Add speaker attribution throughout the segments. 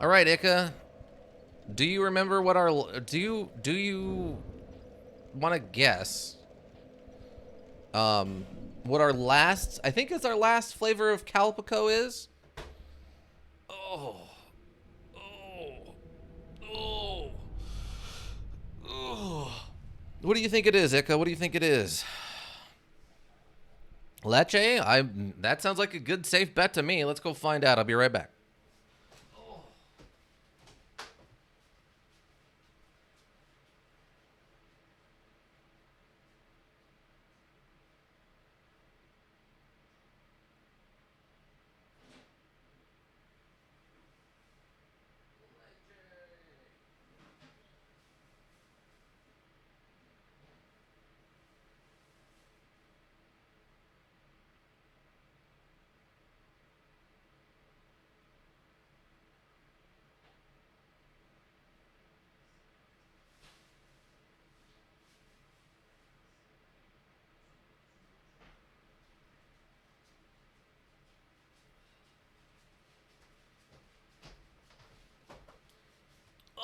Speaker 1: All right, Ika. Do you remember what our do you want to guess um what our last, I think it's our last flavor of Calpico is? Oh. Oh. Oh. Oh. What do you think it is, Ika? What do you think it is? Leche? That sounds like a good safe bet to me. Let's go find out. I'll be right back.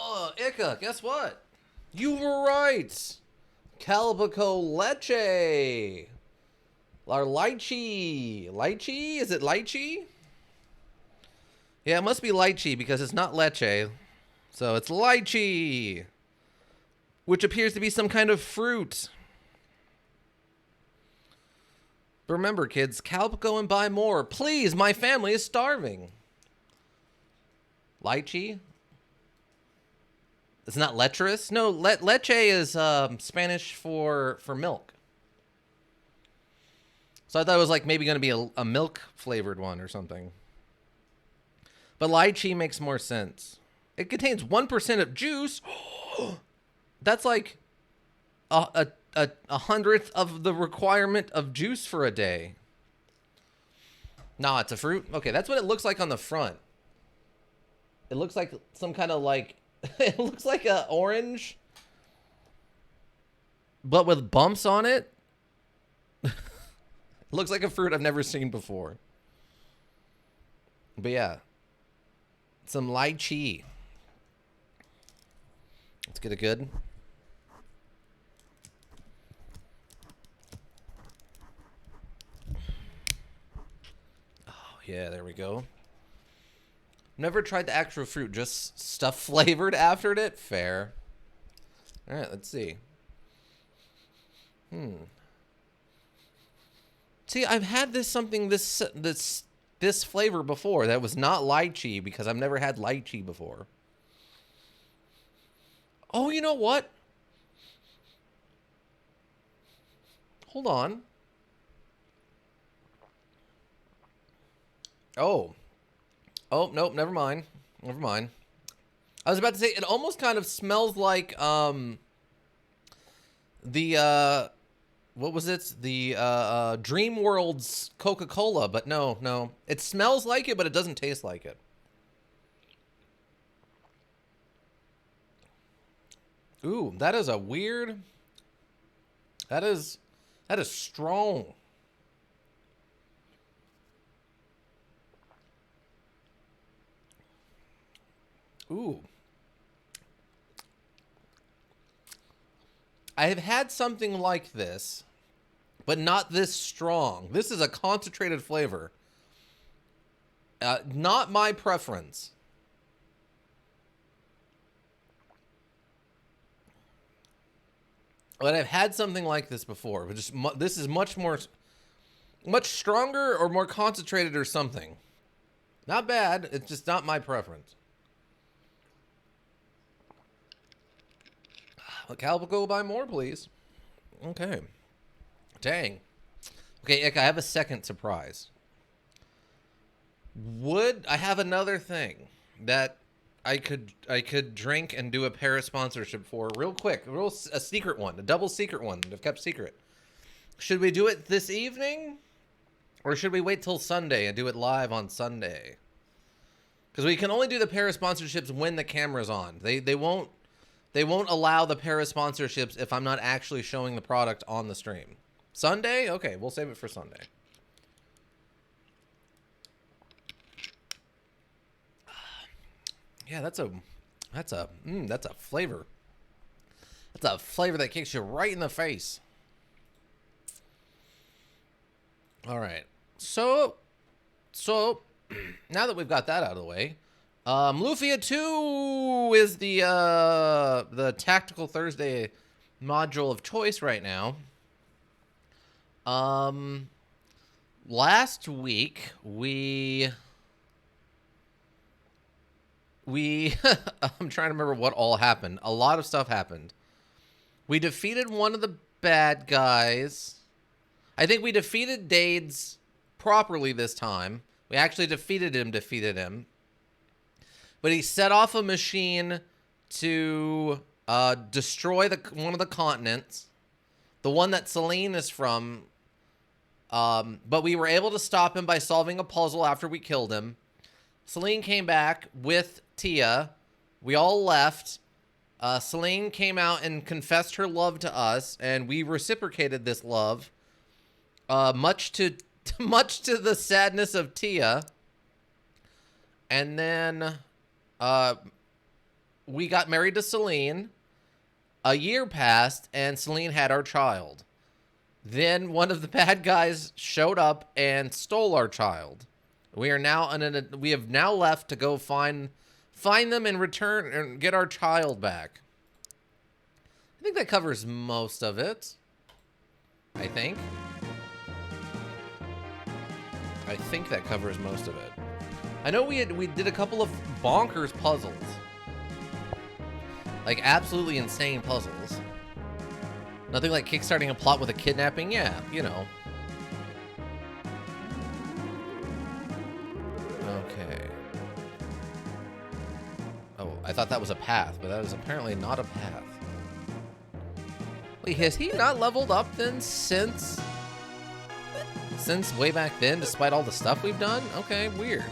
Speaker 1: Oh, Ika, guess what? You were right. Calpico leche. Or lychee. Lychee? Is it lychee? Yeah, it must be lychee because it's not leche. So it's lychee, which appears to be some kind of fruit. But remember, kids, Calpico and buy more. Please, my family is starving. Lychee? It's not lecherous? No, leche is Spanish for milk. So I thought it was like maybe going to be a milk flavored one or something. But lychee makes more sense. It contains 1% of juice. That's like a hundredth of the requirement of juice for a day. Nah, it's a fruit. Okay, that's what it looks like on the front. It looks like some kind of like it looks like a orange, but with bumps on it. It looks like a fruit I've never seen before. But yeah, some lychee. Let's get it good. Oh yeah, there we go. Never tried the actual fruit, just stuff flavored after it. Fair. All right, let's see. See, I've had this flavor before that was not lychee because I've never had lychee before. Oh, you know what? Hold on. Oh. Oh, nope, never mind. Never mind. I was about to say it almost kind of smells like the what was it? The Dream World's Coca-Cola, but no, no. It smells like it, but it doesn't taste like it. Ooh, that is a weird. That is strong. Ooh. I have had something like this, but not this strong. This is a concentrated flavor. Not my preference. But I've had something like this before. But just this is much stronger or more concentrated or something. Not bad. It's just not my preference. Calpico, buy more, please. Okay. Dang. Okay, Ick, I have a second surprise. Would I have another thing that I could drink and do a Paris sponsorship for real quick, a secret one, a double secret one that I've kept secret. Should we do it this evening, or should we wait till Sunday and do it live on Sunday? Because we can only do the Paris sponsorships when the camera's on. They won't allow the Paris sponsorships if I'm not actually showing the product on the stream. Sunday? Okay, we'll save it for Sunday. Yeah, that's a flavor. That's a flavor that kicks you right in the face. All right. So now that we've got that out of the way, Lufia 2 is the Tactical Thursday module of choice right now. Last week we I'm trying to remember what all happened. A lot of stuff happened. We defeated one of the bad guys. I think we defeated Dades properly this time. We actually defeated him. But he set off a machine to destroy one of the continents. The one that Selene is from. But we were able to stop him by solving a puzzle after we killed him. Selene came back with Tia. We all left. Selene came out and confessed her love to us, and we reciprocated this love. Much to the sadness of Tia. And then we got married to Selene. A year passed, and Selene had our child. Then one of the bad guys showed up and stole our child. We are now we have now left to go find them and return and get our child back. I think that covers most of it. I think that covers most of it. I know we did a couple of bonkers puzzles. Like absolutely insane puzzles. Nothing like kickstarting a plot with a kidnapping. Yeah, you know. Okay. Oh, I thought that was a path, but that is apparently not a path. Wait, has he not leveled up then since way back then, despite all the stuff we've done? Okay, weird.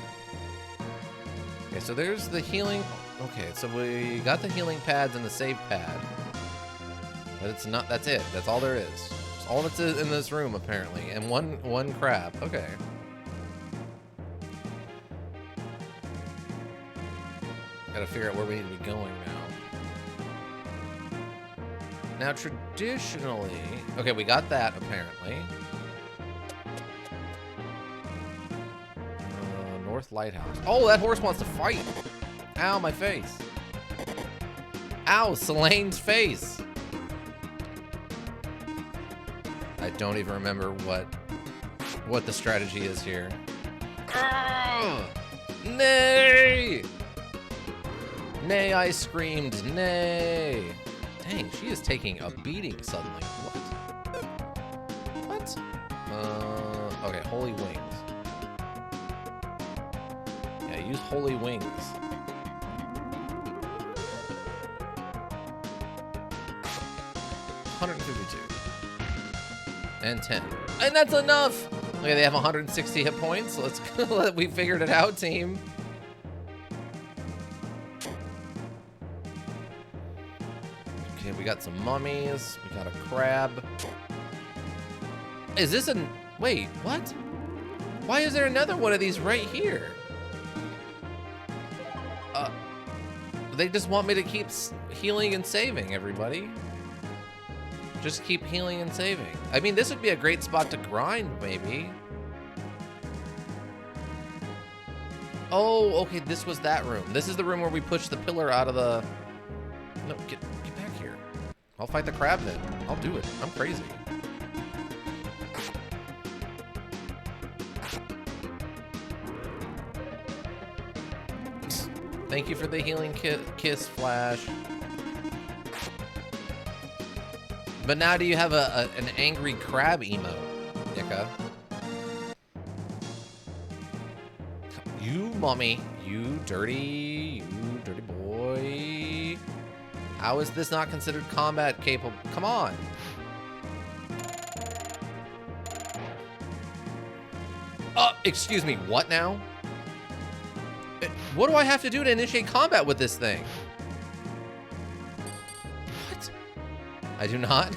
Speaker 1: Okay, so there's the healing. Okay, so we got the healing pads and the save pad. But it's not, that's it. That's all there is. It's all that's in this room, apparently. And one crab. Okay. Gotta figure out where we need to be going now. Now, traditionally... Okay, we got that, apparently. North Lighthouse. Oh, that horse wants to fight! Ow, my face. Ow, Selene's face! I don't even remember what the strategy is here. Ugh! Nay! Nay, I screamed, nay! Dang, she is taking a beating suddenly. What? Okay, holy wings. Yeah, use holy wings. $152. And 10. And that's enough! Okay, they have 160 hit points. Let's go. We figured it out, team. Okay, we got some mummies. We got a crab. Is this a... Wait, what? Why is there another one of these right here? They just want me to keep healing and saving, everybody. Just keep healing and saving. I mean, this would be a great spot to grind, maybe. Oh, okay, this was that room. This is the room where we pushed the pillar out of the... No, get back here. I'll fight the crab then. I'll do it. I'm crazy. Thank you for the healing kiss, Flash. But now do you have an angry crab emote, Ika? You mummy, you dirty boy. How is this not considered combat capable? Come on. Excuse me, what now? What do I have to do to initiate combat with this thing? What? I do not?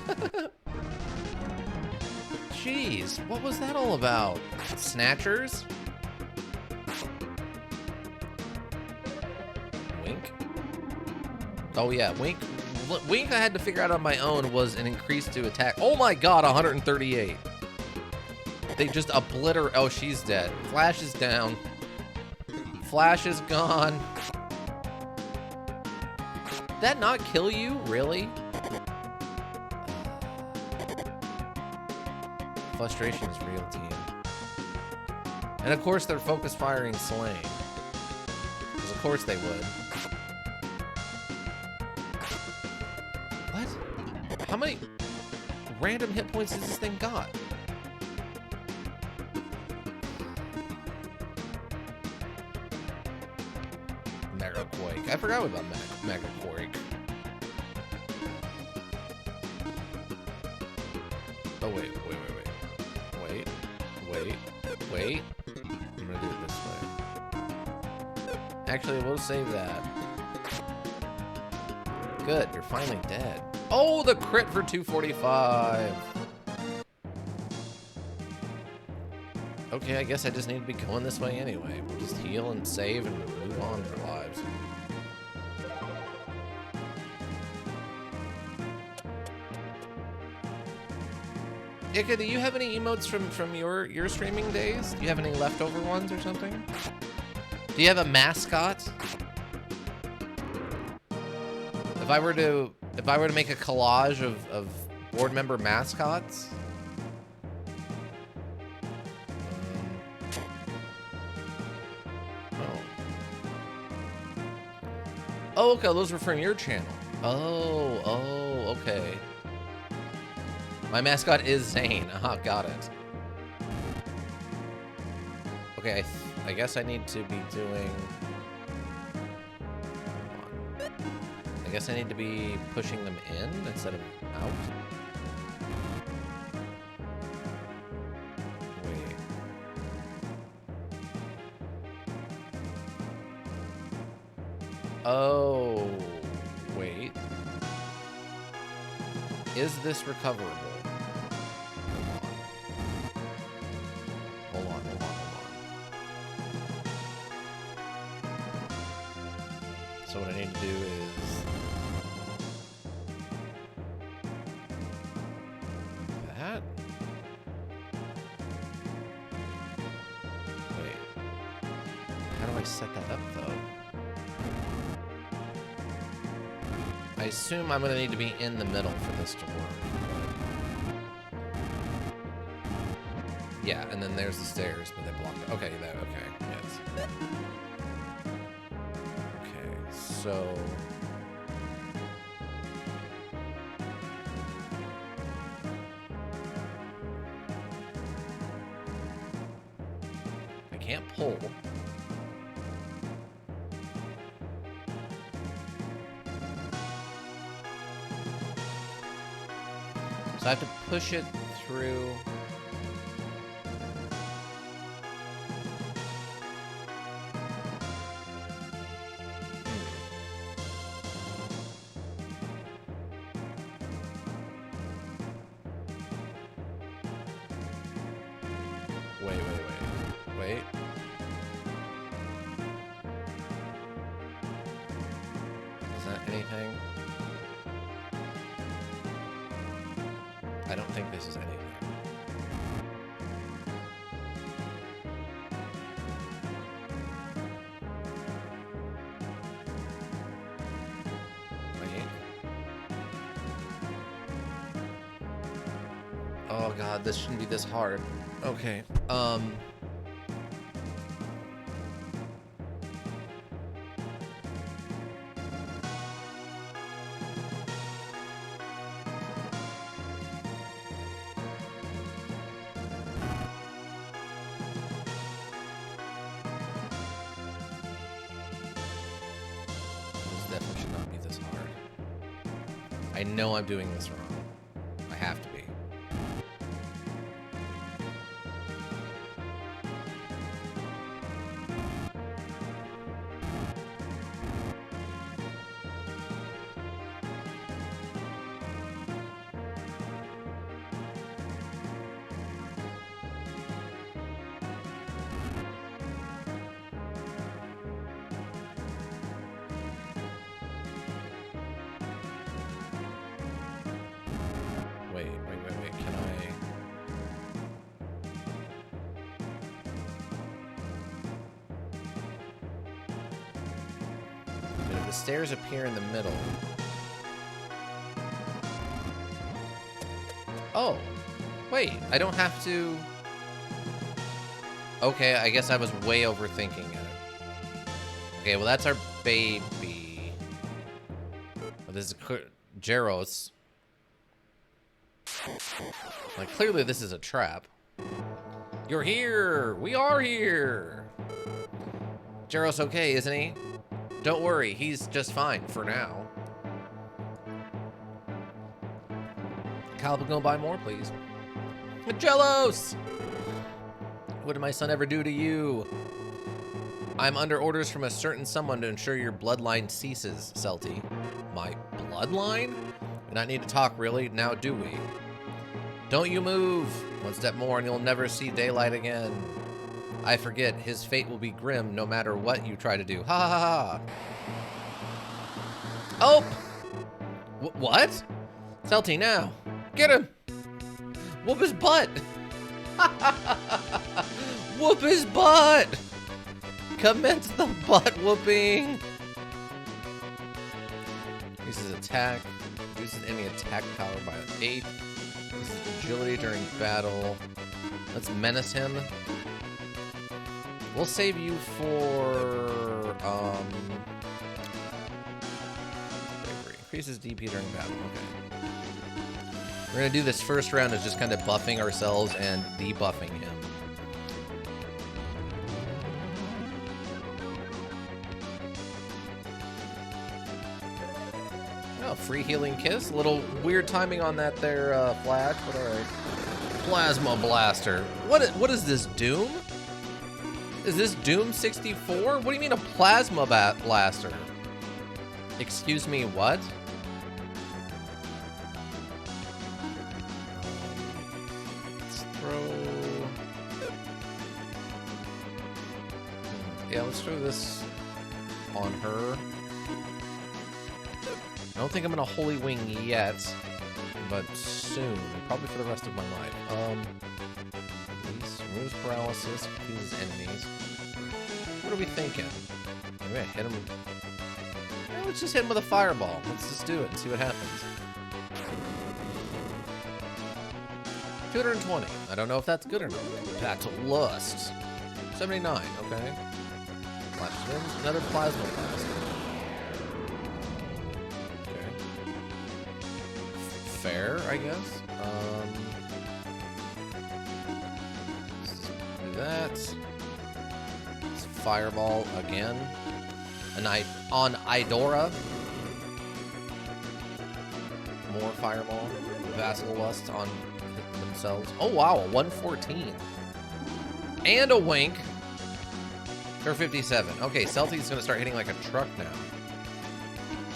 Speaker 1: Jeez, what was that all about? Snatchers? Wing? Oh yeah, Wink I had to figure out on my own was an increase to attack. Oh my god, 138. They just obliterate. Oh, she's dead. Flash is down. Flash is gone. Did that not kill you? Really? Frustration is real, team. And of course they're focus firing Slain. Because of course they would. What? How many random hit points has this thing got? Mega Quake. I forgot about Mega Quake. Oh, wait. Wait. I'm gonna do it this way. Actually, we'll save that. Good, you're finally dead. Oh, the crit for 245. Okay, I guess I just need to be going this way anyway. We'll just heal and save and move on with our lives. Ika, do you have any emotes from your streaming days? Do you have any leftover ones or something? Do you have a mascot? If I were to make a collage of board member mascots. Oh, okay, those were from your channel. Oh, okay. My mascot is Zane. Aha, got it. Okay, I guess I need to be doing... I guess I need to be pushing them in instead of out. Wait. Oh, wait. Is this recoverable? Hold on. So what I need to do is that. Wait. How do I set that up though? I assume I'm gonna need to be in the middle for this to work. Yeah, and then there's the stairs, but they blocked it. Okay, yes. Okay, so... I can't pull. So I have to push it through... Wait. Is that anything? I don't think this is anything. Wait. Oh god, this shouldn't be this hard. Okay. I know I'm doing this wrong. I have to be. the stairs appear in the middle. Oh, wait, I don't have to... Okay, I guess I was way overthinking it. Okay, well, that's our baby. Oh, this is Jaros. Like, clearly this is a trap. You're here! We are here! Jaros okay, isn't he? Don't worry, he's just fine for now. Calvin, go buy more, please. Jellos! What did my son ever do to you? I'm under orders from a certain someone to ensure your bloodline ceases, Celty. My bloodline? We don't need to talk, really, now do we? Don't you move! One step more and you'll never see daylight again. I forget, his fate will be grim no matter what you try to do. Ha ha ha ha! Oh! What? Celty, now! Get him! Whoop his butt! Whoop his butt! Commence the butt whooping! Uses attack. Reduces any attack power by 8. Uses agility during battle. Let's menace him. We'll save you for increases DP during battle. Okay. We're gonna do this first round as just kind of buffing ourselves and debuffing him. Oh, free healing kiss. A little weird timing on that there, Flash, but alright. Plasma Blaster. What is this, Doom? Is this Doom 64? What do you mean a Plasma Blaster? Excuse me, what? Let's throw... Yeah, let's throw this on her. I don't think I'm gonna Holy Wing yet, but soon, probably for the rest of my life. These removes paralysis, confuses enemies. What are we thinking? Maybe I hit him. Yeah, let's just hit him with a fireball. Let's just do it and see what happens. 220. I don't know if that's good or not. That's Lust. 79. Okay. Flash in. Another plasma blast. Fair, I guess. Do that. Let's fireball again. And on Idora. More fireball. Vassal Lust on themselves. Oh wow, a 114. And a wink. For 57. Okay, Celti's gonna start hitting like a truck now.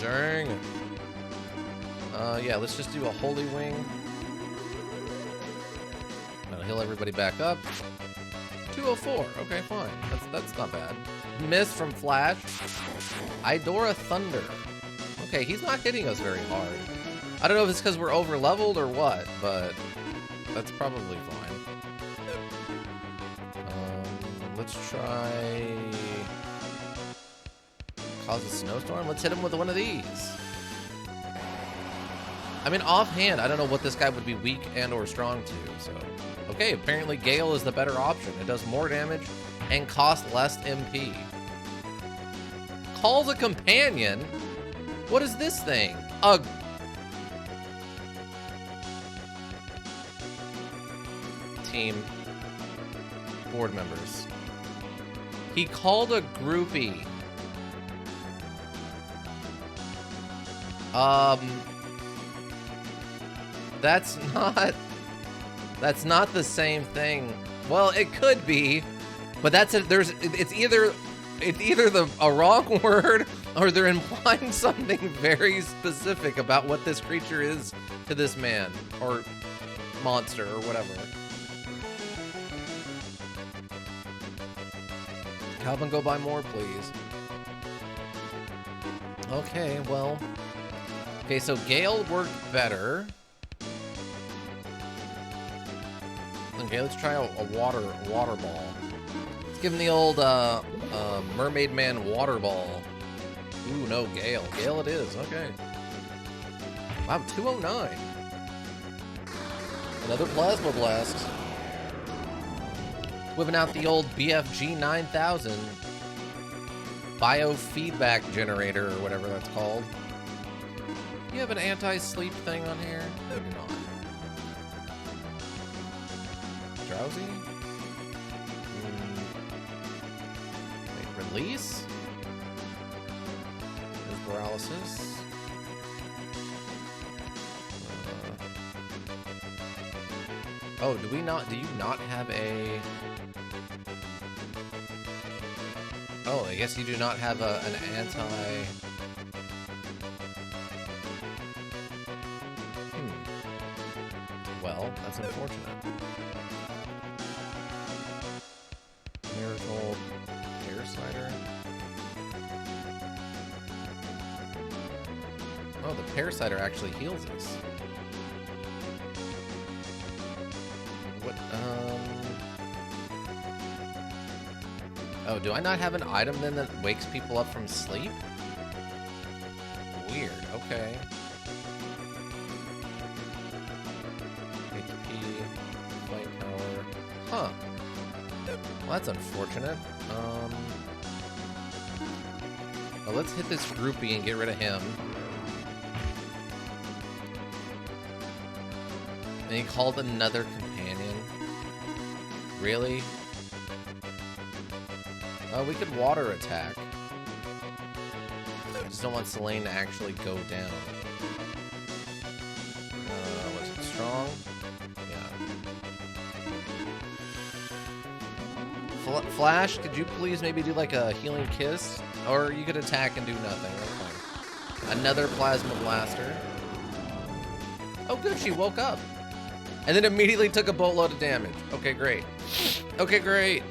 Speaker 1: Dang. Yeah, let's just do a Holy Wing. That'll heal everybody back up. 204. Okay, fine. That's not bad. Miss from Flash. Idora Thunder. Okay, he's not hitting us very hard. I don't know if it's because we're over leveled or what, but that's probably fine. Let's try cause a snowstorm. Let's hit him with one of these. I mean, offhand, I don't know what this guy would be weak and or strong to, so. Okay, apparently Gale is the better option. It does more damage and costs less MP. Calls a companion? What is this thing? Team board members. He called a groupie. That's not the same thing. Well, it could be, but it's either a wrong word or they're implying something very specific about what this creature is to this man or monster or whatever. Calvin, go buy more, please. Okay, well. Okay, so Gale worked better. Okay, let's try a water ball. Let's give him the old Mermaid Man water ball. Ooh, no, Gale. Gale it is. Okay. Wow, 209. Another Plasma Blast. Whipping out the old BFG 9000 biofeedback generator or whatever that's called. You have an anti-sleep thing on here? Maybe not. Drowsy? Wait, release? There's paralysis. Oh, do you not have a... Oh, I guess you do not have an anti... Well, that's unfortunate. Miracle Parasiter. Oh, the Parasiter actually heals us. What, Oh, do I not have an item then that wakes people up from sleep? Weird, okay. HP, flame power. Huh. Well, that's unfortunate. Well, let's hit this groupie and get rid of him. And he called another companion. Really? We could water attack. I just don't want Selene to actually go down. Was it strong? Yeah. Flash, could you please maybe do like a healing kiss? Or you could attack and do nothing. That's fine. Another plasma blaster. Oh good, she woke up. And then immediately took a boatload of damage. Okay, great. Okay, great.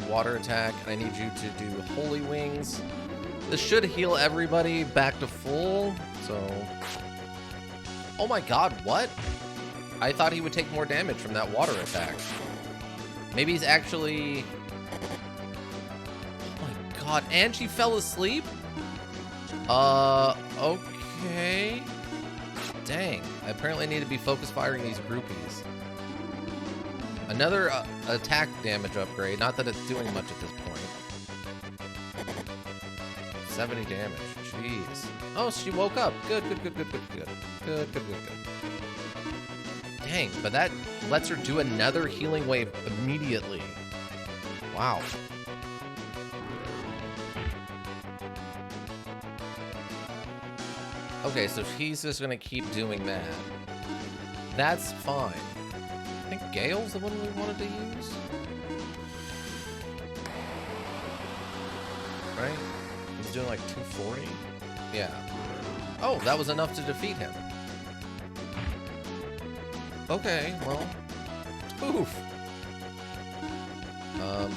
Speaker 1: Water attack, and I need you to do Holy Wings. This should heal everybody back to full, so... Oh my god, what? I thought he would take more damage from that water attack. Maybe he's actually... Oh my god, and she fell asleep? Okay. Dang, I apparently need to be focus firing these groupies. Another attack damage upgrade. Not that it's doing much at this point. 70 damage. Jeez. Oh, she woke up. Good. Dang, but that lets her do another healing wave immediately. Wow. Okay, so he's just gonna keep doing that. That's fine. I think Gale's the one we wanted to use. Right? He's doing like 240? Yeah. Oh, that was enough to defeat him. Okay, well. Oof.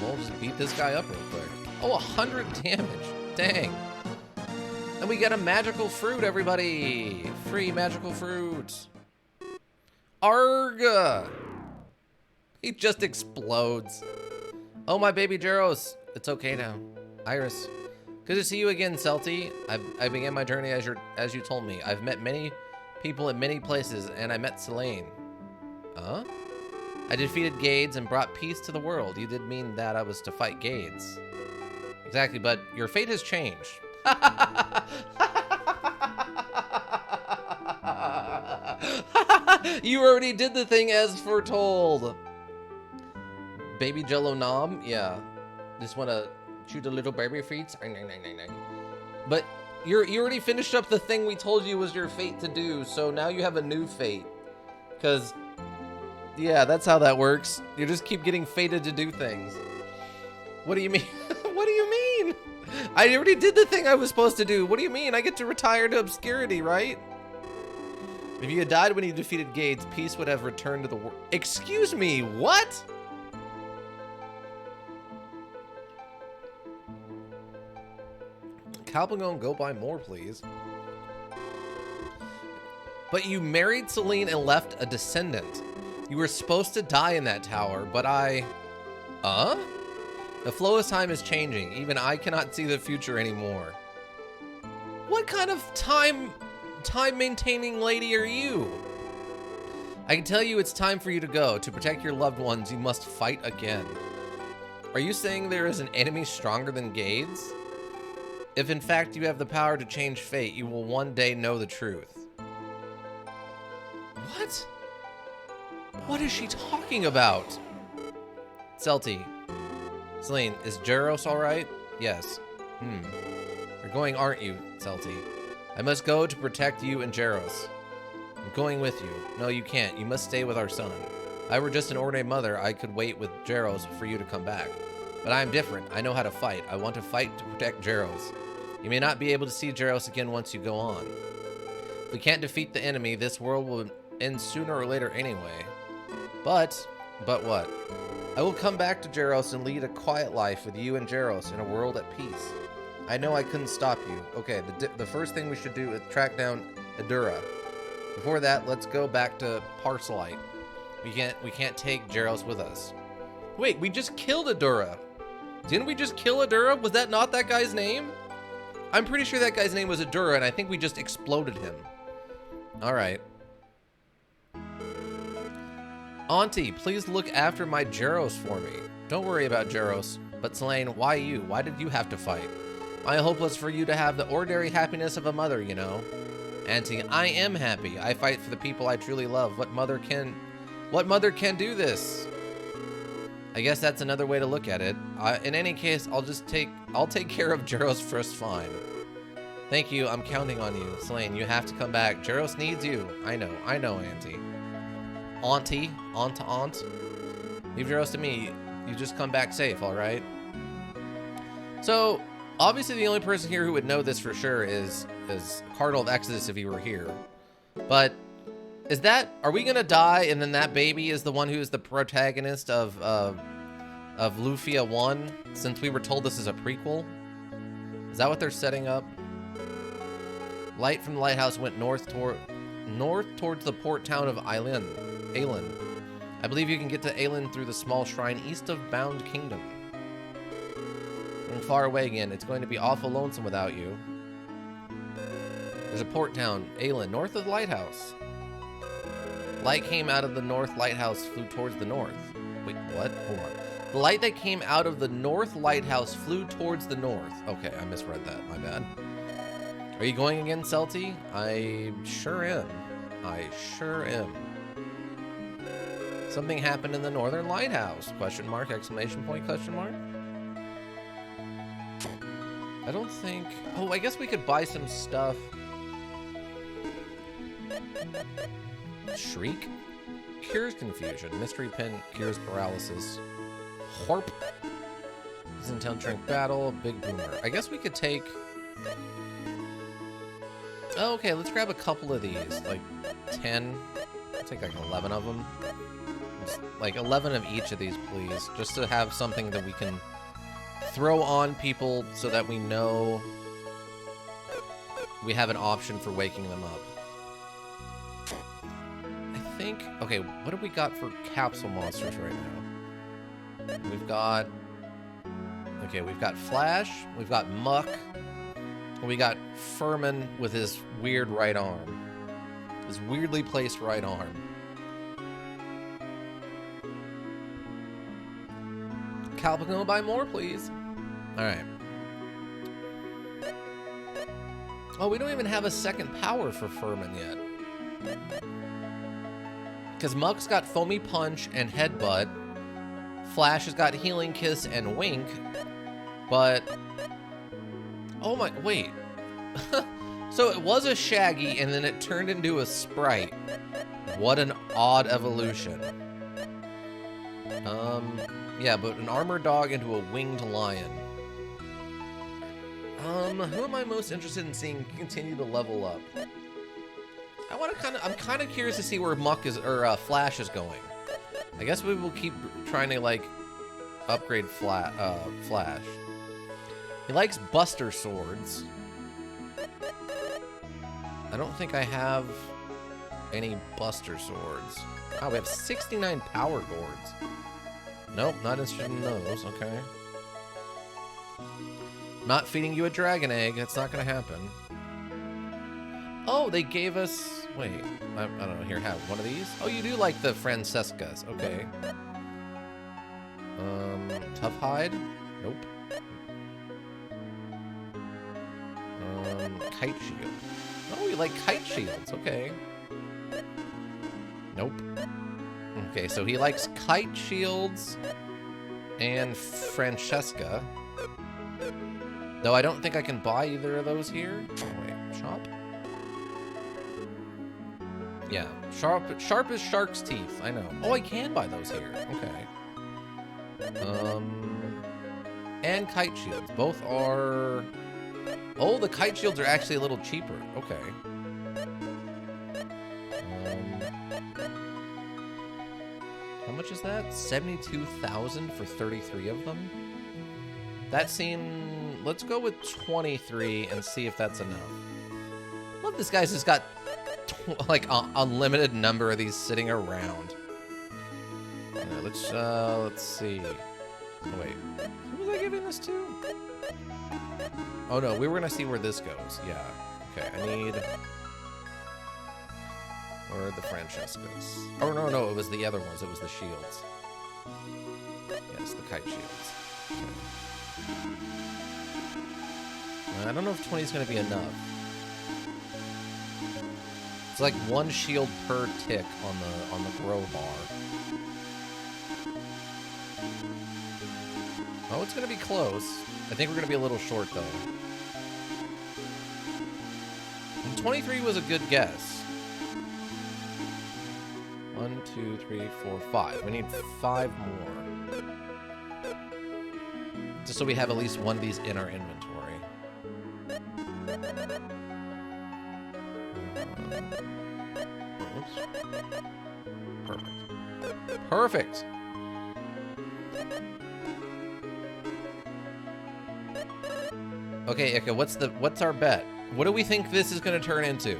Speaker 1: We'll just beat this guy up real quick. Oh, 100 damage. Dang. And we get a magical fruit, everybody. Free magical fruit. Arga. He just explodes. Oh, my baby Gyros. It's okay now. Iris. Good to see you again, Celty. I began my journey as you told me. I've met many people in many places, and I met Selene. Huh? I defeated Gades and brought peace to the world. You did mean that I was to fight Gades. Exactly, but your fate has changed. You already did the thing as foretold. Baby Jello Nom? Yeah. Just want to chew the little baby feet? But you already finished up the thing we told you was your fate to do, so now you have a new fate. Because, yeah, that's how that works. You just keep getting fated to do things. What do you mean? What do you mean? I already did the thing I was supposed to do. What do you mean? I get to retire to obscurity, right? If you had died when you defeated Gades, peace would have returned to the world. Excuse me, what? Calpagon, go buy more, please. But you married Selene and left a descendant. You were supposed to die in that tower, but The flow of time is changing. Even I cannot see the future anymore. What kind of time maintaining lady are you? I can tell you it's time for you to go. To protect your loved ones, you must fight again. Are you saying there is an enemy stronger than Gades? If in fact you have the power to change fate, you will one day know the truth. What? What is she talking about? Celti. Selene, is Jaros alright? Yes. You're going, aren't you, Celti? I must go to protect you and Jaros. I'm going with you. No, you can't. You must stay with our son. If I were just an ordinary mother, I could wait with Jaros for you to come back. But I am different. I know how to fight. I want to fight to protect Jaros. You may not be able to see Jaros again once you go on. If we can't defeat the enemy, this world will end sooner or later anyway. But what? I will come back to Jaros and lead a quiet life with you and Jaros in a world at peace. I know I couldn't stop you. Okay, the first thing we should do is track down Adura. Before that, let's go back to Parcelite. We can't take Jaros with us. Wait, we just killed Adura. Didn't we just kill Adura? Was that not that guy's name? I'm pretty sure that guy's name was Adura, and I think we just exploded him. All right. Auntie, please look after my Jaros for me. Don't worry about Jaros. But Selene, why you? Why did you have to fight? My hope was for you to have the ordinary happiness of a mother, you know. Auntie, I am happy. I fight for the people I truly love. What mother can do this? I guess that's another way to look at it. In any case, I'll take care of Jaros first fine. Thank you, I'm counting on you. Selene, you have to come back. Jaros needs you. I know, Auntie. Aunt. Leave Jaros to me. You just come back safe, alright? So, obviously the only person here who would know this for sure is Cardinal of Exodus if he were here. But are we gonna die and then that baby is the one who's the protagonist of Lufia 1, since we were told this is a prequel? Is that what they're setting up? Light from the lighthouse went north towards the port town of Aylin. I believe you can get to Aylin through the small shrine east of Bound Kingdom. I'm far away again. It's going to be awful lonesome without you. There's a port town, Aylin, north of the lighthouse. Light came out of the north lighthouse, flew towards the north. Wait, what? Hold on. The light that came out of the north lighthouse flew towards the north. Okay, I misread that. My bad. Are you going again, Celti? I sure am. Something happened in the northern lighthouse. Question mark, exclamation point, question mark. I don't think... Oh, I guess we could buy some stuff. Shriek? Cures confusion. Mystery pin cures paralysis. Horp. Doesn't tell drink battle. Big boomer. I guess we could take... Oh, okay, let's grab a couple of these. Like 10. I'll take like 11 of them. Just like 11 of each of these, please. Just to have something that we can throw on people so that we know we have an option for waking them up. I think... Okay, what do we got for capsule monsters right now? We've got... Okay, we've got Flash, we've got Muck, and we got Furman with his weird right arm. His weirdly placed right arm. Calpino, buy more, please. Alright. Oh, we don't even have a second power for Furman yet. Because Muck's got Foamy Punch and Headbutt. Flash has got Healing Kiss and Wink. But... Oh my... Wait. So it was a Shaggy and then it turned into a Sprite. What an odd evolution. Yeah, but an armored dog into a winged lion. Who am I most interested in seeing continue to level up? I'm kind of curious to see where Muck is, or Flash is going. I guess we will keep trying to, like, upgrade Flash. He likes Buster Swords. I don't think I have any Buster Swords. Oh, we have 69 Power Gourds. Nope, not interested in those, okay. Not feeding you a dragon egg. That's not gonna happen. Oh, they gave us... Wait, I don't know. Here, have one of these. Oh, you do like the Francescas. Okay. Tough hide? Nope. Kite shield. Oh, you like kite shields. Okay. Nope. Okay, so he likes kite shields and Francesca. Though I don't think I can buy either of those here. Oh, wait. Shop? Yeah. Sharp as shark's teeth. I know. Oh, I can buy those here. Okay. And kite shields. Both are... Oh, the kite shields are actually a little cheaper. Okay. How much is that? 72,000 for 33 of them? That seems... Let's go with 23 and see if that's enough. Love this guy's just got like an unlimited number of these sitting around. Right, let's see. Oh, wait. Who was I giving this to? Oh no, we were gonna see where this goes. Yeah. Okay, I need... Where are the Francescas? Oh, no, it was the other ones. It was the shields. Yes, the kite shields. Okay. I don't know if 20 is going to be enough. It's like one shield per tick on the grow bar. Oh, it's going to be close. I think we're going to be a little short, though. And 23 was a good guess. 1, 2, 3, 4, 5. We need 5 more. Just so we have at least one of these in our inventory. Oops. Perfect. Perfect! Okay, Ika, what's our bet? What do we think this is going to turn into?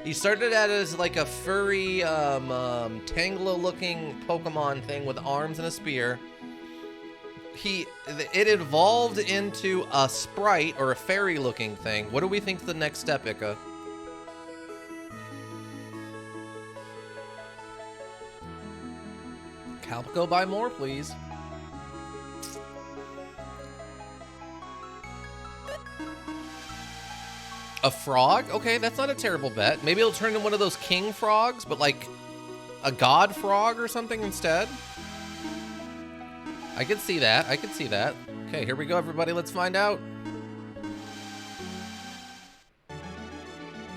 Speaker 1: He started out as like a furry, Tangela-looking Pokemon thing with arms and a spear. It evolved into a sprite or a fairy-looking thing. What do we think's the next step, Ika? Calpico, buy more, please. A frog? Okay, that's not a terrible bet. Maybe it'll turn into one of those king frogs, but like a god frog or something instead. I could see that. I could see that. Okay, here we go, everybody. Let's find out.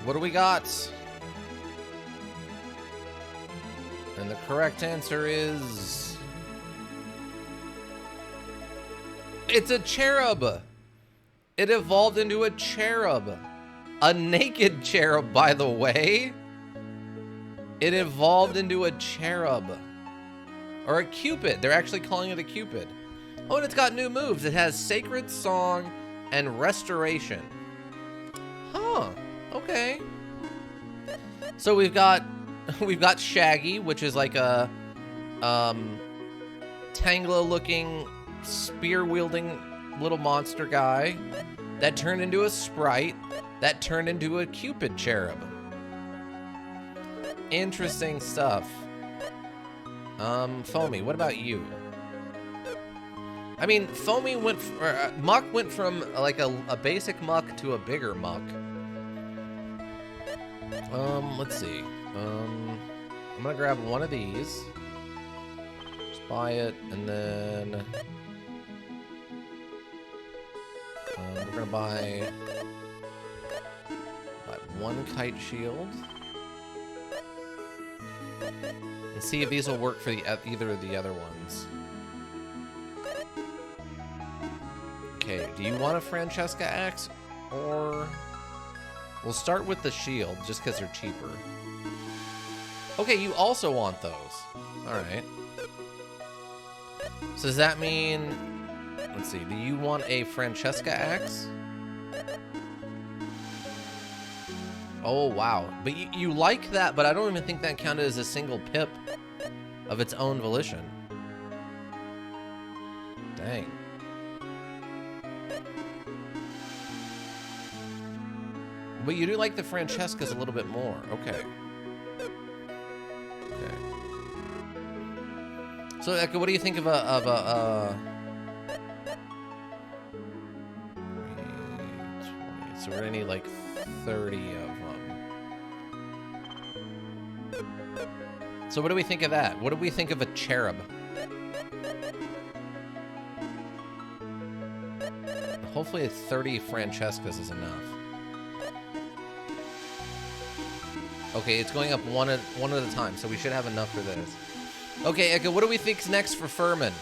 Speaker 1: What do we got? And the correct answer is... It's a cherub. It evolved into a cherub. A naked cherub, by the way. It evolved into a cherub. Or a cupid. They're actually calling it a cupid. Oh, and it's got new moves. It has Sacred Song and Restoration. Huh. Okay. So we've got Shaggy, which is like a Tangela-looking, spear-wielding little monster guy that turned into a sprite that turned into a cupid cherub. Interesting stuff. Foamy, what about you? I mean, Foamy went... Muck went from, like, a basic Muck to a bigger Muck. Let's see. I'm gonna grab one of these. Just buy it, and then... we're gonna buy one kite shield. And see if these will work for either of the other ones. Okay, do you want a Francesca axe? Or... We'll start with the shield, just because they're cheaper. Okay, you also want those. Alright. So does that mean... Let's see, do you want a Francesca axe? Oh, wow. But you like that, but I don't even think that counted as a single pip of its own volition. Dang. But you do like the Francescas a little bit more. Okay. Okay. So, Eka, what do you think of a 20, so we're gonna need like 30 of them. So what do we think of that? What do we think of a cherub? Hopefully 30 Francescas is enough. Okay, it's going up one at a time, so we should have enough for this. Okay, Eka, what do we think's next for Furman?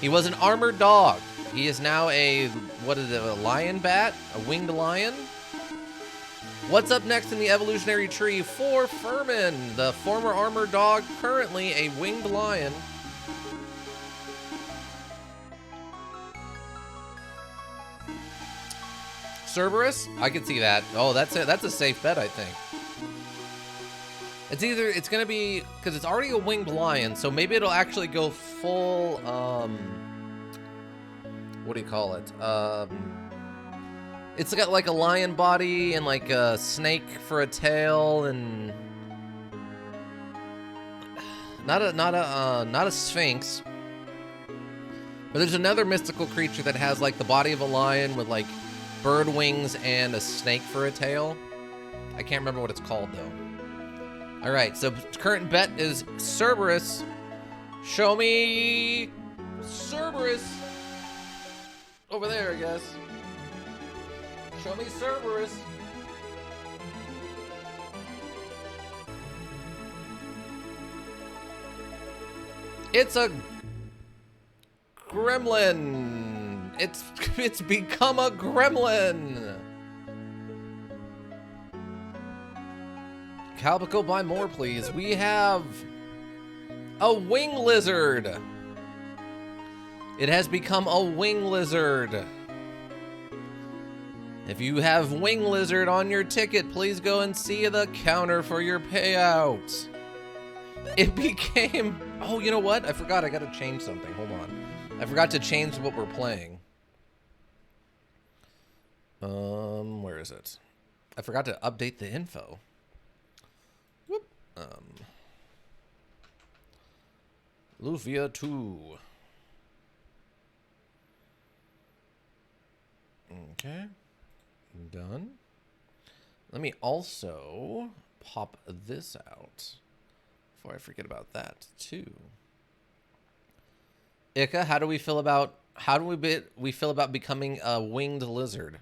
Speaker 1: He was an armored dog. He is now a, what is it, a lion bat? A winged lion? What's up next in the evolutionary tree for Furman? The former armored dog, currently a winged lion. Cerberus? I can see that. Oh, that's a safe bet, I think. It's gonna be, because it's already a winged lion, so maybe it'll actually go full, what do you call it? It's got like a lion body and like a snake for a tail, and not a sphinx. But there's another mystical creature that has like the body of a lion with like bird wings and a snake for a tail. I can't remember what it's called though. All right, so current bet is Cerberus. Show me Cerberus. Over there, I guess. Show me Cerberus. It's a gremlin. It's become a gremlin. Calbico, buy more, please. We have a wing lizard. It has become a wing lizard. If you have wing lizard on your ticket, please go and see the counter for your payout. It became... Oh, you know what? I forgot. I got to change something. Hold on. I forgot to change what we're playing. Where is it? I forgot to update the info. Whoop. Lufia 2. Okay. Done. Let me also pop this out before I forget about that too. Ika, how do we feel about becoming a winged lizard?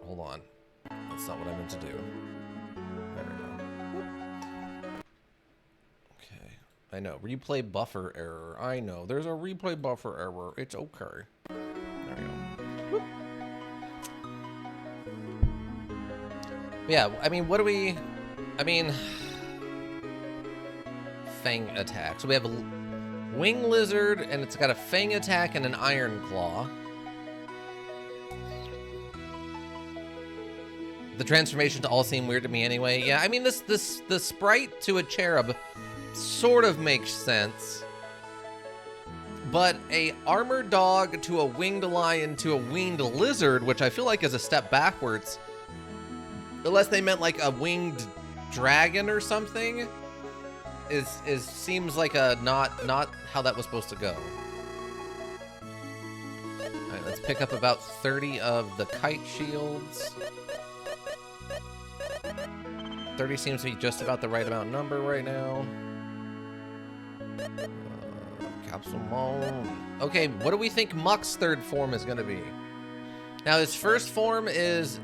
Speaker 1: Hold on. That's not what I meant to do. There we go. Okay. I know. Replay buffer error. I know. There's a replay buffer error. It's okay. There we go. Whoop. Yeah, I mean, what do we... I mean... Fang attack. So we have a wing lizard, and it's got a fang attack and an iron claw. The transformations all seem weird to me anyway. Yeah, I mean, the sprite to a cherub sort of makes sense. But a armored dog to a winged lion to a winged lizard, which I feel like is a step backwards, unless they meant like a winged dragon or something, seems like a not how that was supposed to go. All right, let's pick up about 30 of the kite shields. 30 seems to be just about the right amount number right now. Capsule Moan. Okay, what do we think Muck's third form is going to be? Now, his first form is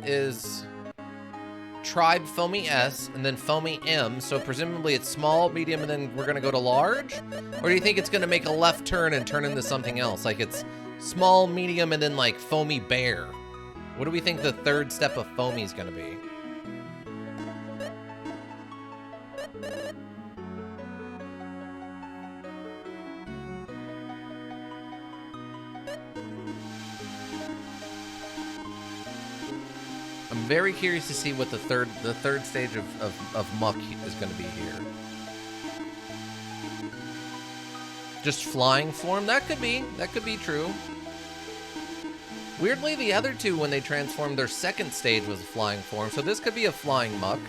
Speaker 1: Tribe Foamy S and then Foamy M, so presumably it's small, medium, and then we're going to go to large? Or do you think it's going to make a left turn and turn into something else? Like it's small, medium, and then like Foamy Bear? What do we think the third step of Foamy is going to be? I'm very curious to see what the third stage of Muck is going to be here. Just flying form? That could be true. Weirdly, the other two, when they transformed, their second stage was a flying form, so this could be a flying muck.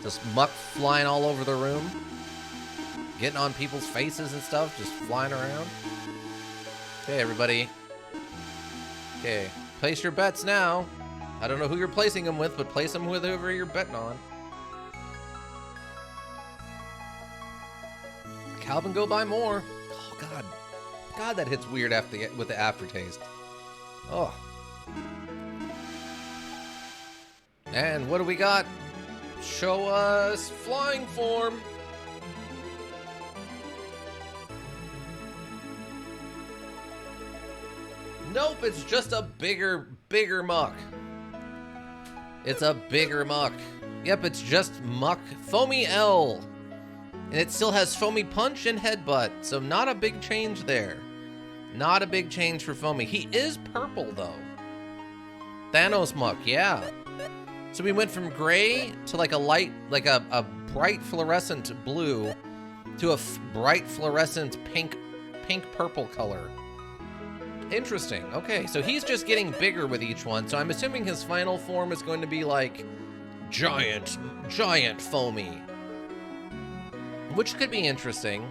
Speaker 1: Just muck flying all over the room. Getting on people's faces and stuff, just flying around. Okay, everybody. Okay, place your bets now. I don't know who you're placing them with, but place them with whoever you're betting on. Calvin, go buy more. Oh, God. God, that hits weird after with the aftertaste. Oh. And what do we got? Show us flying form. Nope, it's just a bigger muck. It's a bigger muck. Yep, it's just muck. Foamy L. And it still has Foamy Punch and Headbutt, so not a big change there. Not a big change for Foamy. He is purple, though. Thanos muck, yeah. So we went from gray to like a light, like a bright fluorescent blue to a bright fluorescent pink-purple color. Interesting. Okay, so he's just getting bigger with each one, so I'm assuming his final form is going to be like giant Foamy. Which could be interesting.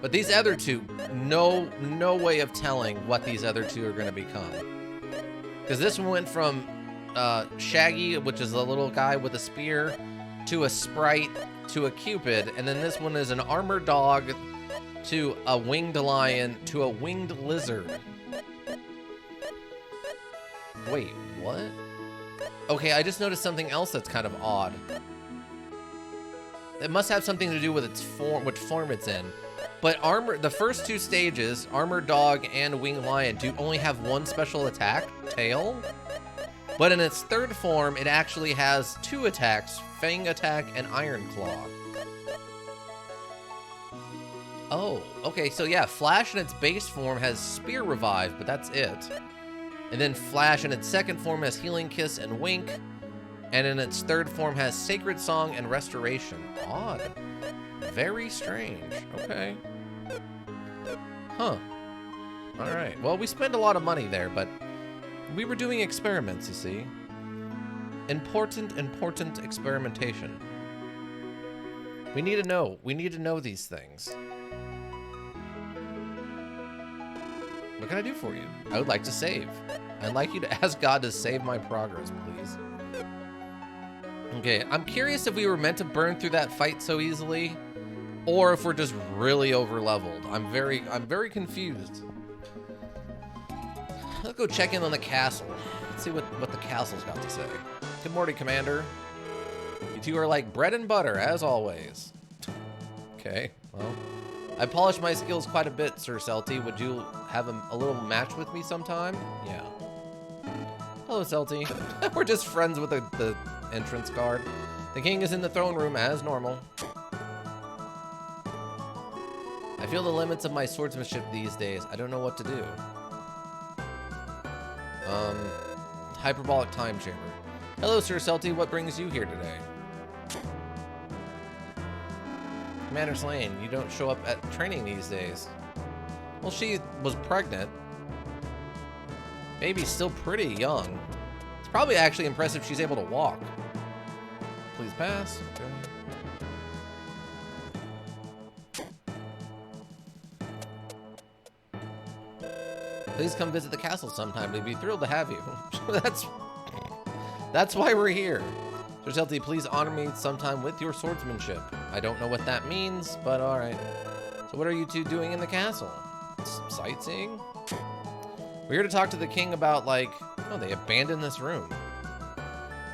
Speaker 1: But these other two, no way of telling what these other two are going to become. Because this one went from Shaggy, which is a little guy with a spear, to a Sprite, to a Cupid, and then this one is an armored dog, to a winged lion, to a winged lizard. Wait, what? Okay, I just noticed something else that's kind of odd. It must have something to do with its form, which form it's in. But the first two stages, Armored Dog and Winged Lion, do only have one special attack, Tail. But in its third form, it actually has two attacks, Fang Attack and Iron Claw. Oh, okay, so yeah, Flash in its base form has Spear Revive, but that's it. And then Flash in its second form has Healing Kiss and Wink. And in its third form has Sacred Song and Restoration. Odd. Very strange. Okay. Huh. Alright. Well, we spent a lot of money there, but we were doing experiments, you see. Important experimentation. We need to know. We need to know these things. What can I do for you? I would like to save. I'd like you to ask God to save my progress, please. Okay, I'm curious if we were meant to burn through that fight so easily, or if we're just really over-leveled. I'm very confused. Let's go check in on the castle. Let's see what the castle's got to say. Good morning, Commander. You two are like bread and butter, as always. Okay, well, I polished my skills quite a bit, Sir Celty. Would you have a little match with me sometime? Yeah. Hello, Celty. We're just friends with the entrance guard. The king is in the throne room as normal. I feel the limits of my swordsmanship these days. I don't know what to do. Hyperbolic time chamber. Hello, Sir Celty. What brings you here today? Commander Slane, you don't show up at training these days. Well, she was pregnant. Baby's still pretty young. It's probably actually impressive she's able to walk. Please pass. Okay. Please come visit the castle sometime. We'd be thrilled to have you. That's why we're here. Sir Celty, please honor me sometime with your swordsmanship. I don't know what that means, but all right. So what are you two doing in the castle? Sightseeing? We're here to talk to the king about, like... Oh, they abandoned this room.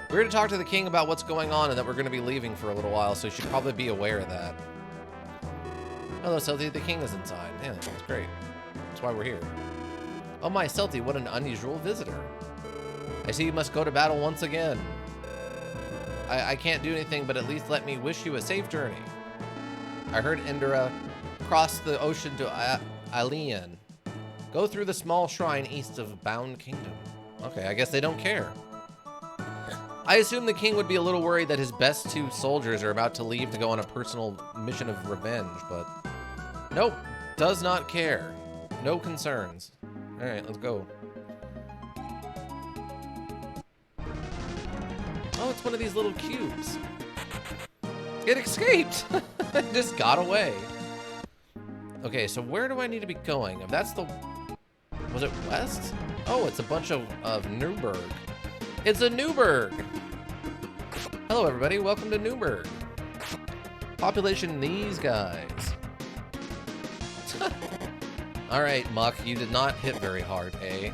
Speaker 1: We're here to talk to the king about what's going on and that we're going to be leaving for a little while, so you should probably be aware of that. Hello, Celty. The king is inside. Yeah, that's great. That's why we're here. Oh my, Celty, what an unusual visitor. I see you must go to battle once again. I can't do anything, but at least let me wish you a safe journey. I heard Indra cross the ocean to Alien. Go through the small shrine east of Bound Kingdom. Okay, I guess they don't care. I assume the king would be a little worried that his best two soldiers are about to leave to go on a personal mission of revenge, but nope, does not care. No concerns. All right, let's go. it's one of these little cubes. It escaped. It just got away. Okay, so where do I need to be going? If that's the... Was it west? Oh, it's a bunch of Newburgh. It's a Newburgh. Hello, everybody. Welcome to Newburgh. Population these guys. All right, Muck, you did not hit very hard, eh?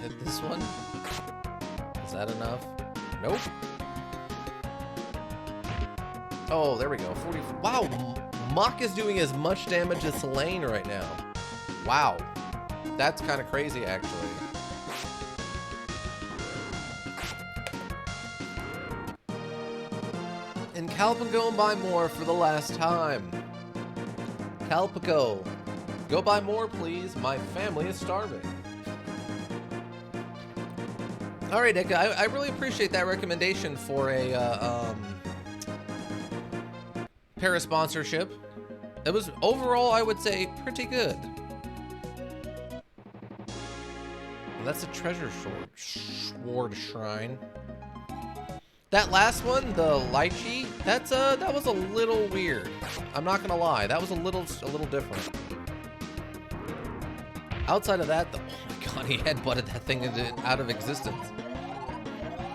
Speaker 1: Hit this one. Is that enough? Nope. Oh, there we go. 40. Wow, Muck is doing as much damage as Selene right now. Wow, that's kind of crazy, actually. And Calpago and buy more for the last time. Calpago, go buy more, please. My family is starving. All right, Nika, I really appreciate that recommendation for a para sponsorship. It was overall, I would say, pretty good. And that's a treasure sword shrine. That last one, the lychee, that was a little weird. I'm not gonna lie, that was a little different. Outside of that, oh my god, he headbutted that thing out of existence.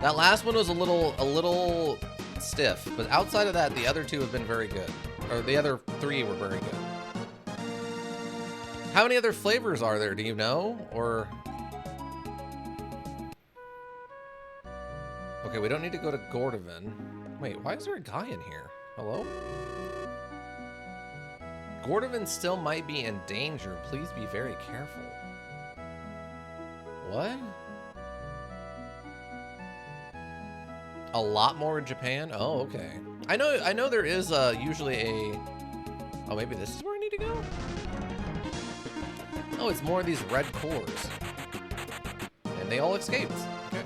Speaker 1: That last one was a little stiff, but outside of that, the other two have been very good. Or the other three were very good. How many other flavors are there? Do you know? Or okay, we don't need to go to Gordovan. Wait, why is there a guy in here? Hello? Gordovan still might be in danger. Please be very careful. What? A lot more in Japan? Oh, okay. I know there is usually a... Oh, maybe this is where I need to go? Oh, it's more of these red cores. And they all escaped. Okay.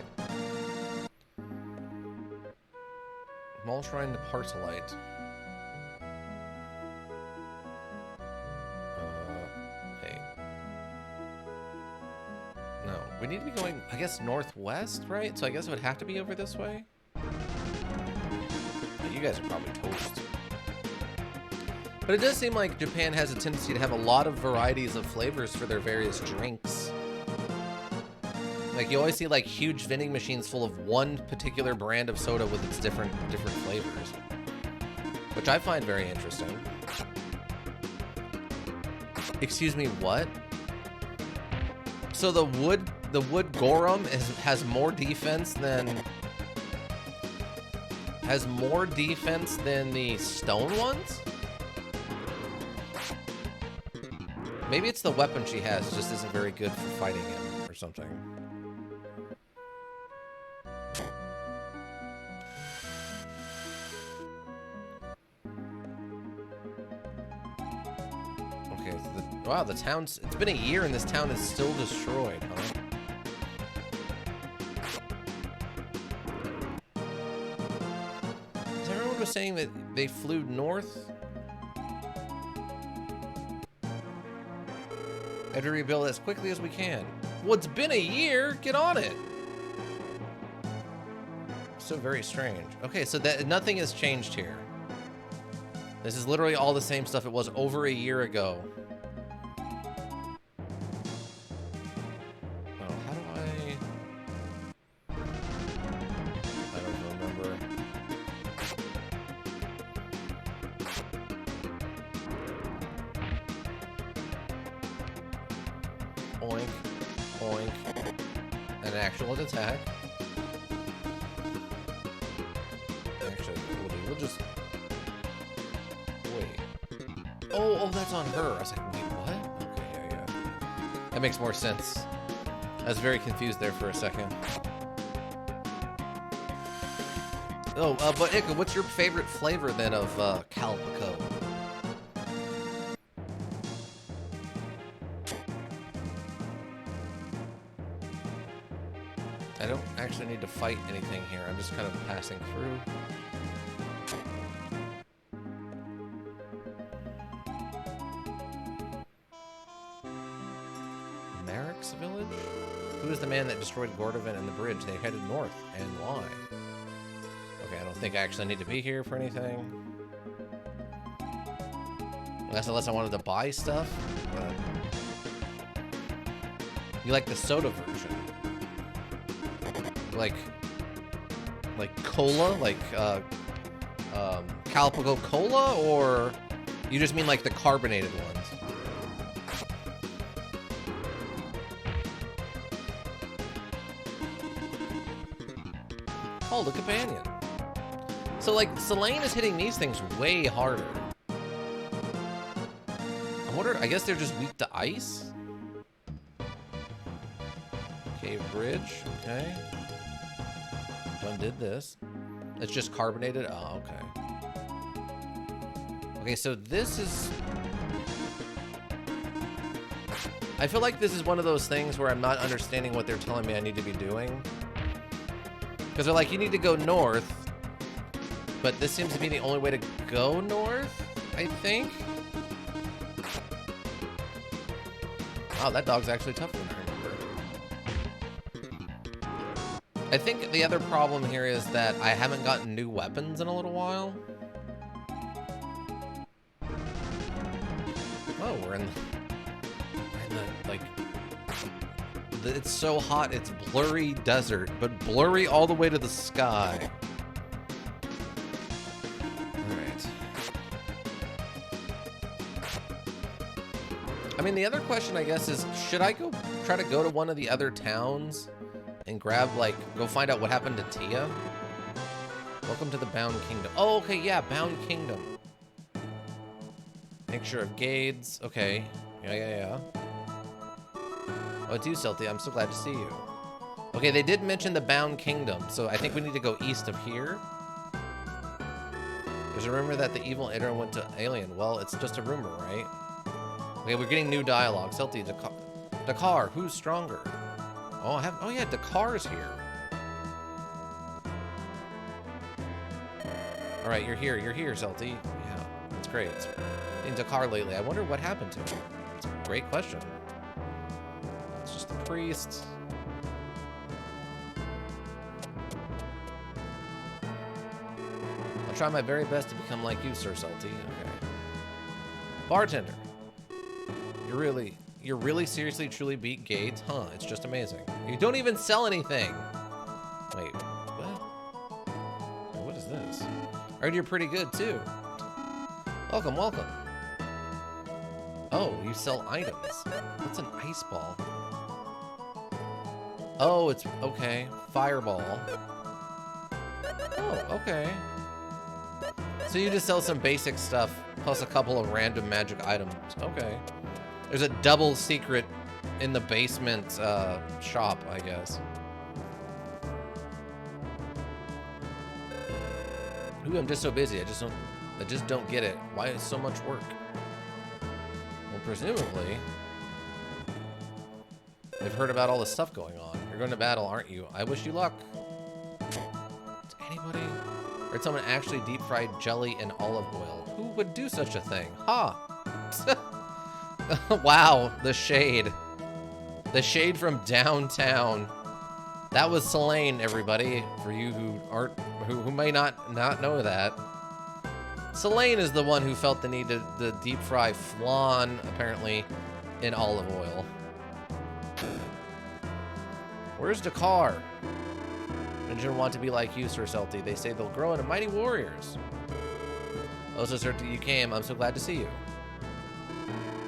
Speaker 1: Mall Shrine to Parcelite. Hey. No, we need to be going, I guess, northwest, right? So I guess it would have to be over this way. But you guys are probably toast. But it does seem like Japan has a tendency to have a lot of varieties of flavors for their various drinks. Like, you always see, like, huge vending machines full of one particular brand of soda with its different flavors. Which I find very interesting. Excuse me, what? So the wood Gorum has more defense than... Has more defense than the stone ones? Maybe it's the weapon she has just isn't very good for fighting him or something. Okay, so wow, the town's... It's been a year and this town is still destroyed, huh? Everyone was saying that they flew north. Had to rebuild as quickly as we can. Well, it's been a year. Get on it. So very strange. Okay, so that nothing has changed here. This is literally all the same stuff it was over a year ago. Oh, how do I don't remember. Oink, oink, an actual attack. Actually, we'll just wait. Oh, that's on her. I was like, wait, what? Okay, yeah. That makes more sense. I was very confused there for a second. Oh, but Ika, what's your favorite flavor then of Calpago? I don't actually need to fight anything here. I'm just kind of passing through. man that destroyed Gordovan and the bridge. They headed north. And why? Okay, I don't think I actually need to be here for anything. Unless I wanted to buy stuff. But you like the soda version? Like cola? Like, Calpico Cola? Or you just mean like the carbonated ones? Oh, the companion. So, like, Selene is hitting these things way harder. I wonder, I guess they're just weak to ice? Cave bridge, okay. Undid this. It's just carbonated? Oh, okay. Okay, so this is... I feel like this is one of those things where I'm not understanding what they're telling me I need to be doing. Because they're like, you need to go north, but this seems to be the only way to go north, I think. Wow, that dog's actually tougher than I remember. I think the other problem here is that I haven't gotten new weapons in a little while. Oh, we're in the like... It's so hot, it's blurry desert, but blurry all the way to the sky. Alright. I mean, the other question, I guess, is should I go try to go to one of the other towns and grab, like, go find out what happened to Tia? Welcome to the Bound Kingdom. Oh, okay, yeah, Bound Kingdom. Picture of Gades. Okay. Yeah. Oh, it's you, Silty. I'm so glad to see you. Okay, they did mention the Bound Kingdom, so I think we need to go east of here. There's a rumor that the evil Idra went to Alien. Well, it's just a rumor, right? Okay, we're getting new dialogue. Silty, Dakar, who's stronger? Oh, oh yeah, Dakar's here. All right, you're here, Silty. Yeah, that's great. It's in Dakar lately. I wonder what happened to him. It's a great question. It's just the priest. I'll try my very best to become like you, Sir Salty. Okay. Bartender. You really seriously truly beat Gades? Huh, it's just amazing. You don't even sell anything. Wait, what? What is this? I heard you're pretty good too. Welcome, welcome. Oh, you sell items. What's an ice ball? Oh, it's, okay. Fireball. Oh, okay. So you just sell some basic stuff, plus a couple of random magic items. Okay. There's a double secret in the basement shop, I guess. Ooh, I'm just so busy. I just don't get it. Why is so much work? Well, presumably, they've heard about all the stuff going on. You're going to battle, aren't you? I wish you luck. Does anybody? Or did someone actually deep fried jelly in olive oil? Who would do such a thing? Ha! Wow, the shade. The shade from downtown. That was Selene, everybody. For you who may not know that. Selene is the one who felt the need to deep fry flan, apparently, in olive oil. Where's Dakar? I didn't want to be like you, Sir Salty. They say they'll grow into mighty warriors. Oh, so Sir, you came. I'm so glad to see you.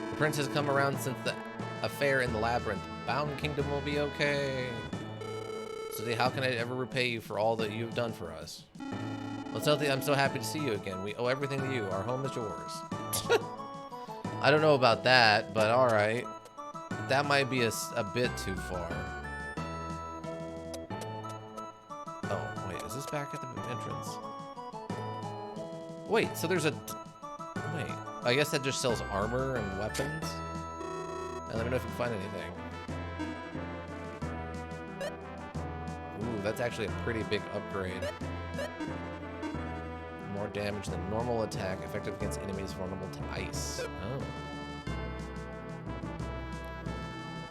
Speaker 1: The prince has come around since the affair in the labyrinth. Bound Kingdom will be okay. So how can I ever repay you for all that you've done for us? Well, Salty, I'm so happy to see you again. We owe everything to you. Our home is yours. I don't know about that, but all right. That might be a bit too far. Oh, wait, is this back at the entrance? Wait, so there's a... Wait, I guess that just sells armor and weapons? And let me know if you can find anything. Ooh, that's actually a pretty big upgrade. More damage than normal attack, effective against enemies vulnerable to ice. Oh.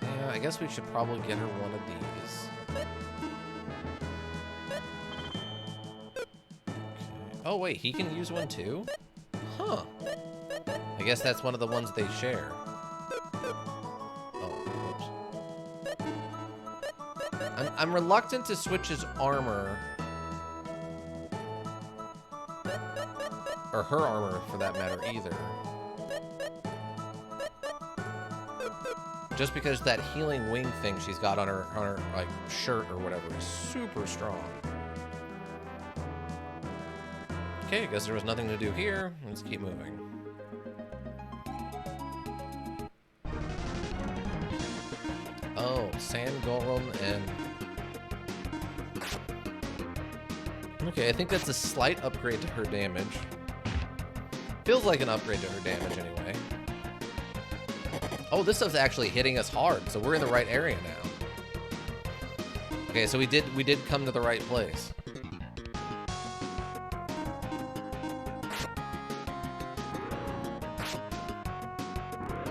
Speaker 1: Yeah, I guess we should probably get her one of these. Okay. Oh, wait, he can use one too? Huh. I guess that's one of the ones they share. Oh, whoops. I'm reluctant to switch his armor. Or her armor, for that matter, either. Just because that healing wing thing she's got on her like shirt or whatever is super strong. Okay, I guess there was nothing to do here. Let's keep moving. Oh, Sand Golem and... Okay, I think that's a slight upgrade to her damage. Feels like an upgrade to her damage anyway. Oh, this stuff's actually hitting us hard, so we're in the right area now. Okay, so we did come to the right place.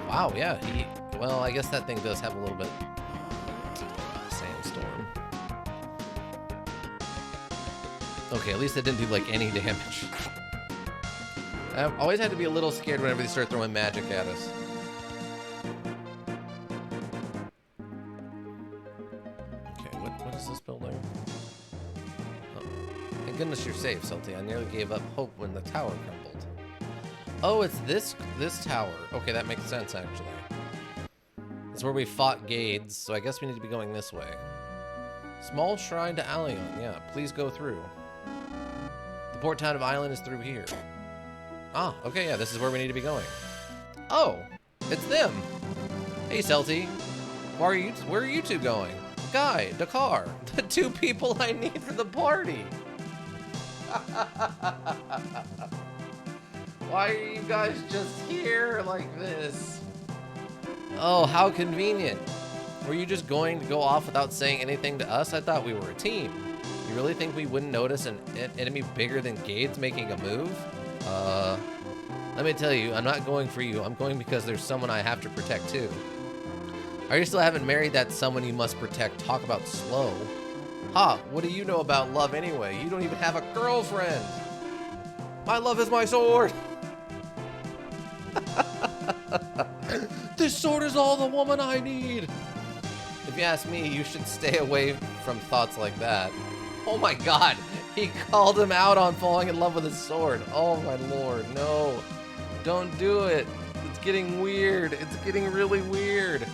Speaker 1: Wow, yeah, well, I guess that thing does have a little bit sandstorm. Okay, at least it didn't do like any damage. I've always had to be a little scared whenever they start throwing magic at us. Okay, what is this building? Oh, thank goodness you're safe, Salty. I nearly gave up hope when the tower crumbled. Oh, it's this tower. Okay, that makes sense, actually. That's where we fought Gades, so I guess we need to be going this way. Small shrine to Allion. Yeah, please go through. The port town of Island is through here. Ah, okay, yeah, this is where we need to be going. Oh, it's them. Hey, Celty. Where are you two going? Guy, Dakar, the two people I need for the party. Why are you guys just here like this? Oh, how convenient. Were you just going to go off without saying anything to us? I thought we were a team. You really think we wouldn't notice an enemy bigger than Gades making a move? Let me tell you, I'm not going for you. I'm going because there's someone I have to protect too. Are you still haven't married that someone you must protect? Talk about slow. Ha, what do you know about love anyway? You don't even have a girlfriend. My love is my sword. This sword is all the woman I need. If you ask me, you should stay away from thoughts like that. Oh my god, he called him out on falling in love with his sword. Oh my lord, no. Don't do it. It's getting weird. It's getting really weird.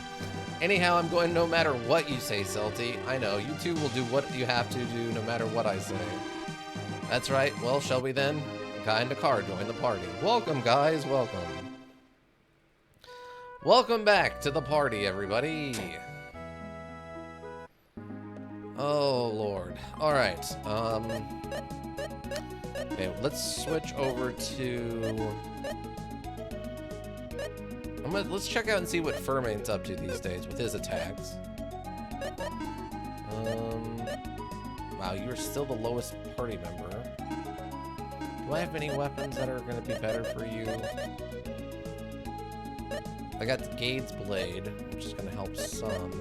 Speaker 1: Anyhow, I'm going no matter what you say, Celty. I know, you two will do what you have to do no matter what I say. That's right. Well, shall we then? Guy and Dakar join the party. Welcome, guys. Welcome. Welcome back to the party, everybody. Oh, Lord. All right. Okay, let's switch over to... let's check out and see what Fermain's up to these days with his attacks. Wow, you're still the lowest party member. Do I have any weapons that are going to be better for you? I got the Gades Blade, which is going to help some.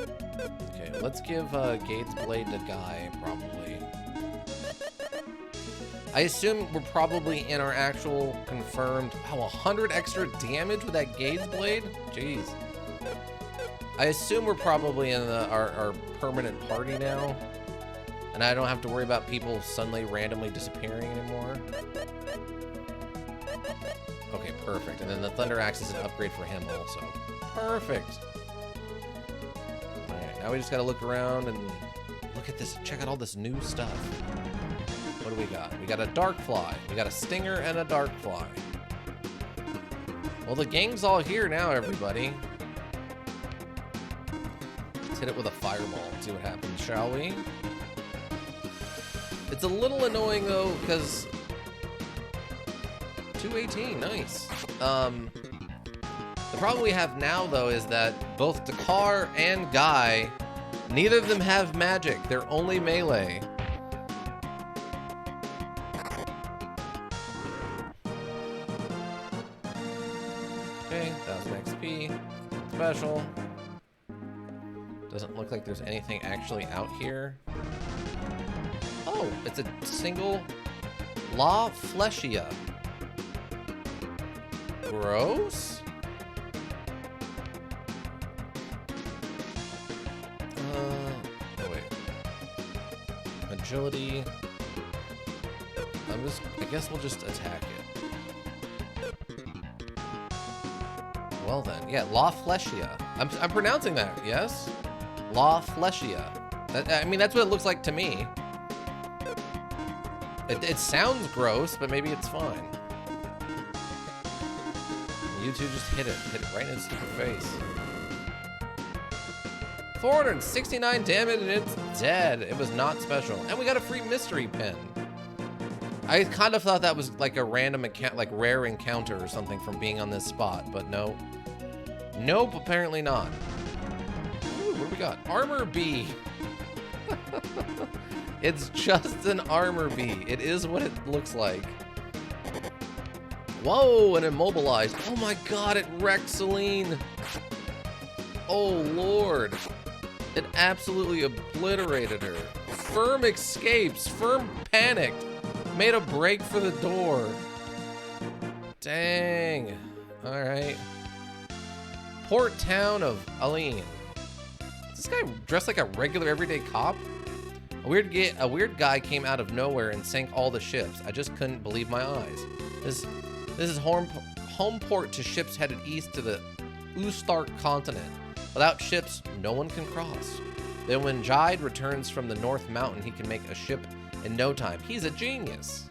Speaker 1: Okay, let's give Gades Blade to Guy, probably. I assume we're probably in our actual confirmed... Oh, 100 extra damage with that Gades Blade? Jeez. I assume we're probably in our permanent party now. And I don't have to worry about people suddenly randomly disappearing anymore. Okay, perfect. And then the Thunder Axe is an upgrade for him also. Perfect. Alright, now we just gotta look around and look at this. Check out all this new stuff. What do we got? We got a Dark Fly. We got a Stinger and a Dark Fly. Well, the gang's all here now, everybody. Let's hit it with a Fireball and see what happens, shall we? It's a little annoying, though, because... 218, nice. The problem we have now, though, is that both Dakar and Guy, neither of them have magic. They're only melee. Okay, 1000 XP. Special. Doesn't look like there's anything actually out here. Oh, it's a single Lufia. Gross. Oh wait. Agility. I guess we'll just attack it. Well then, yeah, Lufia. I'm pronouncing that, yes? Lufia. I mean, that's what it looks like to me. It sounds gross, but maybe it's fine. You two just hit it right in its stupid face. 469 damage and it's dead. It was not special. And we got a free mystery pin. I kind of thought that was like a random account, like rare encounter or something from being on this spot, but no. Nope, apparently not. Ooh, what do we got? Armor bee. It's just an armor bee. It is what it looks like. Whoa, and immobilized. Oh my god, it wrecked Celine. Oh lord. It absolutely obliterated her. Firm escapes. Firm panicked. Made a break for the door. Dang. Alright. Port town of Aline. Is this guy dressed like a regular everyday cop? A weird guy came out of nowhere and sank all the ships. I just couldn't believe my eyes. This is home port to ships headed east to the Ustark continent. Without ships, no one can cross. Then when Jide returns from the North Mountain, he can make a ship in no time. He's a genius.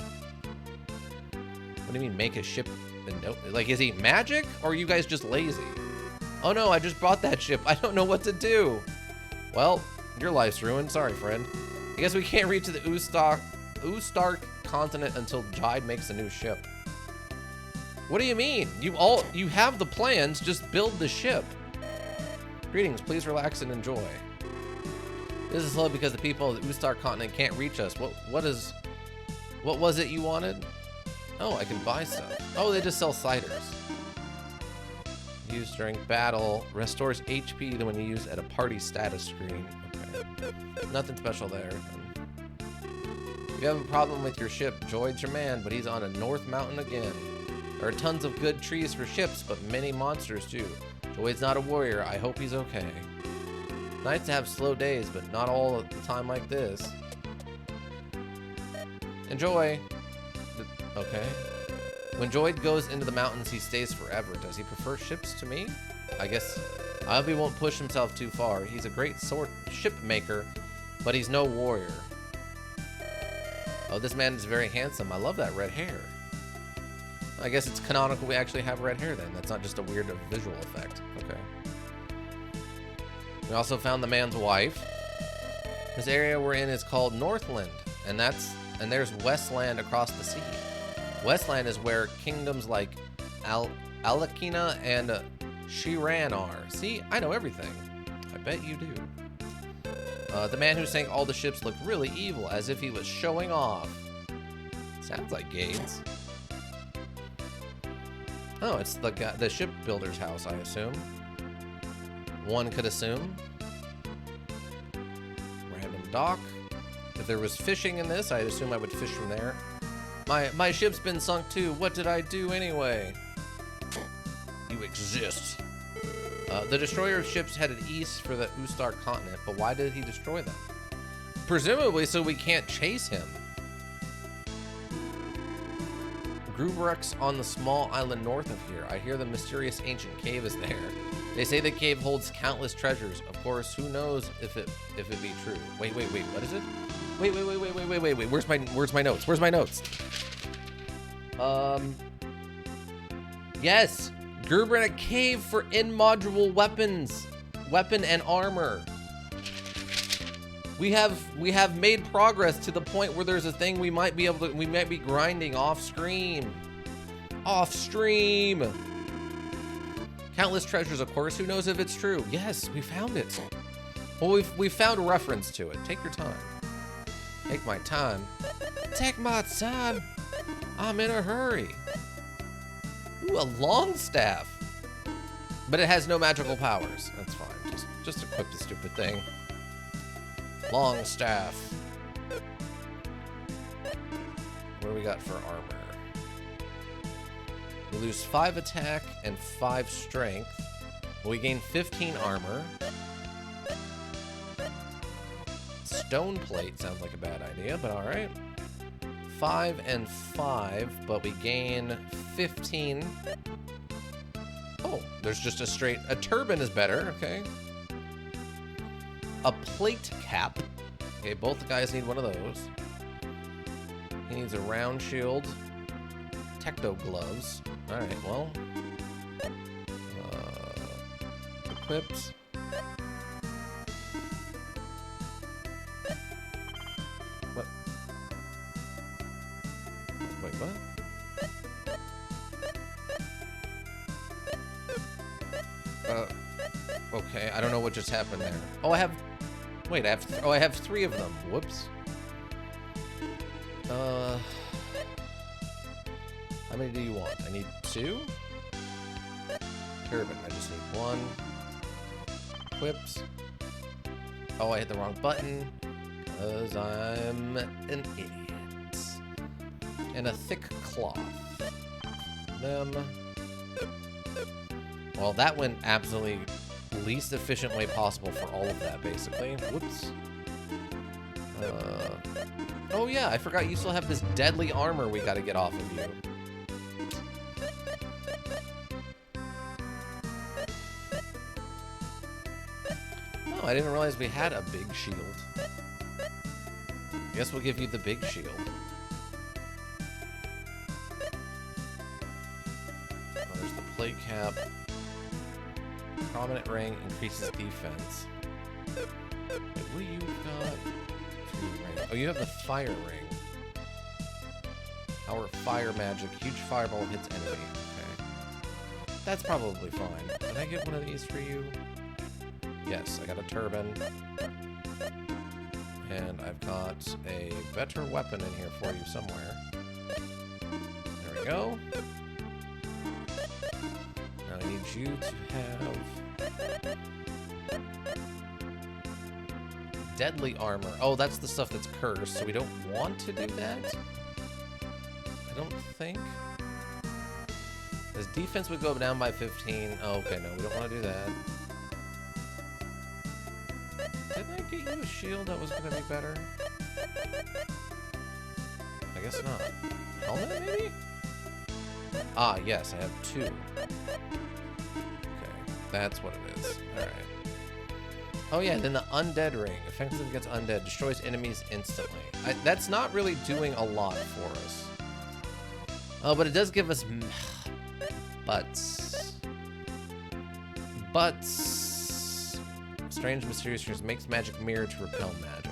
Speaker 1: What do you mean make a ship in no... Like, is he magic or are you guys just lazy? Oh no, I just brought that ship. I don't know what to do. Well, your life's ruined. Sorry, friend. I guess we can't reach the Ustark continent until Jide makes a new ship. What do you mean? You have the plans, just build the ship. Greetings, please relax and enjoy. This is slow because the people of the Ustark continent can't reach us. What was it you wanted? Oh, I can buy stuff. Oh, they just sell ciders. Used during battle, restores HP when you use at a party status screen. Okay. Nothing special there. If you have a problem with your ship, Joyd's your man, but he's on a North Mountain again. There are tons of good trees for ships, but many monsters too. Joyd's not a warrior. I hope he's okay. Nice to have slow days, but not all the time like this. Enjoy. Okay. When Joyd goes into the mountains, he stays forever. Does he prefer ships to me? I guess I hope he won't push himself too far. He's a great ship maker, but he's no warrior. Oh, this man is very handsome. I love that red hair. I guess it's canonical we actually have red hair then. That's not just a weird visual effect. Okay. We also found the man's wife. This area we're in is called Northland, and there's Westland across the sea. Westland is where kingdoms like Alakina and Shiran are. See, I know everything. I bet you do. The man who sank all the ships looked really evil, as if he was showing off. Sounds like Gates. Oh, it's the shipbuilder's house, I assume. One could assume. Random dock. If there was fishing in this, I'd assume I would fish from there. My ship's been sunk too. What did I do anyway? You exist. The destroyer of ships headed east for the Ustar continent, but why did he destroy them? Presumably so we can't chase him. Gruberux on the small island north of here. I hear the mysterious ancient cave is there. They say the cave holds countless treasures. Of course, who knows if it be true. Wait, what is it? Wait. Where's my notes? Where's my notes? Yes. Gerber in a cave for in-module weapon and armor. We have made progress to the point where there's a thing we might be grinding off stream. Countless treasures, of course. Who knows if it's true? Yes, we found it. Well, we found a reference to it. Take your time. Take my time. Take my time. I'm in a hurry. Ooh, a long staff. But it has no magical powers. That's fine. Just equip the stupid thing. Long staff. What do we got for armor? We lose 5 attack and 5 strength. We gain 15 armor. Stone plate sounds like a bad idea, but alright. 5 and 5, but we gain 15. Oh, there's just a turban is better, okay. A plate cap. Okay, both the guys need one of those. He needs a round shield. Tecto gloves. Alright, well. Equipped. What? Wait, what? Okay, I don't know what just happened there. Oh, I have 3 of them. Whoops. How many do you want? I need 2. Turban, I just need 1. Equipped. Oh, I hit the wrong button. Because I'm an idiot. And a thick cloth. Them. Well, that went absolutely least efficient way possible for all of that, basically. Whoops. Oh yeah, I forgot you still have this deadly armor we gotta get off of you. Oh, I didn't realize we had a big shield. I guess we'll give you the big shield. Oh, there's the plate cap. Prominent ring increases defense. Wait, what do you got? Oh, you have the fire ring. Our fire magic. Huge fireball hits enemy. Okay. That's probably fine. Did I get one of these for you? Yes, I got a turban. And I've got a better weapon in here for you somewhere. There we go. Now I need you to have deadly armor. Oh, that's the stuff that's cursed, so we don't want to do that? I don't think. His defense would go down by 15. Oh, okay, no, we don't want to do that. Didn't I get you a shield that was going to be better? I guess not. Helmet, maybe? Ah, yes, I have 2. Okay, that's what it is. Alright. Oh yeah, then the undead ring. Effectively gets undead. Destroys enemies instantly. That's not really doing a lot for us. Oh, but it does give us butts. Butts. Strange, mysterious creatures. Makes magic mirror to repel magic.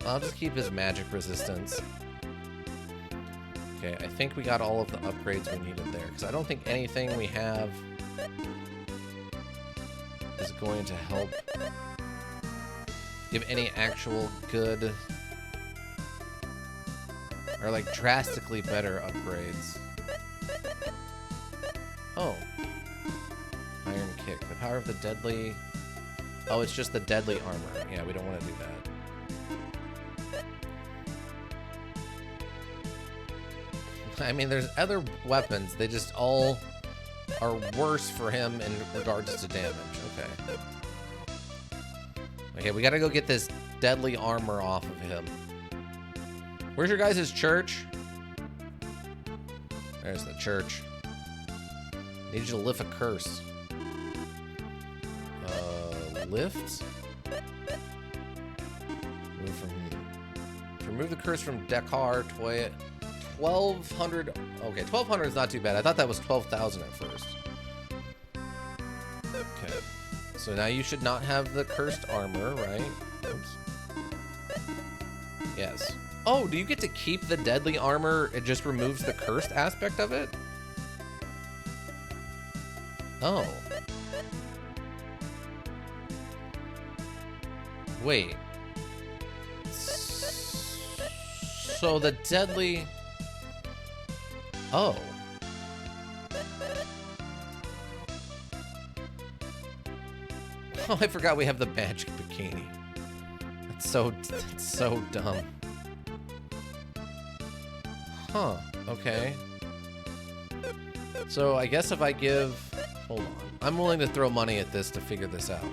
Speaker 1: I'll just keep his magic resistance. Okay, I think we got all of the upgrades we needed there, because I don't think anything we have is going to help give any actual good or like drastically better upgrades. Oh. Iron kick. The power of the deadly... Oh, it's just the deadly armor. Yeah, we don't want to do that. I mean, there's other weapons. They just all are worse for him in regards to damage. Okay. Okay, we gotta go get this deadly armor off of him. Where's your guys' church? There's the church. Need you to lift a curse. Lift? Remove the curse from Dekar, Toy. 1,200. Okay, 1,200 is not too bad. I thought that was 12,000 at first. Okay. So now you should not have the cursed armor, right? Oops. Yes. Oh, do you get to keep the deadly armor? It just removes the cursed aspect of it? Oh. Wait. So the deadly... Oh. Oh, I forgot we have the magic bikini. That's so dumb. Huh, okay. So I guess if I give... Hold on. I'm willing to throw money at this to figure this out.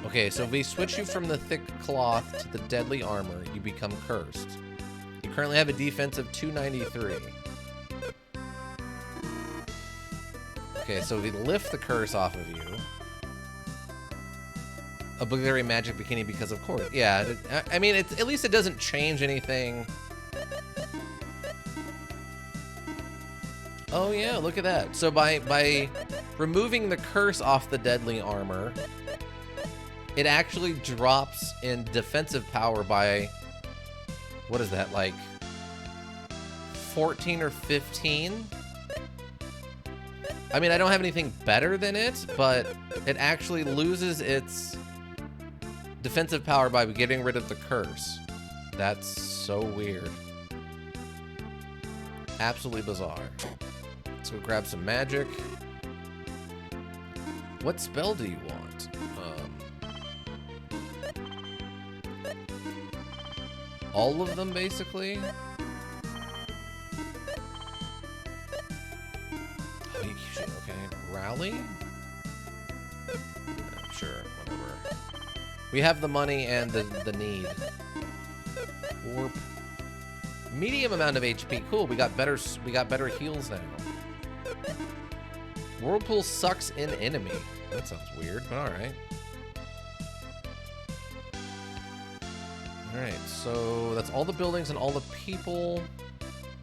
Speaker 1: Okay, so if we switch you from the thick cloth to the deadly armor, you become cursed. You currently have a defense of 293. Okay, so if we lift the curse off of you... Obligatory magic bikini because of course. Yeah, I mean, at least it doesn't change anything. Oh yeah, look at that. So by removing the curse off the deadly armor, it actually drops in defensive power by, what is that, like 14 or 15? I mean, I don't have anything better than it, but it actually loses its defensive power by getting rid of the curse. That's so weird. Absolutely bizarre. Let's go grab some magic. What spell do you want? All of them, basically? Oh, you should, okay. Rally? Sure, whatever. We have the money and the need. Warp. Medium amount of HP. Cool. We got better heals now. Whirlpool sucks in enemy. That sounds weird, but all right. All right. So that's all the buildings and all the people.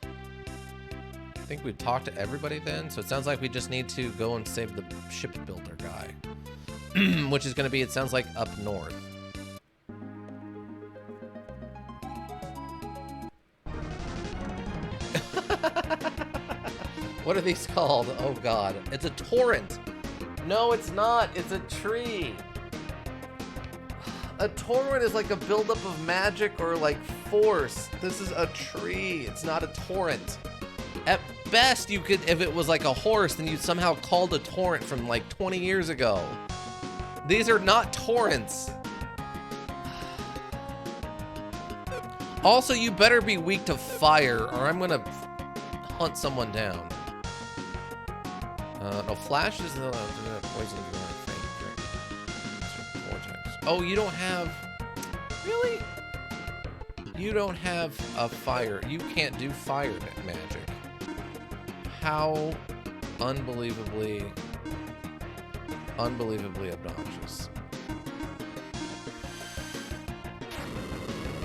Speaker 1: I think we've talked to everybody then. So it sounds like we just need to go and save the shipbuilder guy. Which is going to be, it sounds like, up north. What are these called? Oh, God. It's a torrent. No, it's not. It's a tree. A torrent is like a buildup of magic or, like, force. This is a tree. It's not a torrent. At best, you could, if it was like a horse, then you'd somehow called a torrent from, like, 20 years ago. These are not torrents. Also, you better be weak to fire, or I'm gonna hunt someone down. No, flash is the poison. Oh, you don't have... Really? You don't have a fire. You can't do fire magic. How unbelievably obnoxious.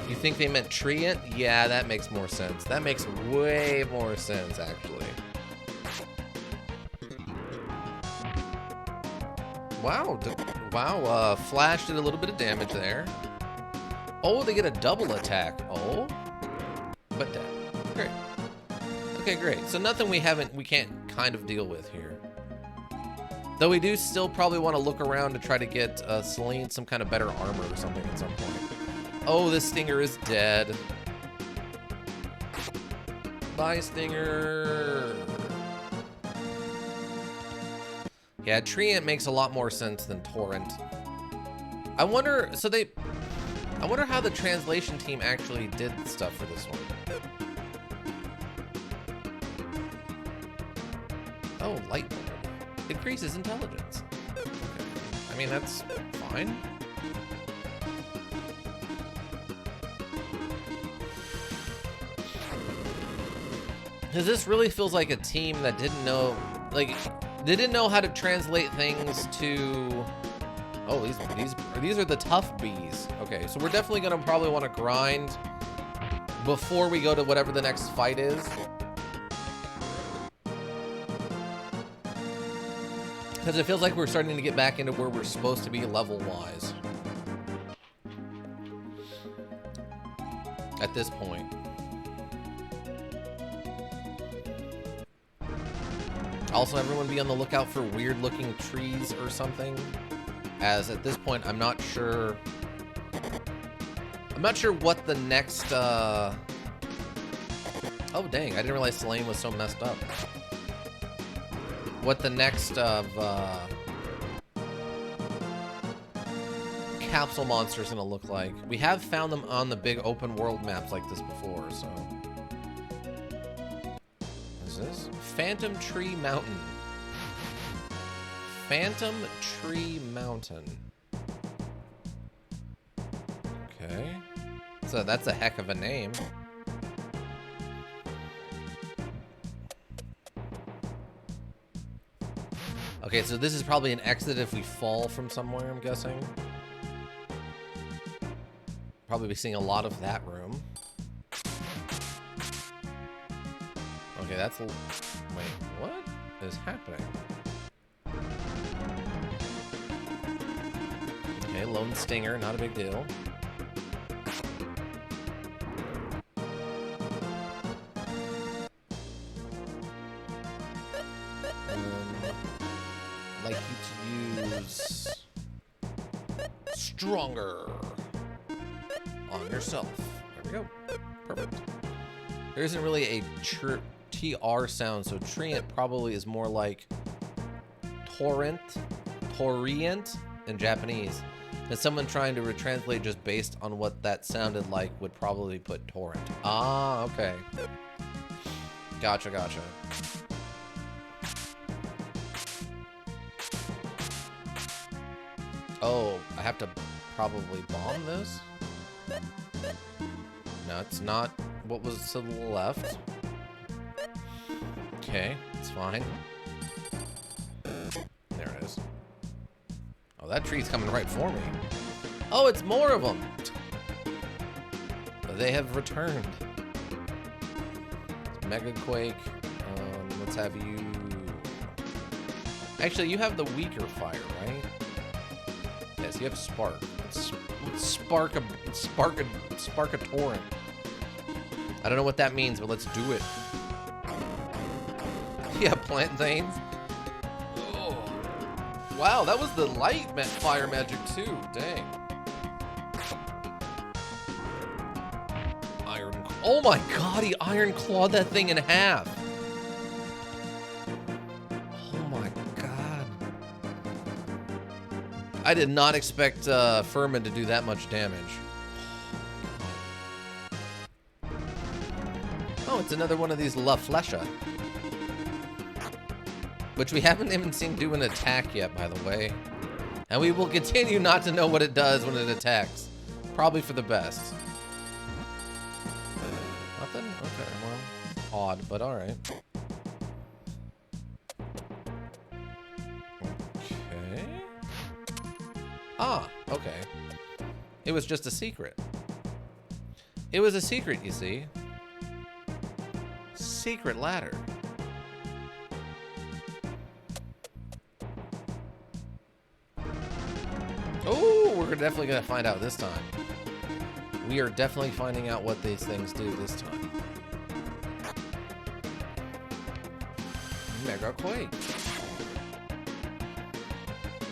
Speaker 1: You think they meant treant? Yeah, that makes more sense. That makes way more sense, actually. Wow, wow, Flash did a little bit of damage there. Oh, they get a double attack. Oh, but dead. Great. Okay, great. So nothing we can't kind of deal with here. Though we do still probably want to look around to try to get Celine some kind of better armor or something at some point. Oh, this Stinger is dead. Bye, Stinger. Yeah, Treant makes a lot more sense than Torrent. I wonder how the translation team actually did stuff for this one. Oh, light bulb. Increases intelligence. Okay. I mean, that's fine. Because this really feels like a team that didn't know, like, they didn't know how to translate things to... Oh, these are the tough bees. Okay, so we're definitely gonna probably want to grind before we go to whatever the next fight is. Because it feels like we're starting to get back into where we're supposed to be level-wise. At this point. Also, everyone be on the lookout for weird-looking trees or something. As at this point, I'm not sure what the next Oh, dang. I didn't realize Selene was so messed up. What the next of capsule monster is going to look like. We have found them on the big open world maps like this before, so. What is this? Phantom Tree Mountain. Phantom Tree Mountain. Okay. So that's a heck of a name. Okay, so this is probably an exit if we fall from somewhere, I'm guessing. Probably be seeing a lot of that room. Okay, that's... Wait, what is happening? Okay, lone stinger, not a big deal. Like you to use stronger on yourself. There we go. Perfect. There isn't really a TR sound, so treant probably is more like torrent in Japanese. And someone trying to retranslate just based on what that sounded like would probably put torrent. Ah, okay. Gotcha, gotcha. Oh, I have to probably bomb this? No, it's not what was to the left. Okay, it's fine. There it is. Oh, that tree's coming right for me. Oh, it's more of them! They have returned. Mega Quake. Let's have you... Actually, you have the weaker fire, right? Yes, you have Spark. Let's spark a torrent. I don't know what that means, but let's do it. Yeah, plantains. Oh. Wow, that was the light fire magic too. Dang. Iron. Oh my god, he iron clawed that thing in half. Oh my god. I did not expect Furman to do that much damage. Oh, it's another one of these La Flecha. Which we haven't even seen do an attack yet, by the way. And we will continue not to know what it does when it attacks. Probably for the best. Nothing? Okay, well, odd, but alright. Okay. Ah, okay. It was just a secret. It was a secret, you see. Secret ladder. Oh, we're definitely gonna find out this time. We are definitely finding out what these things do this time. Mega Quake.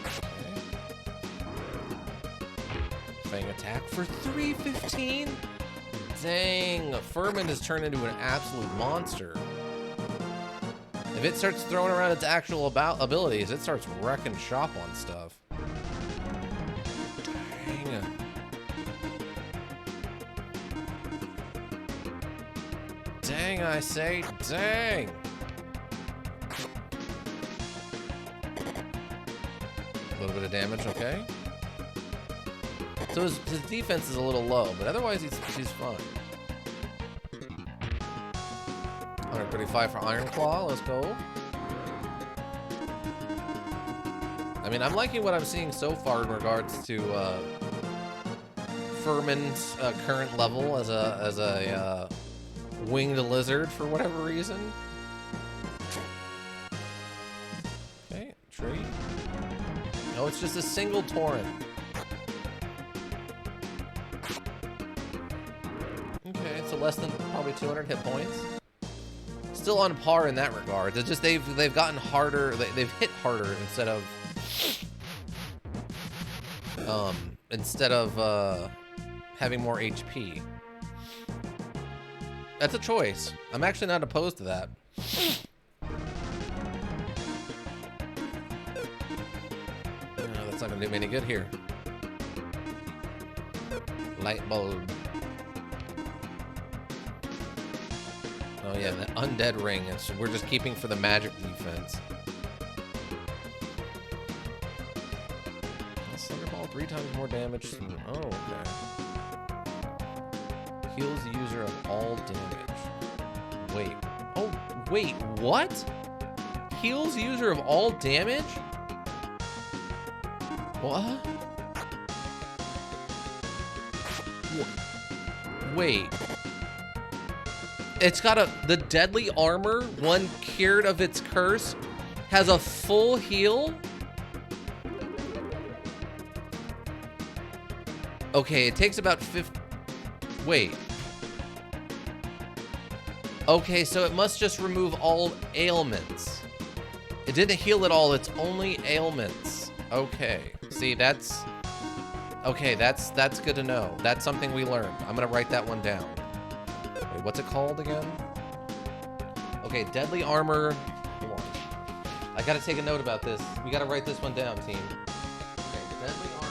Speaker 1: Okay. Fang attack for 315? Dang, Furman has turned into an absolute monster. If it starts throwing around its actual abilities, it starts wrecking shop on stuff. Dang, I say, dang. A little bit of damage, okay. So his defense is a little low, but otherwise he's fine. 135 for Iron Claw, let's go. I mean, I'm liking what I'm seeing so far in regards to Furman's current level as a winged lizard for whatever reason. Okay, tree. No, it's just a single torrent. Okay, so less than probably 200 hit points. Still on par in that regard. It's just they've gotten harder. They've hit harder instead of having more HP. That's a choice. I'm actually not opposed to that. That's not gonna do me any good here. Light bulb. Oh yeah, the undead ring. We're just keeping for the magic defense. Thunderball 3 times more damage. Oh, okay. Heals the user of all damage. Wait. Oh, wait, what? Heals user of all damage? What? Wait. It's got the deadly armor, one cured of its curse, has a full heal? Okay, it takes about 50... Wait. Okay, so it must just remove all ailments. It didn't heal at all, it's only ailments. Okay. See, that's... Okay, that's good to know. That's something we learned. I'm gonna write that one down. Wait, what's it called again? Okay, deadly armor... Hold on. I gotta take a note about this. We gotta write this one down, team. Okay, deadly armor...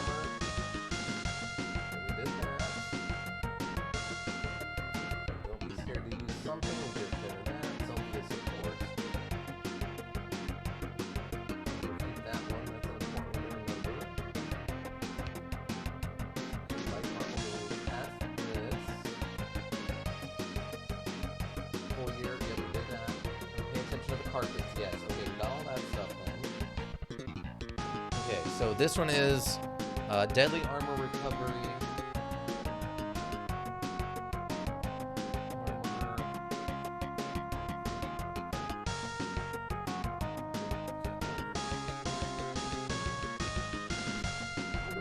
Speaker 1: So this one is deadly armor recovery.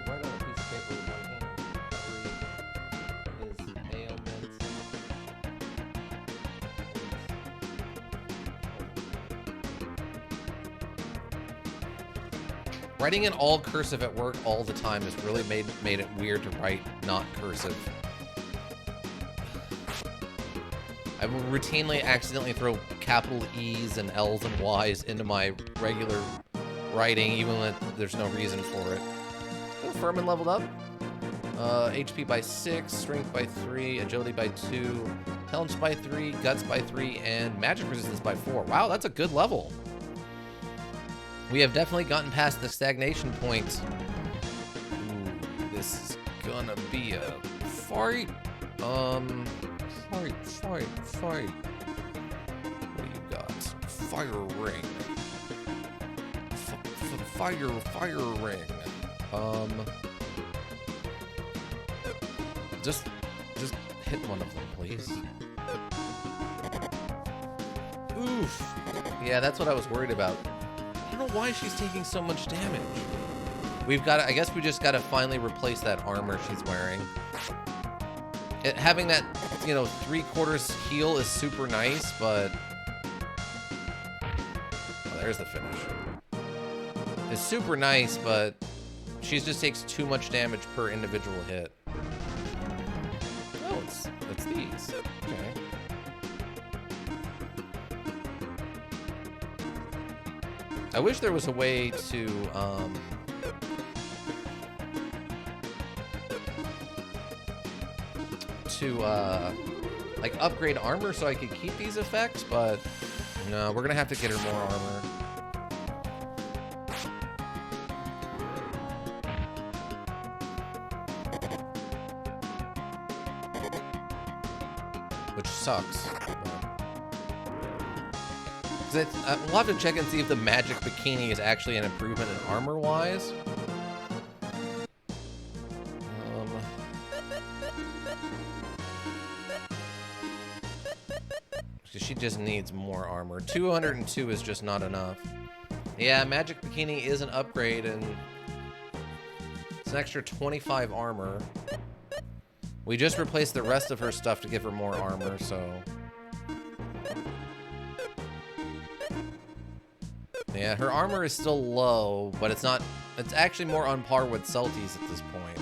Speaker 1: Write on a piece of paper with one hand. Recovery is ailments. Writing in all cursive at work all the time has really made it weird to write not cursive. I will routinely accidentally throw capital E's and L's and Y's into my regular writing, even when there's no reason for it. Oh, Furman leveled up. HP by 6, Strength by 3, Agility by 2, Talents by 3, Guts by 3, and Magic Resistance by 4. Wow, that's a good level. We have definitely gotten past the stagnation point. Ooh, this is gonna be a fight. Fight. What do you got? Fire ring. Fire ring. Just hit one of them, please. Oof. Yeah, that's what I was worried about. I don't know why she's taking so much damage. We've got to, I guess we just got to finally replace that armor she's wearing. Having that, you know, 3/4 heal is super nice, but... Oh, there's the finish. It's super nice, but she just takes too much damage per individual hit. Oh, it's these. Okay. I wish there was a way to, like upgrade armor so I could keep these effects, but no, we're gonna have to get her more armor. Which sucks. We'll have to check and see if the magic bikini is actually an improvement in armor-wise. She just needs more armor. 202 is just not enough. Yeah, magic bikini is an upgrade, and it's an extra 25 armor. We just replaced the rest of her stuff to give her more armor, so... Yeah, her armor is still low, but it's not... It's actually more on par with Celti's at this point.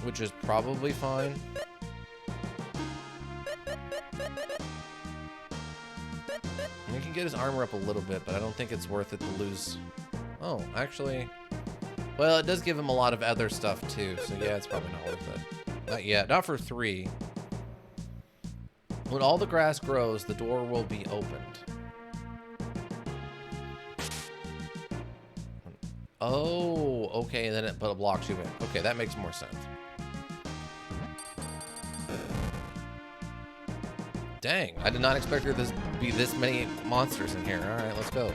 Speaker 1: Which is probably fine. can get his armor up a little bit, but I don't think it's worth it to lose. Oh, actually, well, it does give him a lot of other stuff too, so yeah, it's probably not worth it. Not yet, not for 3. When all the grass grows, the door will be opened. Oh, okay, then it blocks you in. Okay, that makes more sense. Dang, I did not expect there to be this many monsters in here. All right, let's go.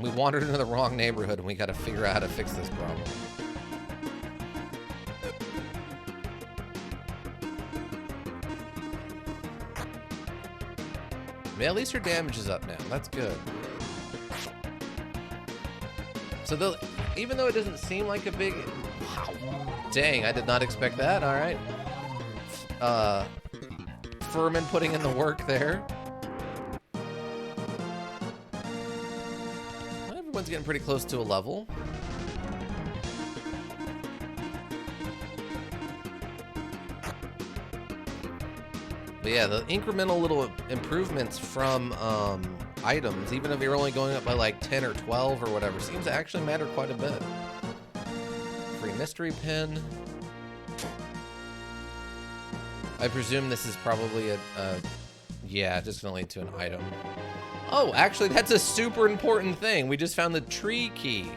Speaker 1: We wandered into the wrong neighborhood and we got to figure out how to fix this problem. Yeah, at least her damage is up now. That's good. So even though it doesn't seem like a big... Wow. Dang, I did not expect that. All right. Furman putting in the work there. Well, everyone's getting pretty close to a level. But yeah, the incremental little improvements from items, even if you're only going up by like 10 or 12 or whatever, seems to actually matter quite a bit. Free mystery pin. I presume this is probably yeah, just gonna lead to an item. Oh, actually, that's a super important thing. We just found the tree key.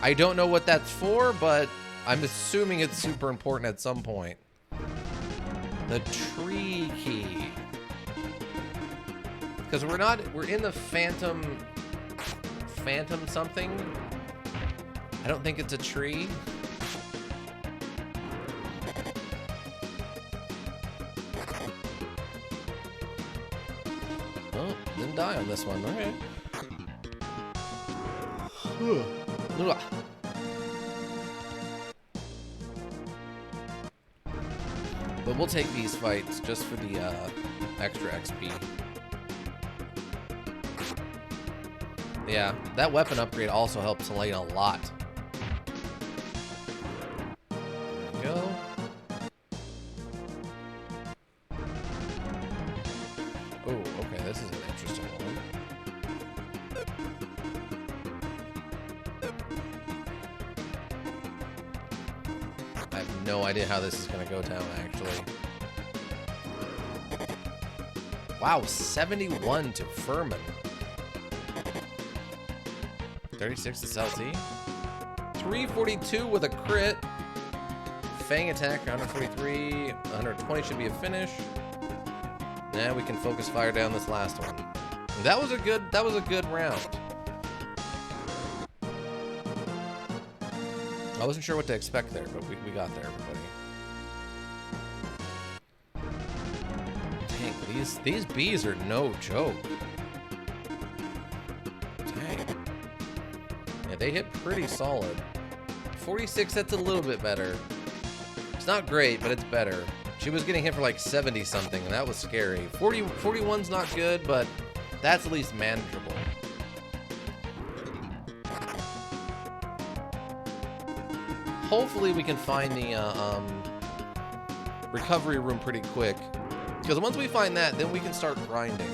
Speaker 1: I don't know what that's for, but I'm assuming it's super important at some point. The tree key. Because we're in the phantom something. I don't think it's a tree. Oh, didn't die on this one. Okay. But we'll take these fights just for the extra XP. Yeah, that weapon upgrade also helps Elaine a lot. There we go. Oh, okay, this is an interesting one. I have no idea how this is going to go down, actually. Wow, 71 to Furman. 36 to Celti. 342 with a crit. Fang attack, 143. 120 should be a finish. Now we can focus fire down this last one. That was a good round. I wasn't sure what to expect there, but we got there, everybody. Dang, these bees are no joke. Dang. Yeah, they hit pretty solid. 46, that's a little bit better. It's not great, but it's better. She was getting hit for like 70 something, and that was scary. 41's not good, but that's at least manageable. Hopefully we can find the recovery room pretty quick. Because once we find that, then we can start grinding.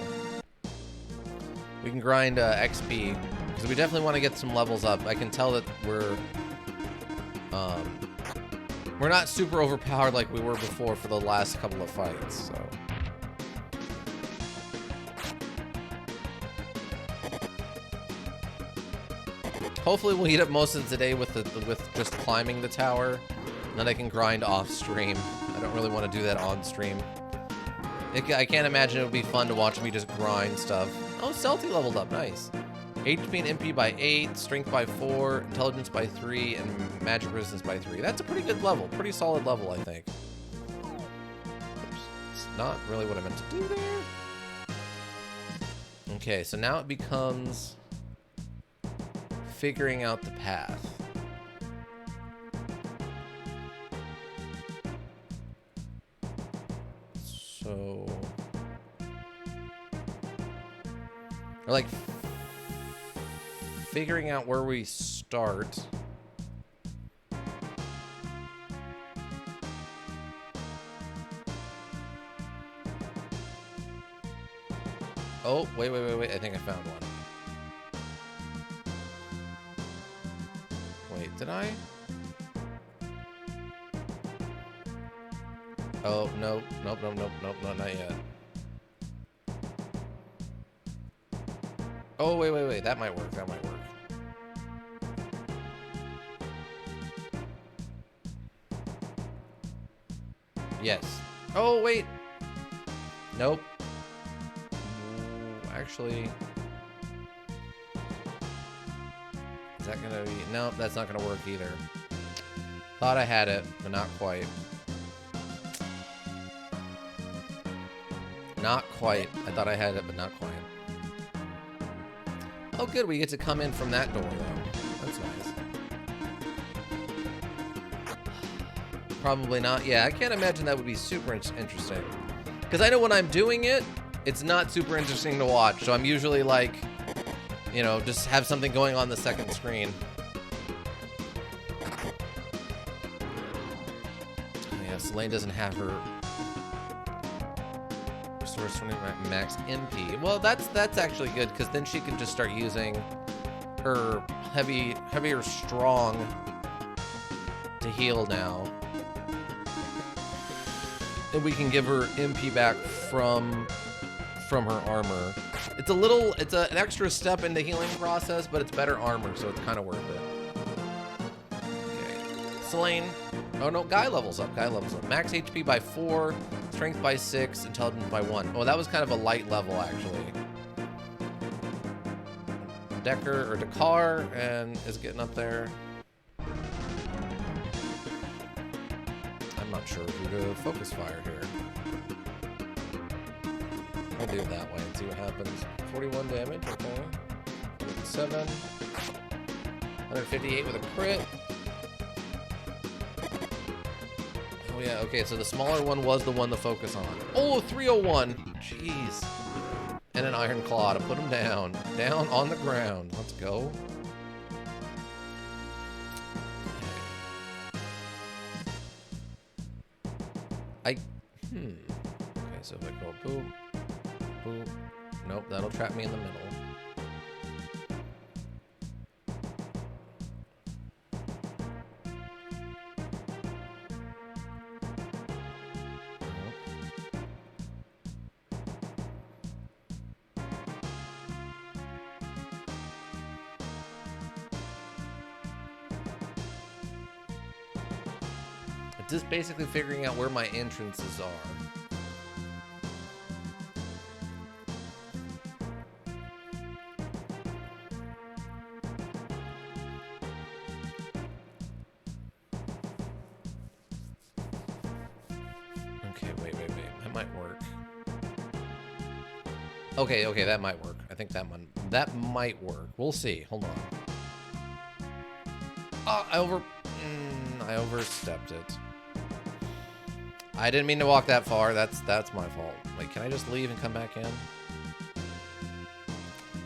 Speaker 1: We can grind XP. Because we definitely want to get some levels up. I can tell that we're not super overpowered like we were before for the last couple of fights, so. Hopefully we'll eat up most of the day with just climbing the tower. And then I can grind off stream. I don't really want to do that on stream. I can't imagine it would be fun to watch me just grind stuff. Oh, Celti leveled up, nice. HP and MP by 8, Strength by 4, Intelligence by 3, and Magic Resistance by 3. That's a pretty good level. Pretty solid level, I think. Oops. It's not really what I meant to do there. Okay, so now it becomes figuring out the path. So... or like... figuring out where we start. Oh, wait. I think I found one. Wait, did I? Oh, nope, not yet. Oh, wait. That might work. Yes. Oh, wait. Nope. Actually. Is that gonna be... Nope, that's not gonna work either. Thought I had it, but not quite. Not quite. I thought I had it, but not quite. Oh, good. We get to come in from that door, though. That's nice. Probably not. Yeah, I can't imagine that would be super interesting. Because I know when I'm doing it, it's not super interesting to watch. So I'm usually like, you know, just have something going on the second screen. Yeah, Selene doesn't have her restores 20 max MP. Well, that's actually good because then she can just start using her heavier strong to heal now. And we can give her MP back from her armor. It's an extra step in the healing process, but it's better armor, so it's kind of worth it. Okay. Selene. Oh no, Guy levels up. Max HP by 4, strength by 6, intelligence by 1. Oh, that was kind of a light level, actually. Dakar and is getting up there. I'm not sure who to focus fire here. I'll do it that way and see what happens. 41 damage, okay. 7. 158 with a crit. Oh yeah, okay, so the smaller one was the one to focus on. Oh, 301! Jeez. And an Iron Claw to put him down. Down on the ground. Let's go. Okay, so if I go boop, boop. Nope, that'll trap me in the middle. Just basically figuring out where my entrances are. Okay, wait. That might work. Okay, that might work. I think that might work. We'll see. Hold on. I overstepped it. I didn't mean to walk that far. That's my fault. Wait, can I just leave and come back in?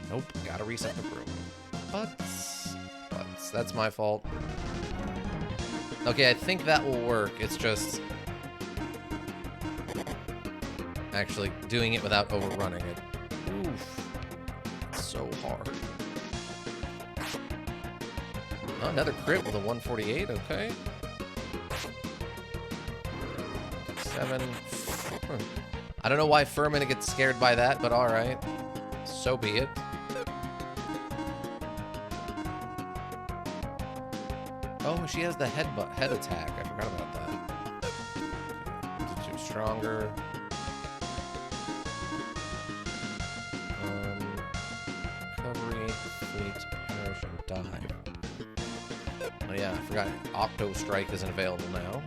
Speaker 1: Nope. Gotta reset the room. Butts. That's my fault. Okay, I think that will work. It's just actually doing it without overrunning it. Oof. It's so hard. Oh, another crit with a 148. Okay. 7. I don't know why Furman gets scared by that, but alright. So be it. Oh, she has the head attack. I forgot about that. Too stronger. Recovery, fleet, perish, and die. Oh yeah, I forgot. Octo Strike isn't available now.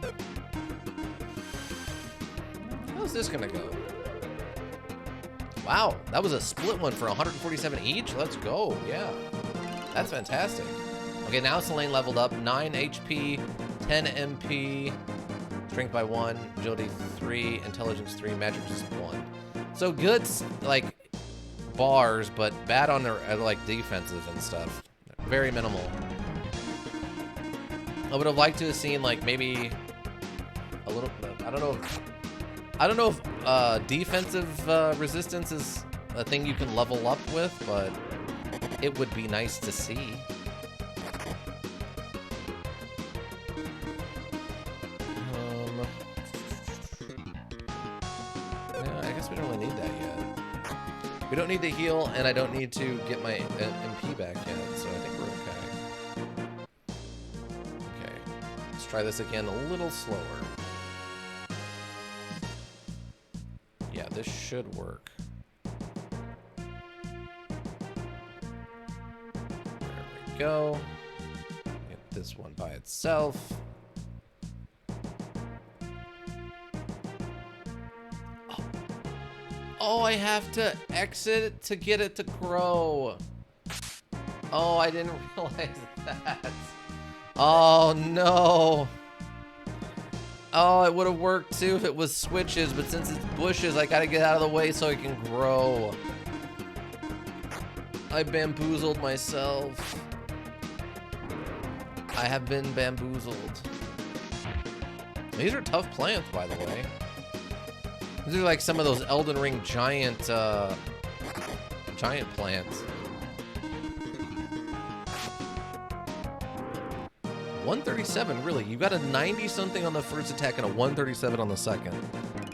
Speaker 1: How's this gonna go? Wow, that was a split one for 147 each. Let's go. Yeah, that's fantastic. Okay, now Selene leveled up. 9 HP, 10 MP, strength by 1, agility 3, intelligence 3, magic resist 1. So good, like, bars, but bad on their, like, defensive and stuff. Very minimal. I would have liked to have seen, like, maybe a little, I don't know if defensive resistance is a thing you can level up with, but it would be nice to see. Yeah, I guess we don't really need that yet. We don't need to heal, and I don't need to get my MP back yet, so I think we're okay. Okay, let's try this again a little slower. Yeah, this should work. There we go. Get this one by itself. Oh, I have to exit to get it to grow. Oh, I didn't realize that. Oh, no. Oh, it would have worked too if it was switches, but since it's bushes, I gotta get out of the way so it can grow. I bamboozled myself. I have been bamboozled. These are tough plants, by the way. These are like some of those Elden Ring giant plants. 137, really? You got a 90-something on the first attack and a 137 on the second.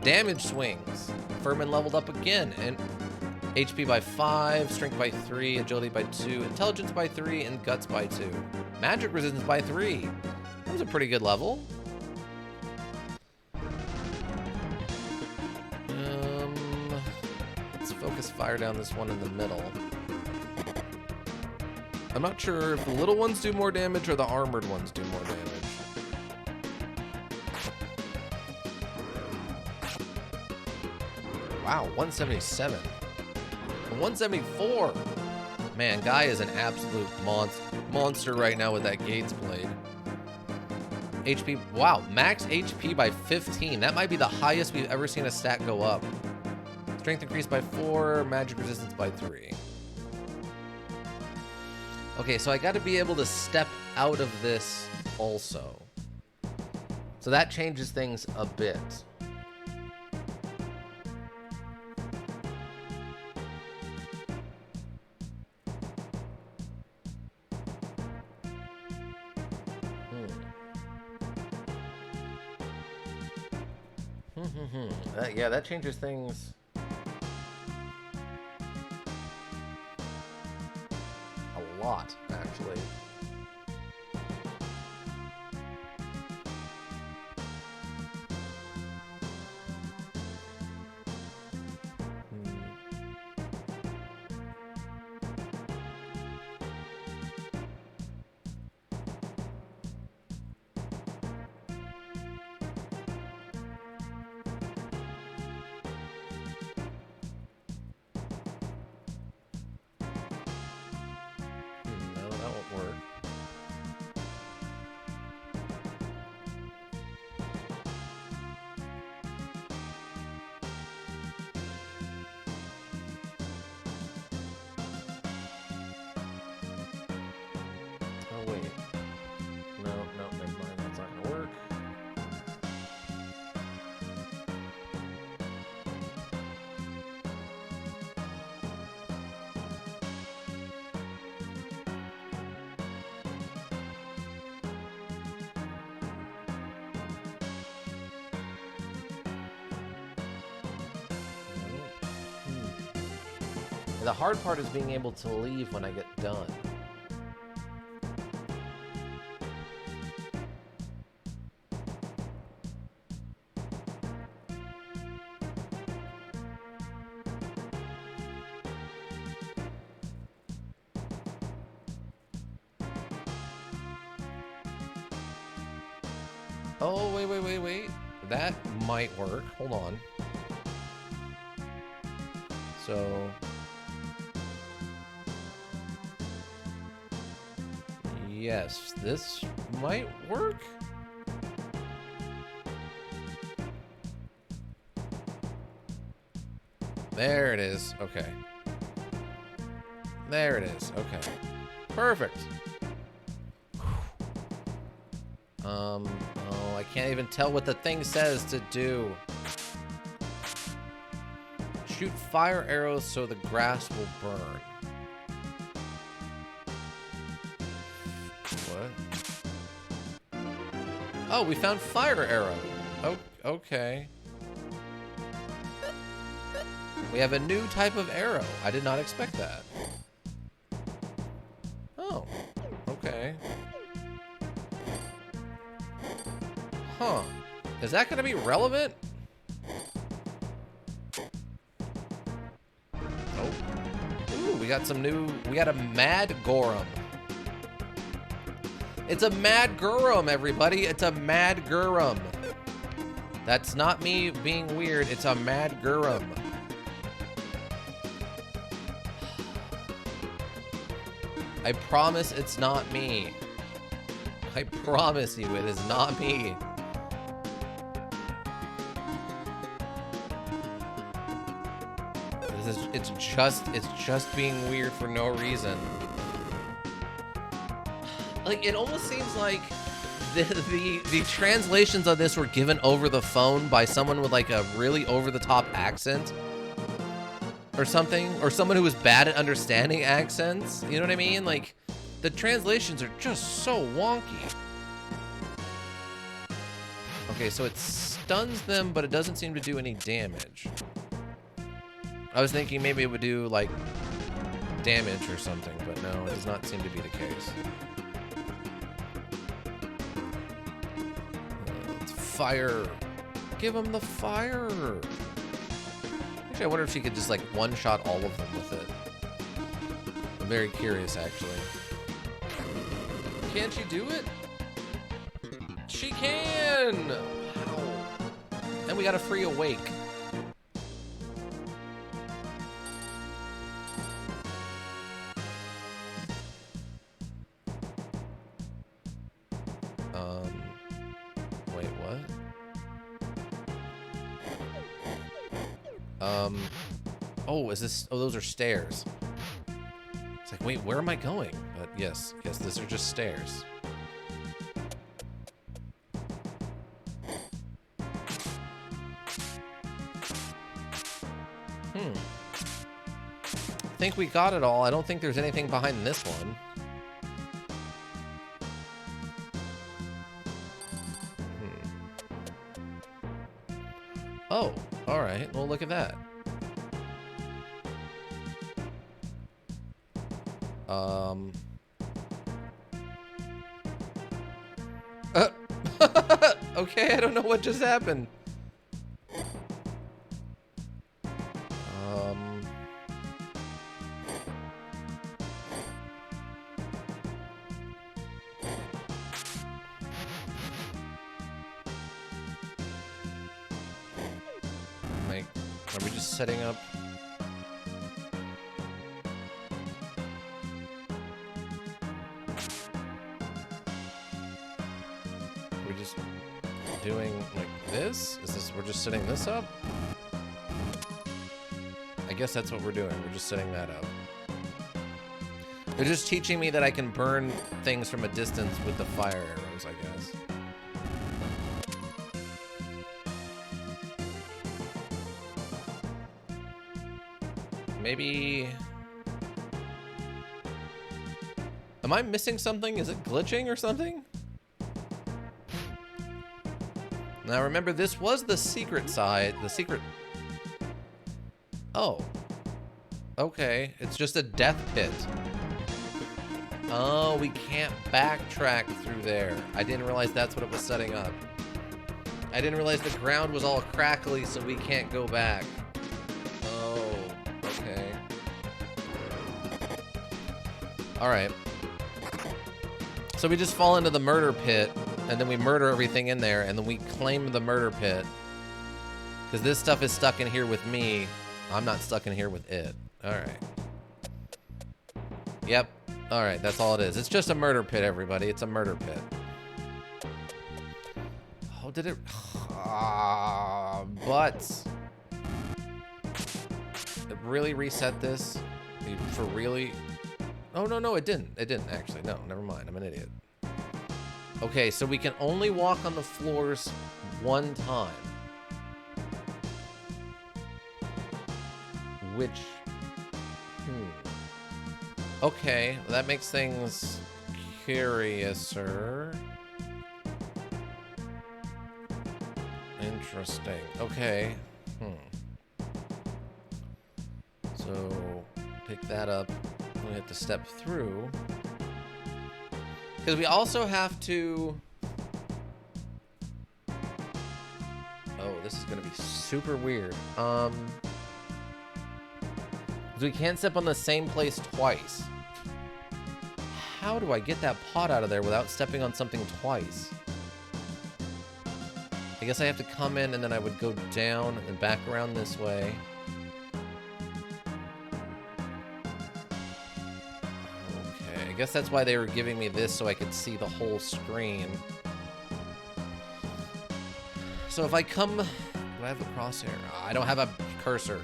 Speaker 1: Damage swings. Furman leveled up again. And HP by 5, Strength by 3, Agility by 2, Intelligence by 3, and Guts by 2. Magic Resistance by 3. That was a pretty good level. Let's focus fire down this one in the middle. I'm not sure if the little ones do more damage or the armored ones do more damage. Wow, 177. 174. Man, Guy is an absolute monster right now with that Gates Blade. HP, wow, max HP by 15. That might be the highest we've ever seen a stat go up. Strength increased by 4, magic resistance by 3. Okay, so I got to be able to step out of this also. So that changes things a bit. Yeah, that changes things a lot, actually. The hard part is being able to leave when I get done. Oh, wait. That might work. Hold on. So... yes, this might work. There it is. Okay. There it is. Okay. Perfect. Oh, I can't even tell what the thing says to do. Shoot fire arrows so the grass will burn. What? Oh, we found fire arrow. Oh, okay. We have a new type of arrow. I did not expect that. Oh, okay. Huh. Is that going to be relevant? Oh. Ooh, we got some new... We got a Mad Gorum. It's a Mad Gorum, everybody. It's a Mad Gorum. That's not me being weird. It's a Mad Gorum. I promise it's not me. I promise you it is not me. It's just being weird for no reason. Like, it almost seems like the translations of this were given over the phone by someone with like a really over-the-top accent or something, or someone who was bad at understanding accents. You know what I mean? Like, the translations are just so wonky. Okay, so it stuns them, but it doesn't seem to do any damage. I was thinking maybe it would do, like, damage or something, but no, it does not seem to be the case. It's fire. Give him the fire. Actually, I wonder if she could just, like, one-shot all of them with it. I'm very curious, actually. Can she do it? She can! Wow. And we got a free awake. Wait, what? Oh, is this... Oh, those are stairs. It's like, wait, where am I going? But yes, these are just stairs. I think we got it all. I don't think there's anything behind this one. Oh, all right. Well, look at that. Okay, I don't know what just happened. Like, are we just setting up? We're just doing like this? Is this, we're just setting this up? I guess that's what we're doing. We're just setting that up. They're just teaching me that I can burn things from a distance with the fire arrows, I guess. Maybe... Am I missing something? Is it glitching or something? Now remember, this was the secret side. The secret... Oh. Okay. It's just a death pit. Oh, we can't backtrack through there. I didn't realize that's what it was setting up. I didn't realize the ground was all crackly, so we can't go back. Oh, okay. Alright. So we just fall into the murder pit, and then we murder everything in there, and then we claim the murder pit. Because this stuff is stuck in here with me. I'm not stuck in here with it. Alright. Yep. Alright, that's all it is. It's just a murder pit, everybody. It's a murder pit. Oh, did it... but... It really reset this? For really... Oh, no, it didn't. It didn't, actually. No, never mind. I'm an idiot. Okay, so we can only walk on the floors one time. which... Okay, well, that makes things curiouser. Interesting. Okay. So, pick that up. We have to step through. Because we also have to... Oh, this is going to be super weird. We can't step on the same place twice. How do I get that pot out of there without stepping on something twice? I guess I have to come in and then I would go down and back around this way. Okay, I guess that's why they were giving me this, so I could see the whole screen. So if I come... Do I have a crosshair? Oh, I don't have a cursor.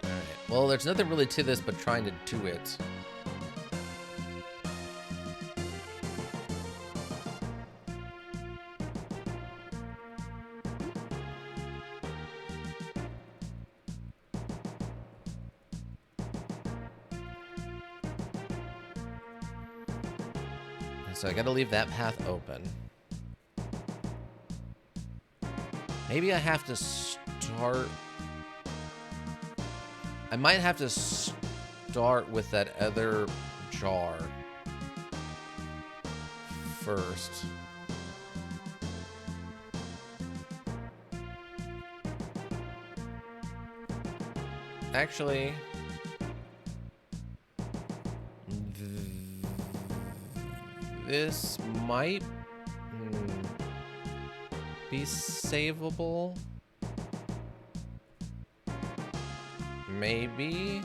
Speaker 1: Alright, well, there's nothing really to this but trying to do it. So I gotta leave that path open. Maybe I have to start... I might have to start with that other jar first. Actually... This might be savable. Maybe.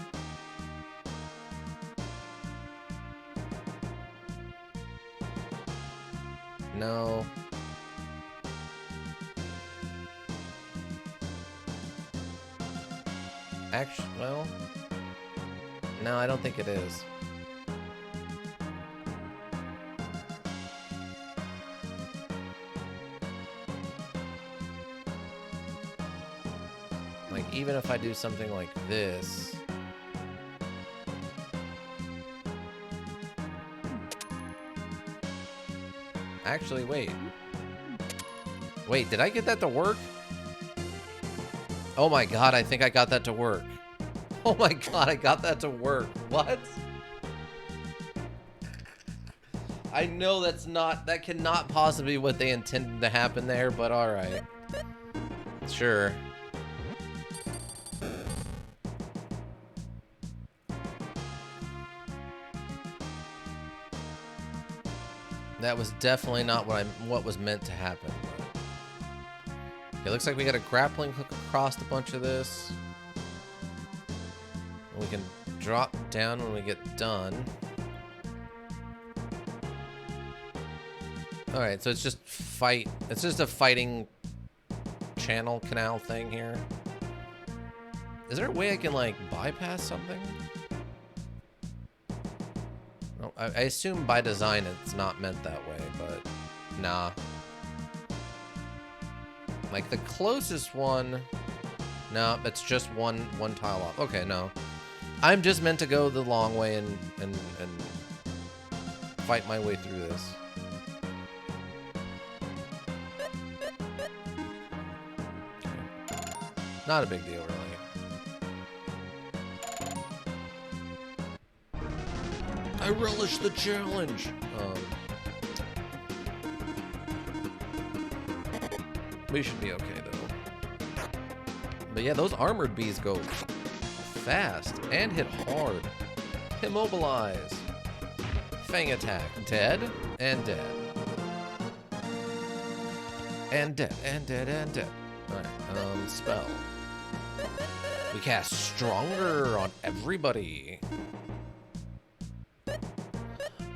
Speaker 1: No. Actually, well, no, I don't think it is. Even if I do something like this. Actually, wait. Wait, did I get that to work? Oh my god, I think I got that to work. Oh my god, I got that to work. What? I know that cannot possibly be what they intended to happen there, but alright. Sure. That was definitely not what was meant to happen. It looks like we got a grappling hook across a bunch of this. We can drop down when we get done. Alright, so it's just it's just a fighting canal thing here. Is there a way I can, like, bypass something? No, I assume by design it's not meant that way, but nah. Like, the closest one... No, it's just one tile off. Okay, no. I'm just meant to go the long way and fight my way through this. Not a big deal, really. I relish the challenge. We should be okay, though. But yeah, those armored bees go fast and hit hard. Immobilize. Fang attack. Dead and dead. And dead and dead and dead. Alright, spell. We cast Stronger on everybody.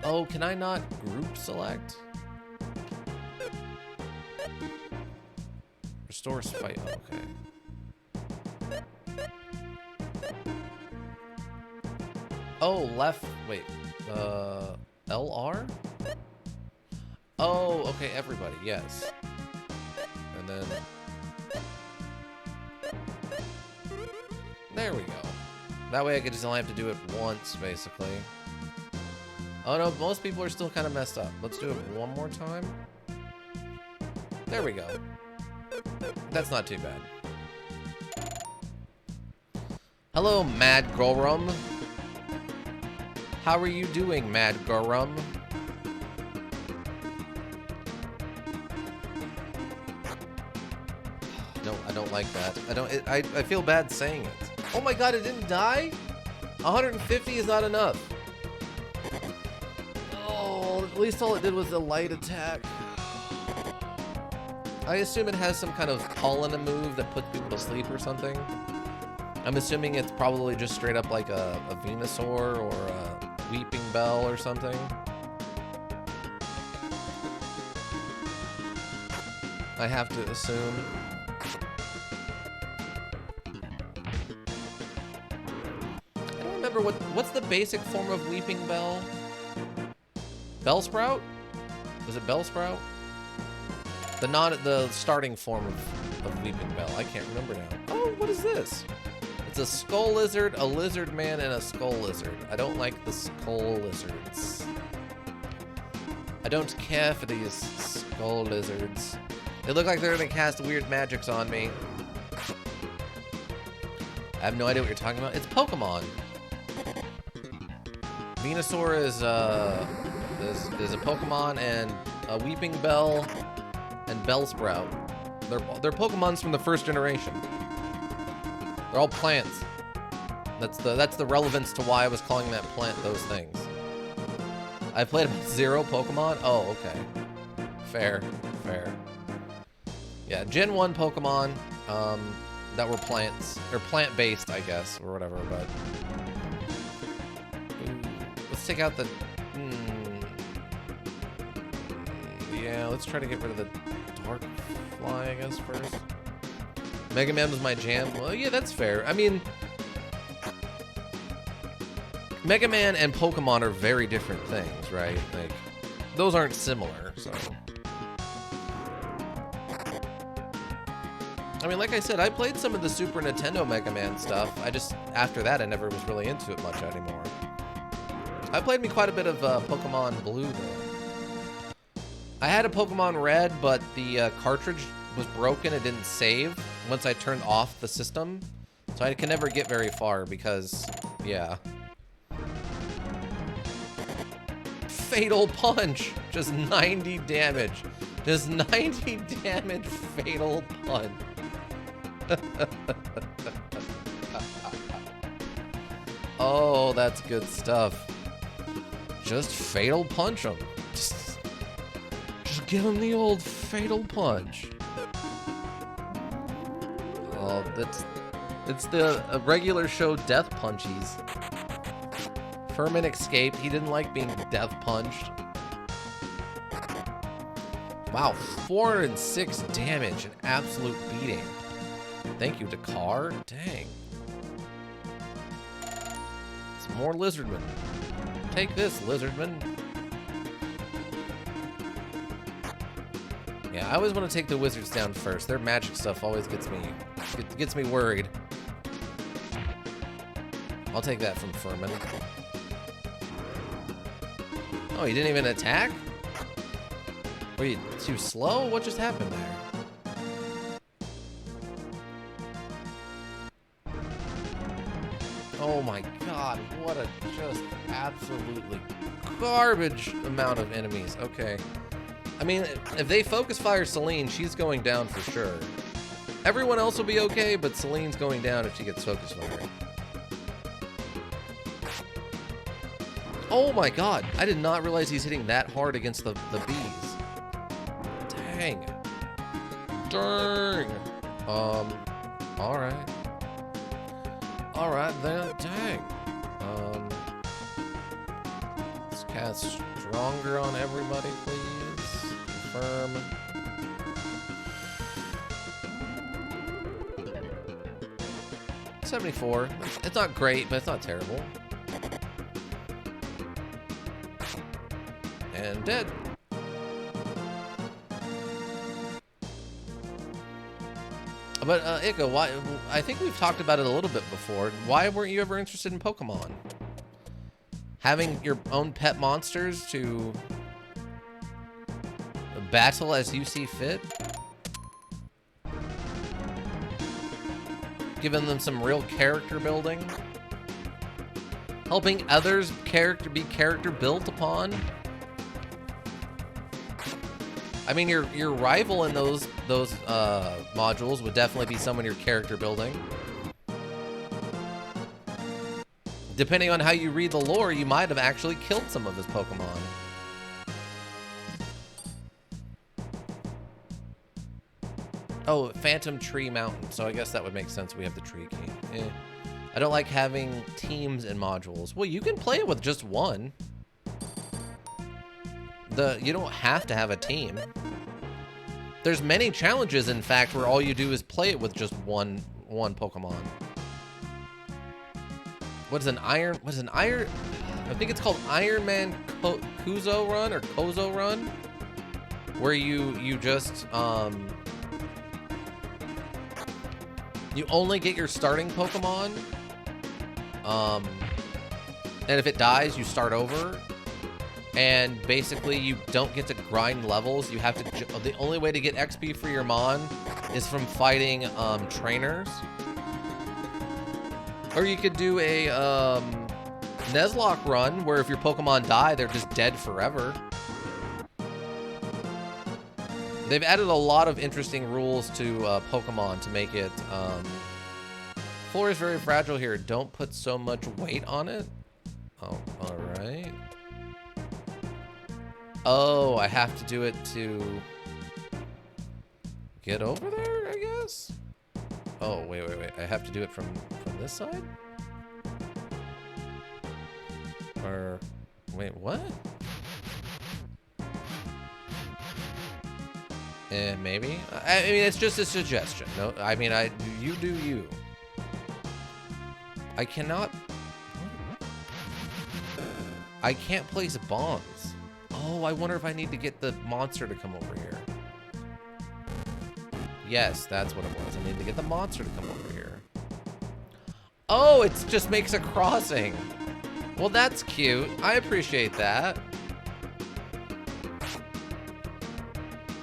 Speaker 1: Oh, can I not group select? Restores fight. Okay. Oh, left. Wait. LR? Oh, okay, everybody. Yes. And then... There we go. That way I could just only have to do it once, basically. Oh no, most people are still kind of messed up. Let's do it one more time. There we go. That's not too bad. Hello, Mad Gorum. How are you doing, Mad Gorum? No, I don't like that. I feel bad saying it. Oh my god, it didn't die? 150 is not enough. Oh, at least all it did was a light attack. I assume it has some kind of pollen move that puts people to sleep or something. I'm assuming it's probably just straight up like a Venusaur or a Weeping Bell or something. I have to assume. I don't remember what's the basic form of Weeping Bell? Bellsprout? Was it Bellsprout? The starting form of Weeping Bell. I can't remember now. Oh, what is this? It's a skull lizard, a lizard man, and a skull lizard. I don't like the skull lizards. I don't care for these skull lizards. They look like they're gonna cast weird magics on me. I have no idea what you're talking about. It's Pokemon. Venusaur is a Pokemon, and a Weeping Bell and Bellsprout. They're Pokemons from the first generation. They're all plants. That's the relevance to why I was calling that plant those things. I played about 0 Pokemon. Oh, okay. Fair. Yeah, Gen 1 Pokemon that were plants, or plant-based, I guess, or whatever. But let's take out the. Yeah, let's try to get rid of the Dark Fly, I guess, first. Mega Man was my jam. Well, yeah, that's fair. I mean, Mega Man and Pokemon are very different things, right? Like, those aren't similar, so. I mean, like I said, I played some of the Super Nintendo Mega Man stuff. After that, I never was really into it much anymore. I played me quite a bit of Pokemon Blue, though. I had a Pokemon Red, but the cartridge was broken. It didn't save once I turned off the system. So I can never get very far because, yeah. Fatal Punch. Just 90 damage. Just 90 damage Fatal Punch. Oh, that's good stuff. Just Fatal Punch him. Just give him the old Fatal Punch. Oh, it's the regular show Death Punchies. Furman escaped. He didn't like being death punched. Wow, 406 damage, an absolute beating. Thank you, Dakar. Dang. Some more Lizardmen. Take this, Lizardman. Yeah, I always want to take the wizards down first. Their magic stuff always gets me worried. I'll take that from Furman. Oh, he didn't even attack? Were you too slow? What just happened there? Oh my god, what a just absolutely garbage amount of enemies. Okay. I mean, if they focus fire Celine, she's going down for sure. Everyone else will be okay, but Celine's going down if she gets focus fire. Oh my god, I did not realize he's hitting that hard against the bees. Dang. Dang. Alright. Alright then, dang. Let's cast Stronger on everybody, please. Confirm. $74. It's not great, but it's not terrible. And dead. But Ika, why? I think we've talked about it a little bit before. Why weren't you ever interested in Pokemon? Having your own pet monsters to battle as you see fit? Giving them some real character building? Helping others be character built upon? I mean, your rival in those modules would definitely be someone you're character building. Depending on how you read the lore, you might have actually killed some of his Pokemon. Oh, Phantom Tree Mountain. So I guess that would make sense. We have the tree key. I don't like having teams in modules. Well, you can play it with just one. You don't have to have a team. There's many challenges, in fact, where all you do is play it with just one Pokemon. What is an iron? I think it's called Iron Man Kuzo Run or Kozo Run, where you just you only get your starting Pokemon, and if it dies, you start over. And basically, you don't get to grind levels. You have to. The only way to get XP for your Mon is from fighting trainers. Or you could do a Nuzlocke run, where if your Pokemon die, they're just dead forever. They've added a lot of interesting rules to Pokemon to make it. Floor is very fragile here. Don't put so much weight on it. Oh, all right. Oh, I have to do it to get over there, I guess? Oh, wait. I have to do it from this side? Or, wait, what? Maybe? I mean, it's just a suggestion. No, I mean, you do you. I can't place bonds. Oh, I wonder if I need to get the monster to come over here. Yes, that's what it was. I need to get the monster to come over here. Oh, it just makes a crossing. Well, that's cute. I appreciate that.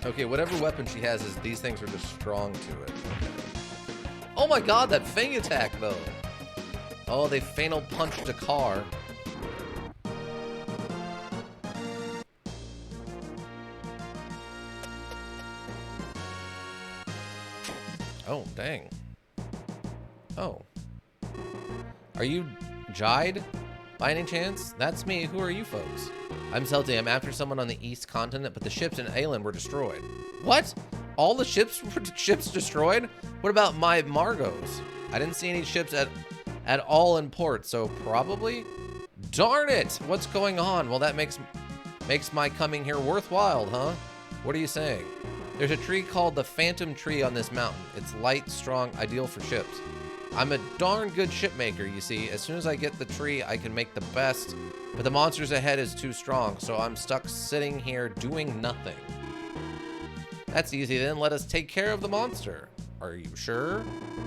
Speaker 1: Okay, whatever weapon she has, these things are just strong to it. Okay. Oh my god, that Fang attack, though. Oh, they fatal punched a car. Oh, dang. Oh. Are you Jide, by any chance? That's me. Who are you folks? I'm Celti. I'm after someone on the East Continent, but the ships in Aelan were destroyed. What? All the ships were destroyed? What about my Margos? I didn't see any ships at all in port, so probably? Darn it! What's going on? Well, that makes my coming here worthwhile, huh? What are you saying? There's a tree called the Phantom Tree on this mountain. It's light, strong, ideal for ships. I'm a darn good ship maker, you see. As soon as I get the tree, I can make the best, but the monsters ahead is too strong, so I'm stuck sitting here doing nothing. That's easy then. Let us take care of the monster. Are you sure?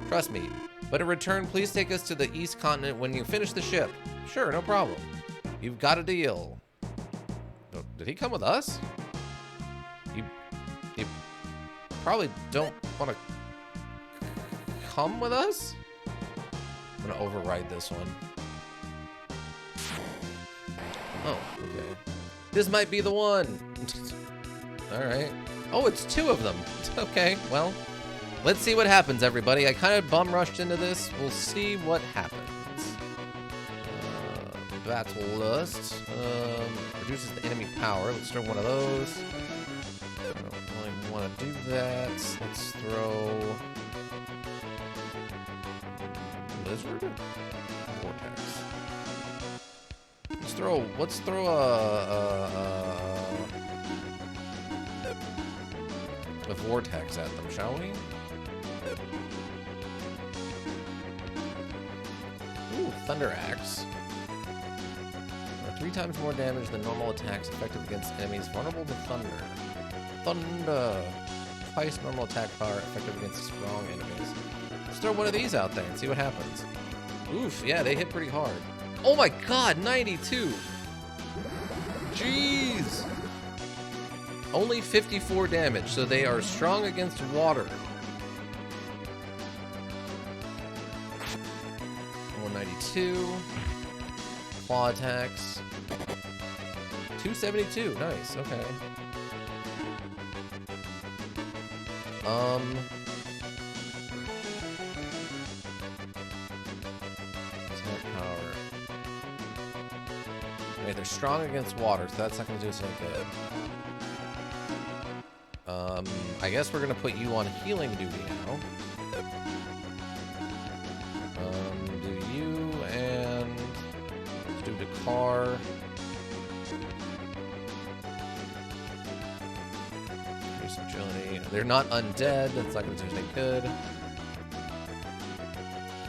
Speaker 1: Trust me. But in return, please take us to the East Continent when you finish the ship. Sure, no problem. You've got a deal. Did he come with us? You probably don't want to come with us? I'm gonna override this one. Oh, okay. This might be the one. All right. Oh, it's two of them. Okay, well, let's see what happens, everybody. I kind of bum rushed into this. We'll see what happens. Battle Lust. Reduces the enemy power. Let's throw one of those. I don't really want to do that. Let's throw Lizard? Vortex. Let's throw a Vortex at them, shall we? Ooh, Thunder Axe. 3 times more damage than normal attacks effective against enemies vulnerable to thunder. Thunder. twice normal attack power, effective against strong enemies. Let's throw one of these out there and see what happens. Oof, yeah, they hit pretty hard. Oh my god, 92! Jeez! Only 54 damage, so they are strong against water. 192. Claw attacks. 272, nice, okay. Attack power. Wait, they're strong against water, so that's not gonna do us any good. I guess we're gonna put you on healing duty now. Do you and let's do Dakar. Increase agility. They're not undead. That's not gonna do us any good.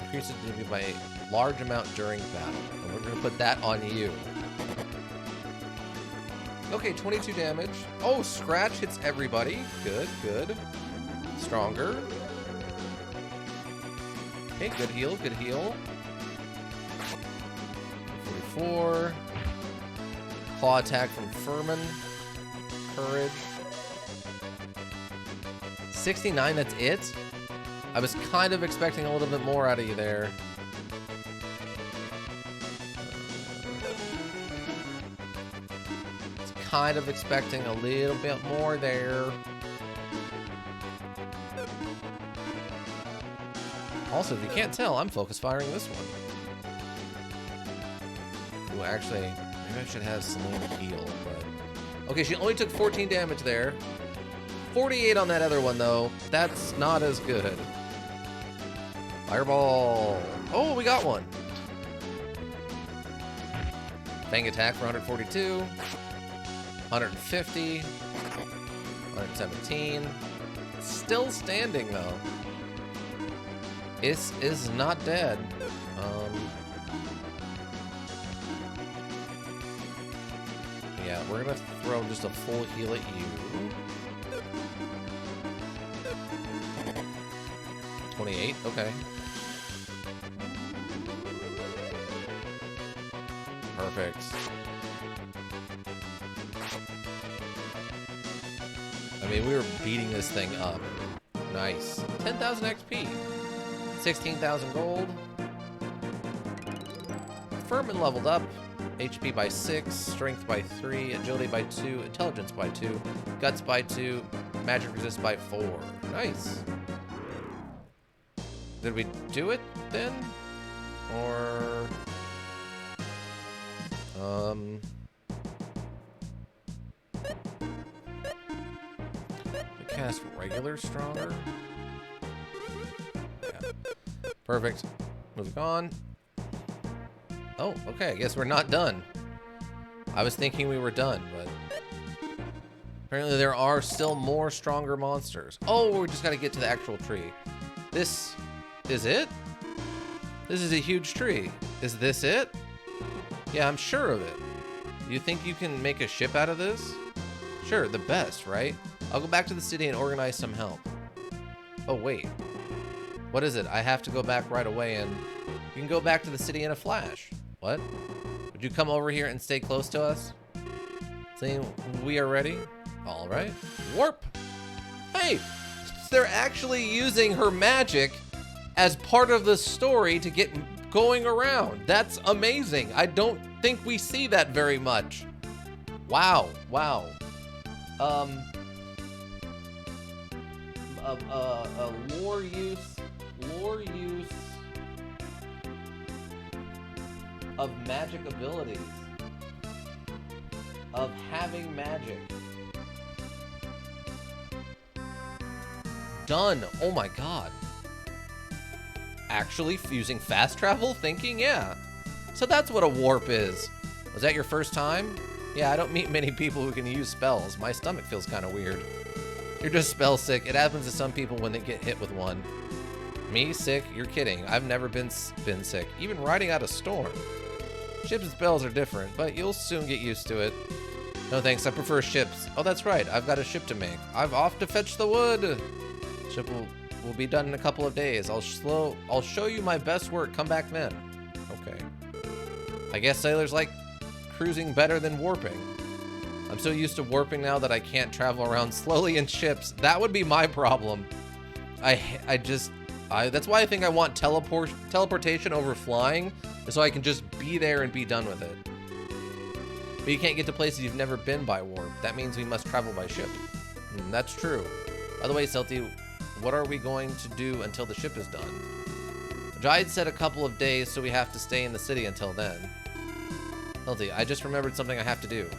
Speaker 1: Increase agility by a large amount during battle. And we're gonna put that on you. Okay, 22 damage. Oh, Scratch hits everybody. Good, good. Stronger. Okay, good heal, good heal. 44. Claw attack from Furman. Courage. 69, that's it? I was kind of expecting a little bit more out of you there. Kind of expecting a little bit more there. Also, if you can't tell, I'm focus firing this one. Ooh, actually, maybe I should have Selena heal, but... Okay, she only took 14 damage there. 48 on that other one, though. That's not as good. Fireball. Oh, we got one. Fang attack for 142. 150, 117, still standing though. Is not dead. Yeah, we're gonna throw just a full heal at you. 28, okay. Perfect. I mean, we were beating this thing up. Nice. 10,000 XP. 16,000 gold. Furman leveled up. HP by 6, strength by 3, agility by 2, intelligence by 2, guts by 2, magic resist by 4. Nice. Did we do it then? Or... cast regular stronger. Yeah. Perfect. Moving on. Oh, okay. I guess we're not done. I was thinking we were done, but apparently there are still more stronger monsters. Oh, we just got to get to the actual tree. This is it? This is a huge tree. Is this it? Yeah, I'm sure of it. You think you can make a ship out of this? Sure, the best, right? I'll go back to the city and organize some help. Oh, wait. What is it? I have to go back right away and... You can go back to the city in a flash. What? Would you come over here and stay close to us? Saying we are ready? All right. Warp! Hey! They're actually using her magic as part of the story to get going around. That's amazing. I don't think we see that very much. Wow. Wow. Lore use of magic abilities, of having magic. Done. Oh my god. Actually using fast travel thinking? Yeah. So that's what a warp is. Was that your first time? Yeah, I don't meet many people who can use spells. My stomach feels kind of weird. You're just spell sick. It happens to some people when they get hit with one. Me? Sick? You're kidding. I've never been sick. Even riding out a storm. Ships and spells are different, but you'll soon get used to it. No thanks, I prefer ships. Oh, that's right, I've got a ship to make. I'm off to fetch the wood. Ship will be done in a couple of days. I'll show you my best work. Come back then. Okay. I guess sailors like cruising better than warping. I'm so used to warping now that I can't travel around slowly in ships. That would be my problem. That's why I think I want teleportation over flying, so I can just be there and be done with it. But you can't get to places you've never been by warp. That means we must travel by ship. That's true. By the way, Celty, what are we going to do until the ship is done? Jide said a couple of days, so we have to stay in the city until then. Celty, I just remembered something I have to do.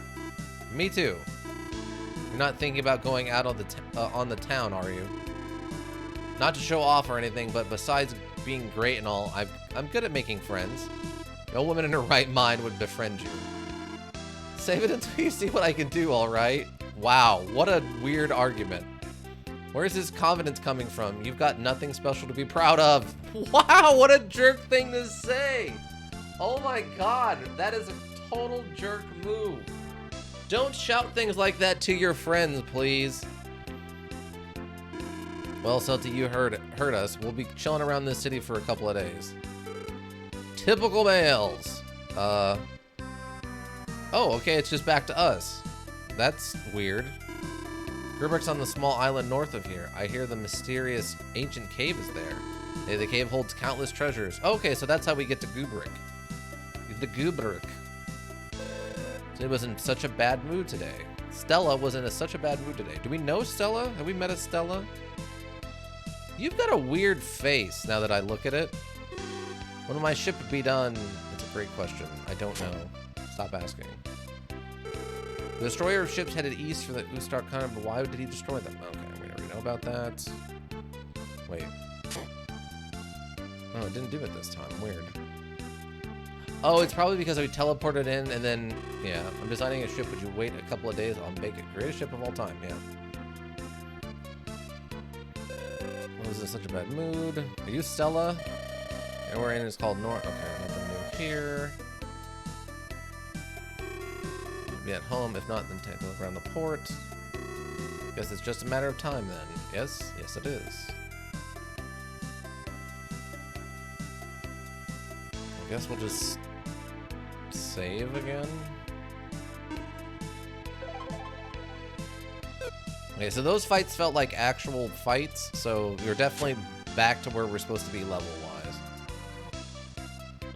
Speaker 1: Me too. You're not thinking about going out on the town, are you? Not to show off or anything, but besides being great and all, I'm good at making friends. No woman in her right mind would befriend you. Save it until you see what I can do, alright? Wow, what a weird argument. Where's his confidence coming from? You've got nothing special to be proud of. Wow, what a jerk thing to say. Oh my god, that is a total jerk move. Don't shout things like that to your friends, please. Well, Celty, you heard us. We'll be chilling around this city for a couple of days. Typical males. Oh, okay, it's just back to us. That's weird. Gerbrick's on the small island north of here. I hear the mysterious ancient cave is there. Hey, the cave holds countless treasures. Okay, so that's how we get to Gubrick. The Gubrick. It was in such a bad mood today. Stella was in such a bad mood today. Do we know Stella? Have we met a Stella? You've got a weird face now that I look at it. When will my ship be done? It's a great question. I don't know. Stop asking. The destroyer of ships headed east for the Ustar Khan, but why did he destroy them? Okay, we already know about that. Wait. Oh, it didn't do it this time. Weird. Oh, it's probably because we teleported in and then, yeah. I'm designing a ship. Would you wait a couple of days? I'll make it. Greatest ship of all time, yeah. I was in such a bad mood. Are you Stella? And we're in is called North. Okay, nothing new here. Be at home. If not, then take a look around the port. Guess it's just a matter of time then. Yes? Yes, it is. I guess we'll just save again. Okay, so those fights felt like actual fights, so we're definitely back to where we're supposed to be level-wise.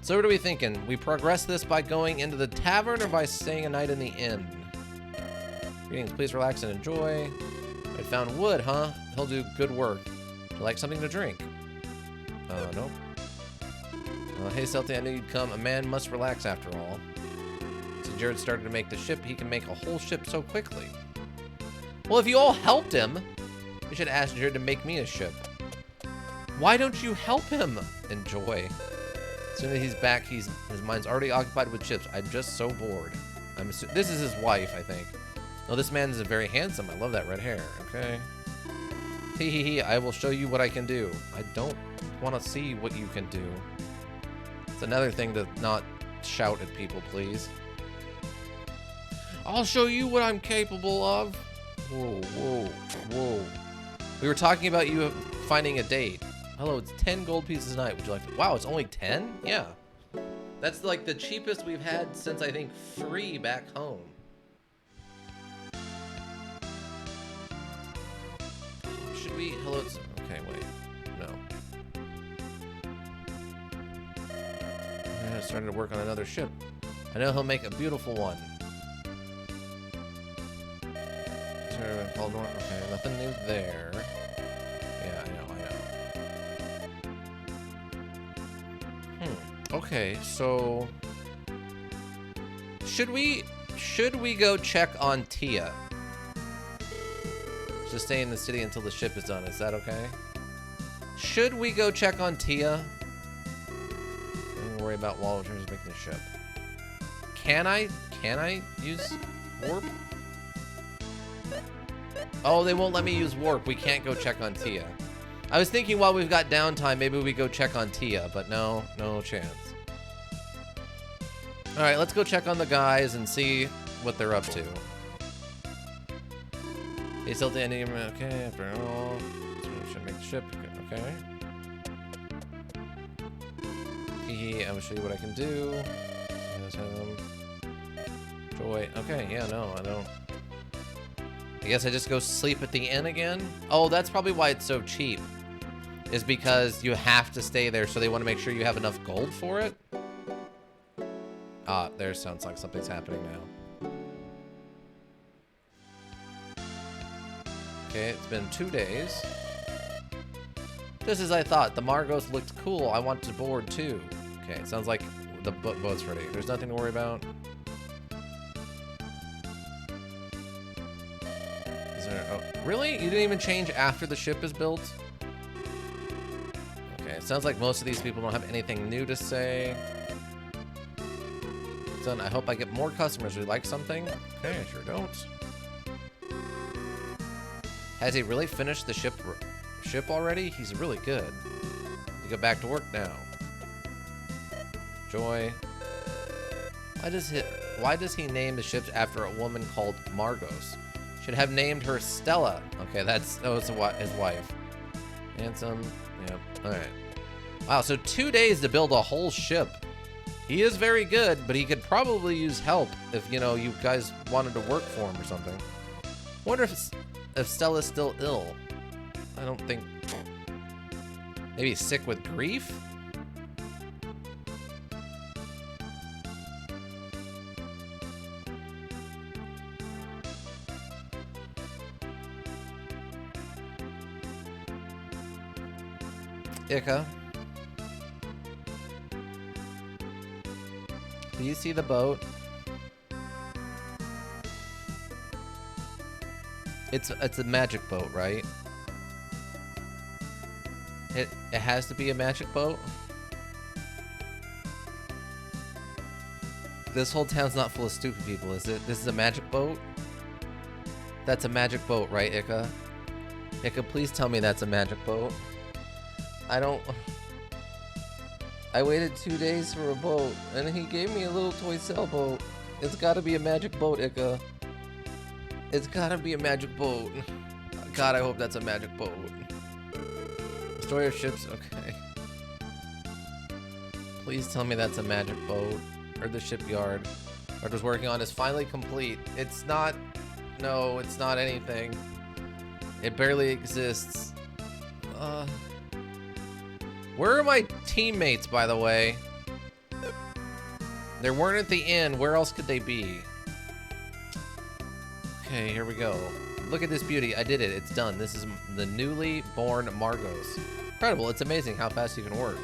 Speaker 1: So what are we thinking? We progress this by going into the tavern or by staying a night in the inn? Greetings, please relax and enjoy. I found wood, huh? He'll do good work. Would you like something to drink? Nope. Hey, Celty, I knew you'd come. A man must relax after all. So Jared started to make the ship. He can make a whole ship so quickly. Well, if you all helped him, we should ask Jared to make me a ship. Why don't you help him? Enjoy. As soon as he's back, his mind's already occupied with ships. I'm just so bored. This is his wife, I think. Oh, this man is very handsome. I love that red hair. Okay. Hee. I will show you what I can do. I don't want to see what you can do. It's another thing to not shout at people, please. I'll show you what I'm capable of. Whoa. We were talking about you finding a date. Hello, it's 10 gold pieces a night. Would you like to? Wow, it's only 10? Yeah. That's like the cheapest we've had since, I think, free back home. Should we? Hello, it's... Okay, wait. No. I started to work on another ship. I know he'll make a beautiful one. Okay, nothing new there. Yeah, I know. Okay, so should we go check on Tia? Just stay in the city until the ship is done. Is that okay? Should we go check on Tia? Don't worry about while we're making the ship. Can I use warp? Oh, they won't let me use warp. We can't go check on Tia. I was thinking while we've got downtime, maybe we go check on Tia, but no chance. All right, let's go check on the guys and see what they're up to. He's still the ending. Okay, after all. So we should make the ship. Okay. Hehe, I will show you what I can do. Joy. Okay, yeah, no, I don't. I guess I just go sleep at the inn again? Oh, that's probably why it's so cheap. Is because you have to stay there, so they want to make sure you have enough gold for it. Ah, there sounds like something's happening now. Okay, it's been 2 days. Just as I thought, the Margos looked cool. I want to board too. Okay, it sounds like the boat's ready. There's nothing to worry about. Is there, oh, really? You didn't even change after the ship is built? Okay, it sounds like most of these people don't have anything new to say. Son, I hope I get more customers who like something. Okay, I sure don't. Has he really finished the ship already? He's really good. You go back to work now. Joy. Why does he name the ships after a woman called Margos? Should have named her Stella. Okay, that was his wife. Handsome. Yep. All right. Wow. So 2 days to build a whole ship. He is very good, but he could probably use help if, you know, you guys wanted to work for him or something. Wonder if Stella's still ill. I don't think. Maybe he's sick with grief? Ika. Do you see the boat? It's a magic boat, right? It has to be a magic boat? This whole town's not full of stupid people, is it? This is a magic boat? That's a magic boat, right, Ika? Ika, please tell me that's a magic boat. I waited 2 days for a boat, and he gave me a little toy sailboat. It's gotta be a magic boat, Ika. It's gotta be a magic boat. God, I hope that's a magic boat. Story of ships, okay. Please tell me that's a magic boat. Or the shipyard Art was working on is finally complete. It's not, no, it's not anything. It barely exists. Where are my teammates, by the way? They weren't at the inn. Where else could they be? Okay, here we go. Look at this beauty. I did it. It's done. This is the newly born Margos. Incredible. It's amazing how fast you can work.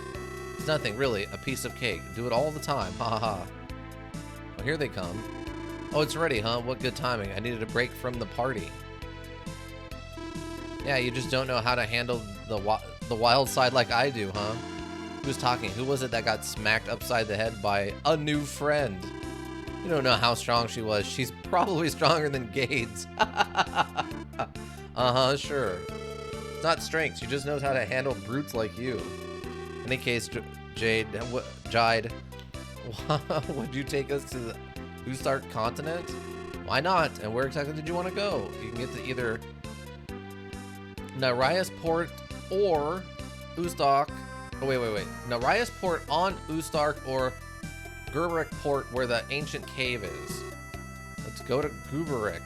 Speaker 1: It's nothing, really. A piece of cake. Do it all the time. Ha ha ha. Well, here they come. Oh, it's ready, huh? What good timing. I needed a break from the party. Yeah, you just don't know how to handle the wild side like I do, huh? Who's talking? Who was it that got smacked upside the head by a new friend? You don't know how strong she was. She's probably stronger than Gades. Uh-huh, sure. It's not strength. She just knows how to handle brutes like you. In any case, Jade, would you take us to the Ustark continent? Why not? And where exactly did you want to go? You can get to either Narias Port or Ustark. Oh, wait. Narias Port on Ustark or Gubrick Port where the ancient cave is. Let's go to Gubrick.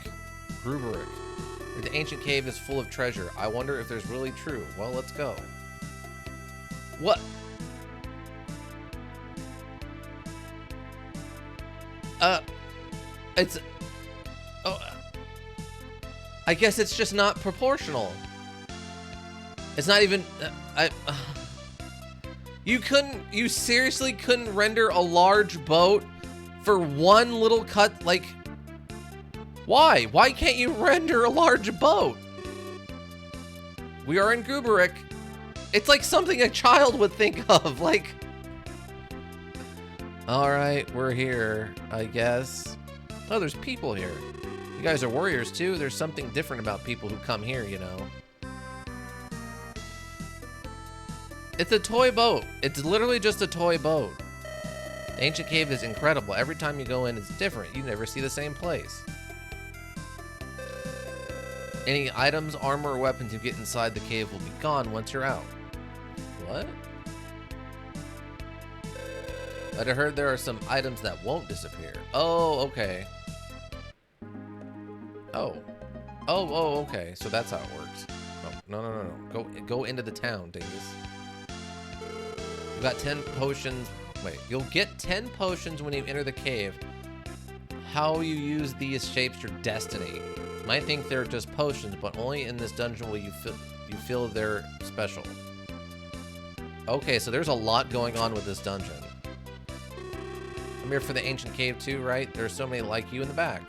Speaker 1: The ancient cave is full of treasure. I wonder if there's really true. Well, let's go. What? It's... Oh, I guess it's just not proportional. It's not even... You seriously couldn't render a large boat for one little cut? Like, why? Why can't you render a large boat? We are in Gubrick. It's like something a child would think of, like... Alright, we're here, I guess. Oh, there's people here. You guys are warriors too? There's something different about people who come here, you know. It's a toy boat. It's literally just a toy boat. The ancient cave is incredible. Every time you go in, it's different. You never see the same place. Any items, armor, or weapons you get inside the cave will be gone once you're out. What? But I heard there are some items that won't disappear. Oh, okay. Oh. Oh, okay. So that's how it works. No. Go into the town, dingus. You got 10 potions. Wait, you'll get 10 potions when you enter the cave. How you use these shapes your destiny. You might think they're just potions, but only in this dungeon will you feel they're special. Okay, so there's a lot going on with this dungeon. I'm here for the ancient cave too, right? There's so many like you in the back.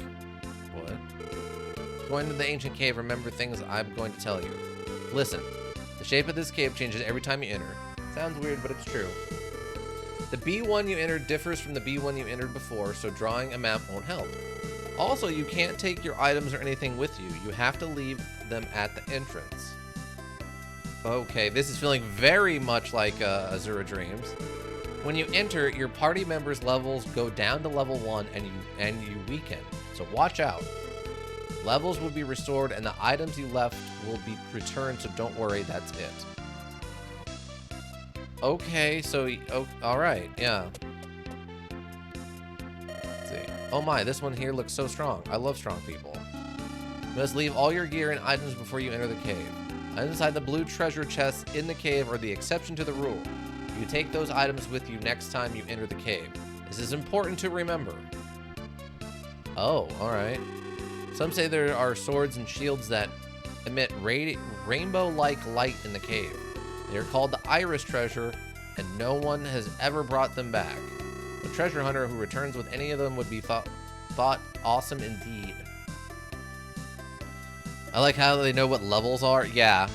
Speaker 1: What? Going to the ancient cave, remember things I'm going to tell you. Listen, the shape of this cave changes every time you enter. Sounds weird, but it's true. The B1 you entered differs from the B1 you entered before, so drawing a map won't help. Also, you can't take your items or anything with you. You have to leave them at the entrance. Okay, this is feeling very much like Azura Dreams. When you enter, your party members' levels go down to level 1 and you weaken, so watch out. Levels will be restored and the items you left will be returned, so don't worry, that's it. Okay, so, alright, yeah. Let's see. Oh my, this one here looks so strong. I love strong people. You must leave all your gear and items before you enter the cave. Inside the blue treasure chests in the cave are the exception to the rule. You take those items with you next time you enter the cave. This is important to remember. Oh, alright. Some say there are swords and shields that emit rainbow-like light in the cave. They are called the Iris Treasure, and no one has ever brought them back. A treasure hunter who returns with any of them would be thought awesome indeed. I like how they know what levels are. Yeah.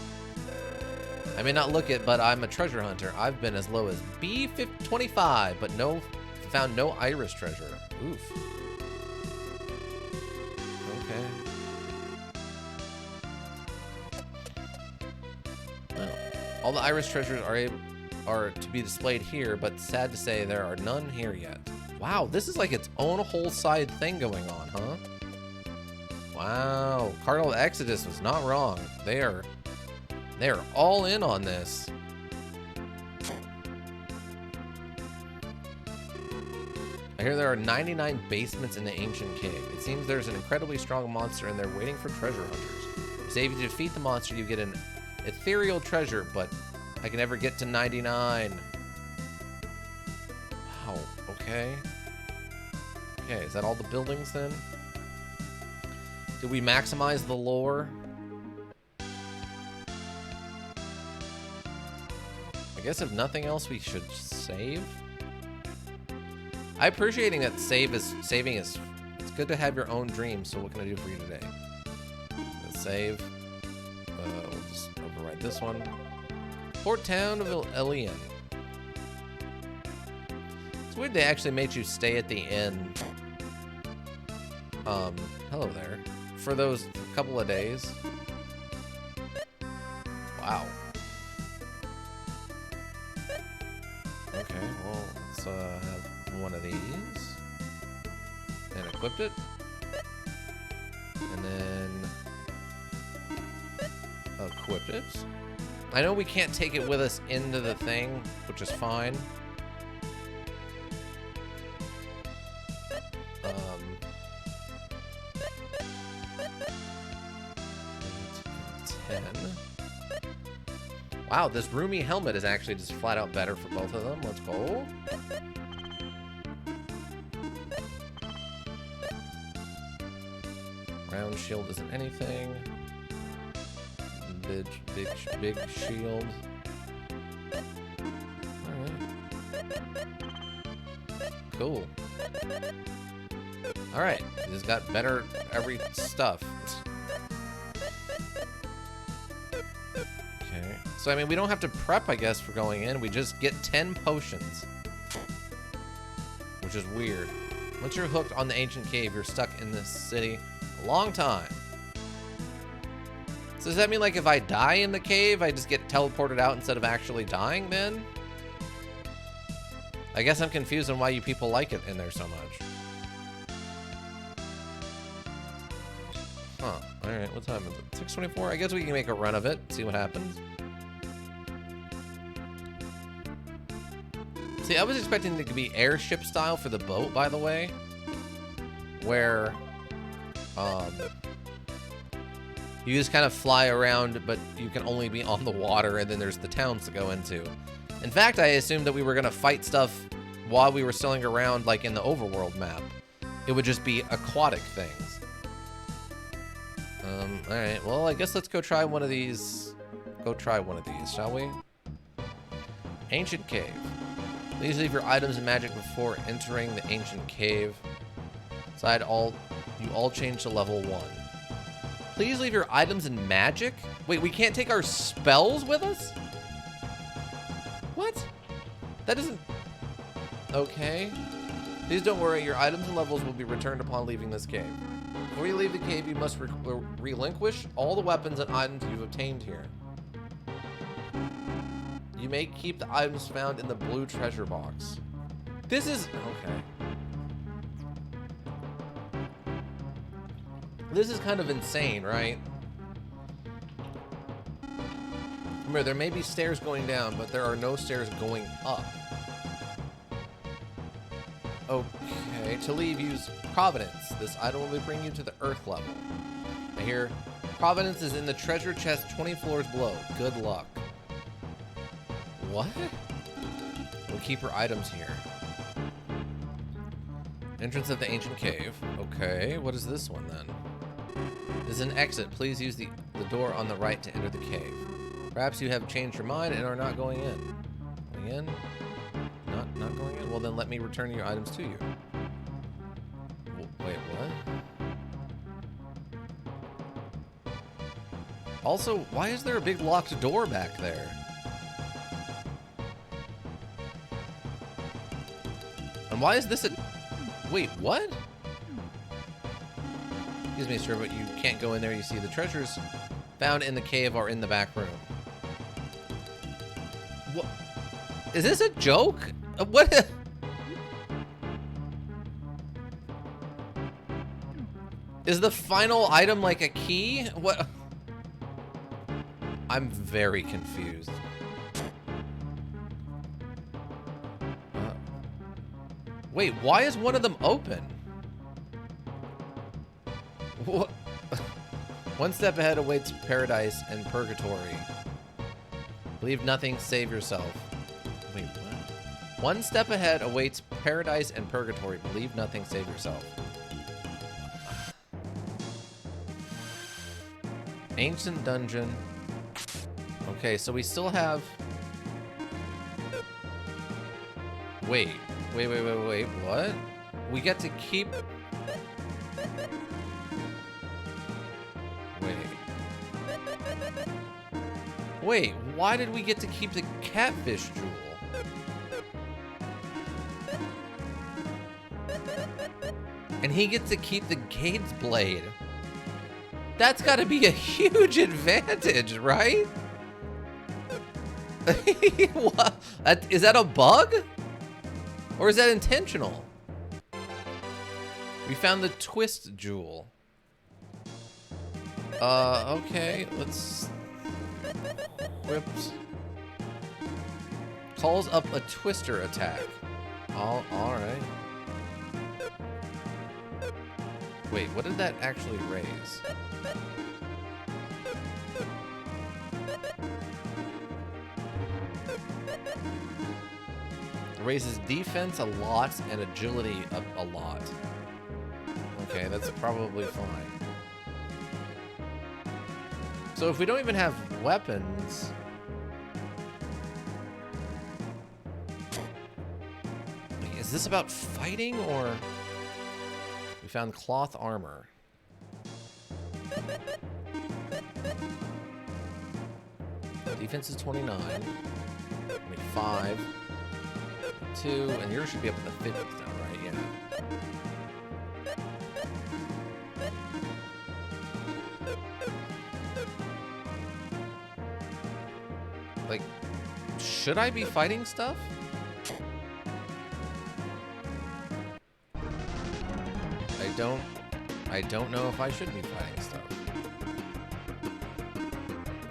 Speaker 1: I may not look it, but I'm a treasure hunter. I've been as low as B25, but found no Iris Treasure. Oof. Okay. Well, all the Iris treasures are to be displayed here, but sad to say there are none here yet. Wow, this is like its own whole side thing going on, huh? Wow, Cardinal Exodus was not wrong. They are all in on this. I hear there are 99 basements in the ancient cave. It seems there's an incredibly strong monster in there waiting for treasure hunters. Say if you defeat the monster, you get an ethereal treasure, but I can never get to 99. Wow, okay. Okay, is that all the buildings then? Did we maximize the lore? I guess if nothing else, we should save. I'm appreciating that saving is. It's good to have your own dreams. So what can I do for you today? Let's save. We'll just overwrite this one. Port Town of Elian. It's weird they actually made you stay at the inn. Hello there. For those couple of days. Wow. Okay, well, let's have one of these. And equip it. And then equip it. I know we can't take it with us into the thing, which is fine. 10. Wow, this roomy helmet is actually just flat out better for both of them. Let's go. Round shield isn't anything. Big shield. Alright. Cool. Alright, it's got better every stuff. Okay. So, I mean, we don't have to prep, I guess, for going in. We just get 10 potions. Which is weird. Once you're hooked on the ancient cave, you're stuck in this city a long time. So does that mean, like, if I die in the cave, I just get teleported out instead of actually dying then? I guess I'm confused on why you people like it in there so much. Huh. Alright, what time is it? 6:24? I guess we can make a run of it, see what happens. See, I was expecting it to be airship style for the boat, by the way. Where, you just kind of fly around, but you can only be on the water, and then there's the towns to go into. In fact, I assumed that we were going to fight stuff while we were sailing around, like in the overworld map. It would just be aquatic things. Alright, well, I guess let's go try one of these. Go try one of these, shall we? Ancient Cave. Please leave your items and magic before entering the ancient cave. You all change to level 1. Please leave your items and magic? Wait, we can't take our spells with us? What? That isn't... Okay. Please don't worry, your items and levels will be returned upon leaving this cave. Before you leave the cave, you must relinquish all the weapons and items you've obtained here. You may keep the items found in the blue treasure box. This is... Okay. This is kind of insane, right? Remember, there may be stairs going down, but there are no stairs going up. Okay, to leave, use Providence. This item will bring you to the earth level. I hear Providence is in the treasure chest 20 floors below. Good luck. What? We'll keep your items here. Entrance of the ancient cave. Okay, what is this one then? This is an exit. Please use the door on the right to enter the cave. Perhaps you have changed your mind and are not going in. Going in? Not going in? Well, then let me return your items to you. Wait, what? Also, why is there a big locked door back there? And why is this a... Wait, what? Excuse me, sir, but you can't go in there. You see, the treasures found in the cave are in the back room. What? Is this a joke? What? Is the final item like a key? What? I'm very confused. Wait, why is one of them open? What? One step ahead awaits paradise and purgatory. Believe nothing, save yourself. Wait, what? One step ahead awaits paradise and purgatory. Believe nothing, save yourself. Ancient dungeon. Okay, so we still have... Wait, what? We get to keep... Wait, why did we get to keep the catfish jewel? And he gets to keep the Gates blade. That's gotta be a huge advantage, right? What? Is that a bug? Or is that intentional? We found the twist jewel. Okay, let's... Whips. Calls up a twister attack. Alright. Wait, what did that actually raise? Raises defense a lot and agility a lot. Okay, that's probably fine. So if we don't even have weapons... Wait, is this about fighting or... We found cloth armor. Defense is 29. 25. 2, and yours should be up in the 50s now, right? Yeah. Like, should I be fighting stuff? I don't I don't know if I should be fighting stuff.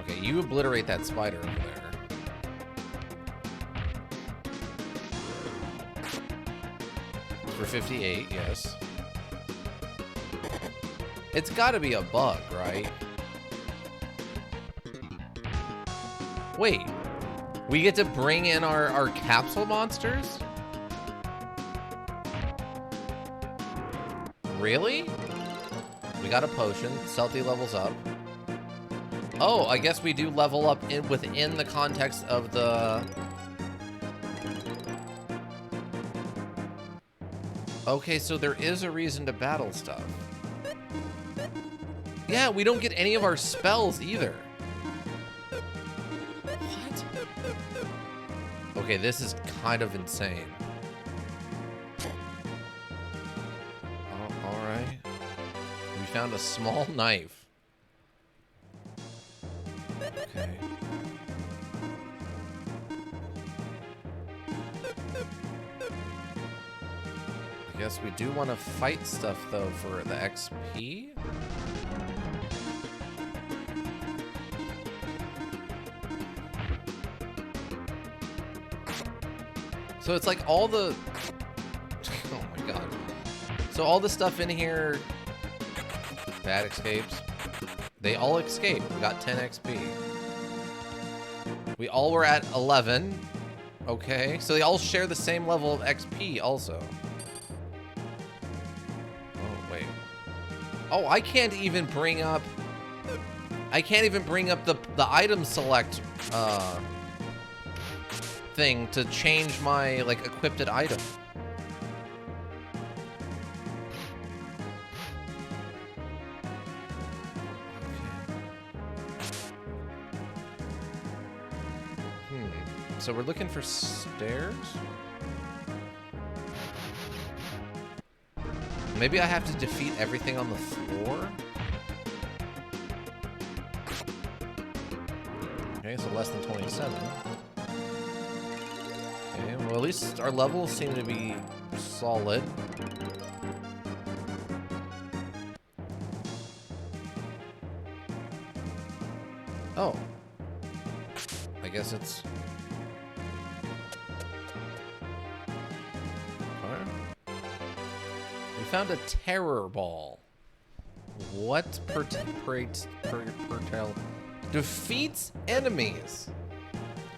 Speaker 1: Okay, you obliterate that spider over there. For 58, yes. It's gotta be a bug, right? Wait. We get to bring in our capsule monsters? Really? We got a potion. Stealthy levels up. Oh, I guess we do level up within the context of the... Okay, so there is a reason to battle stuff. Yeah, we don't get any of our spells either. What? Okay, this is kind of insane. Oh, alright. We found a small knife. Okay. I guess we do want to fight stuff, though, for the XP. So it's like all the... Oh my god. So all the stuff in here... Bad escapes. They all escaped. We got 10 XP. We all were at 11. Okay. So they all share the same level of XP also. Oh, wait. Oh, I can't even bring up... I can't even bring up the item select thing to change my, like, equipped item. So we're looking for stairs? Maybe I have to defeat everything on the floor? Okay, so less than 27. Okay, well at least our levels seem to be solid. Oh. I guess it's... We found a terror ball. What defeats enemies?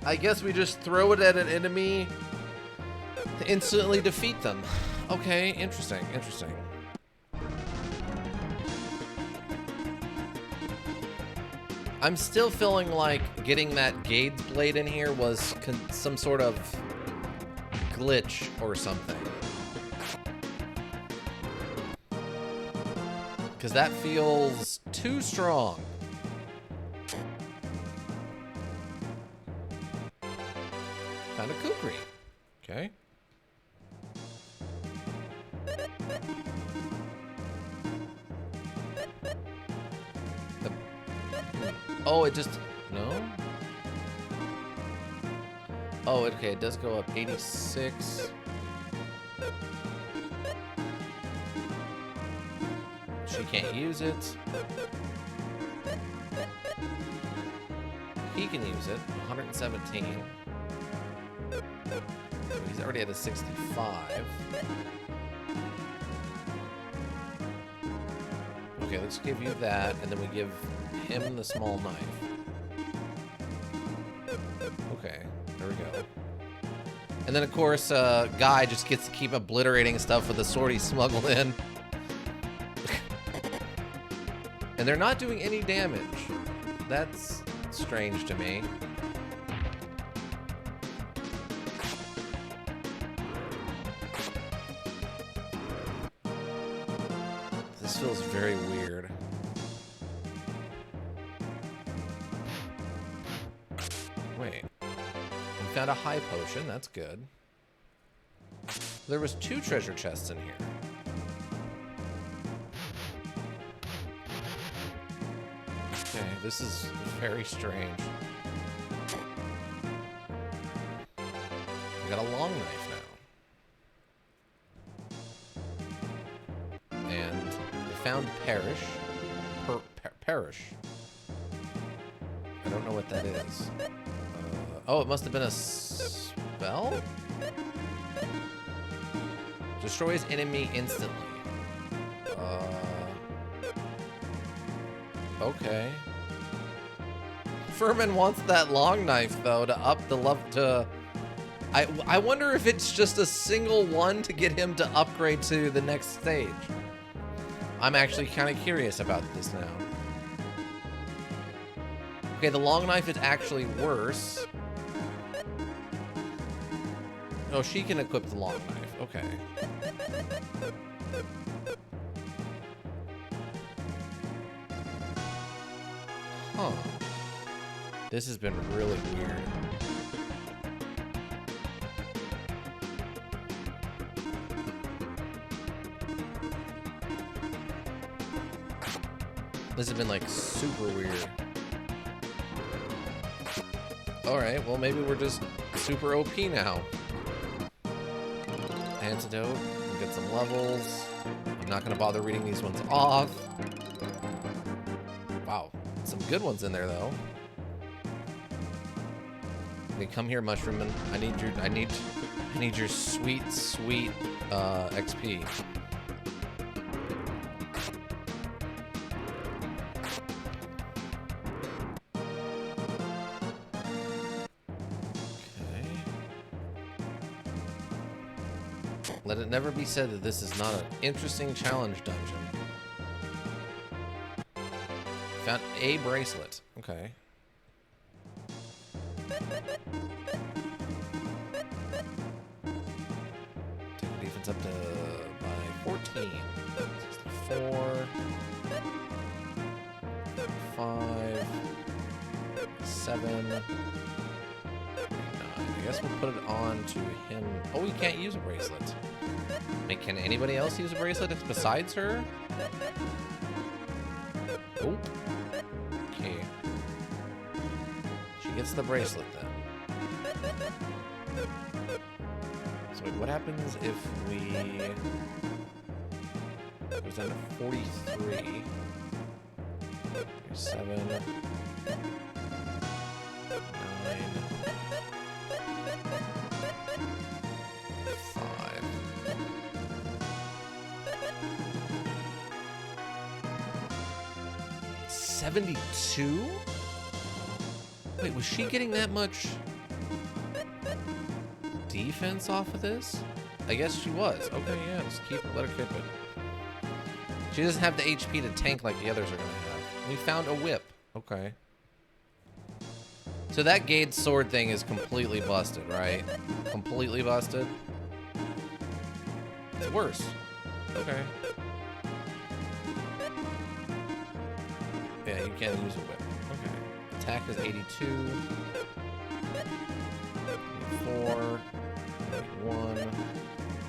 Speaker 1: I guess we just throw it at an enemy to instantly defeat them. Okay, interesting, interesting. I'm still feeling like getting that Gade's blade in here was some sort of glitch or something. Because that feels too strong. Found a kukri. Okay. Oh, it just... No? Oh, okay, it does go up 86. She can't use it. He can use it. 117. He's already at a 65. Okay, let's give you that, and then we give him the small knife. Okay, there we go. And then, of course, Guy just gets to keep obliterating stuff with the sword he smuggled in. And they're not doing any damage. That's strange to me. This feels very weird. Wait. We found a high potion. That's good. There was 2 treasure chests in here. Okay, this is very strange. We got a long knife now. And we found Parish. Parish. I don't know what that is. Oh, it must have been a spell? Destroys enemy instantly. Okay. Furman wants that long knife, though, to up the love to... I wonder if it's just a single one to get him to upgrade to the next stage. I'm actually kind of curious about this now. Okay, the long knife is actually worse. Oh, she can equip the long knife. Okay. Huh. This has been really weird. This has been like super weird. Alright, well maybe we're just super OP now. Antidote, we'll get some levels. I'm not gonna bother reading these ones off. Wow, some good ones in there though. Okay, come here, Mushroomman. I need your sweet XP. Let it never be said that this is not an interesting challenge dungeon. Found a bracelet. Okay. Take defense up to by 14. 64. 5. 7. I guess we'll put it on to him. Oh, he can't use a bracelet. I mean, can anybody else use a bracelet besides her? Oh. Okay. She gets the bracelet then. So wait, what happens if we... It goes down to 43. 7. 9. 72? Wait, was she getting that much defense off of this? I guess she was. Okay, yeah, just let her keep it. She doesn't have the HP to tank like the others are gonna have. We found a whip. Okay. So that Gade sword thing is completely busted, right? Completely busted? It's worse. Okay. Yeah, you can't use a whip. Okay. Attack is 82. 4. 1.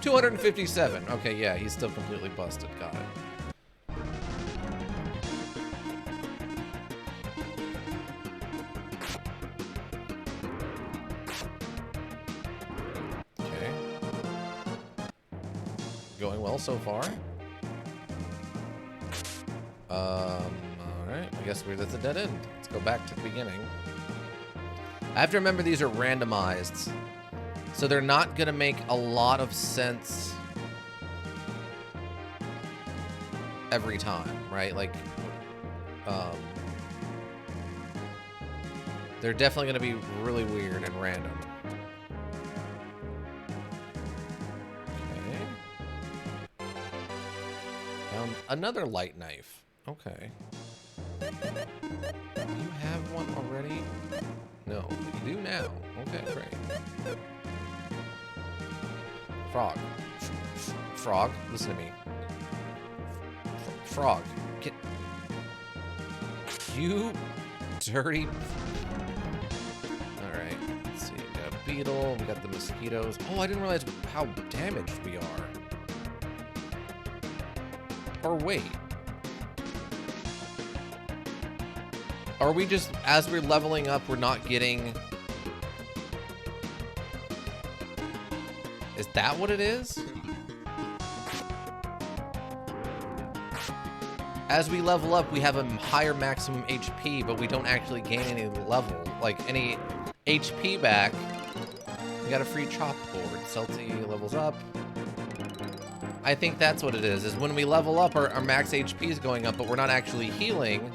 Speaker 1: 257. Okay, yeah, he's still completely busted. Got it. Okay. Going well so far. Alright, I guess that's a dead end. Let's go back to the beginning. I have to remember these are randomized, so they're not gonna make a lot of sense every time, right? Like, they're definitely gonna be really weird and random. Okay. Found another light knife. Okay. Do you have one already? No, but you do now. Okay, great. Frog. Frog, listen to me. Frog, get... You dirty... Alright, let's see. We got a beetle, we got the mosquitoes. Oh, I didn't realize how damaged we are. Or wait. Are we just, as we're leveling up, we're not getting... Is that what it is? as we level up, we have a higher maximum HP, but we don't actually gain any level, like any HP back. We got a free chop board. Celty levels up. I think that's what it is when we level up, our max HP is going up, but we're not actually healing.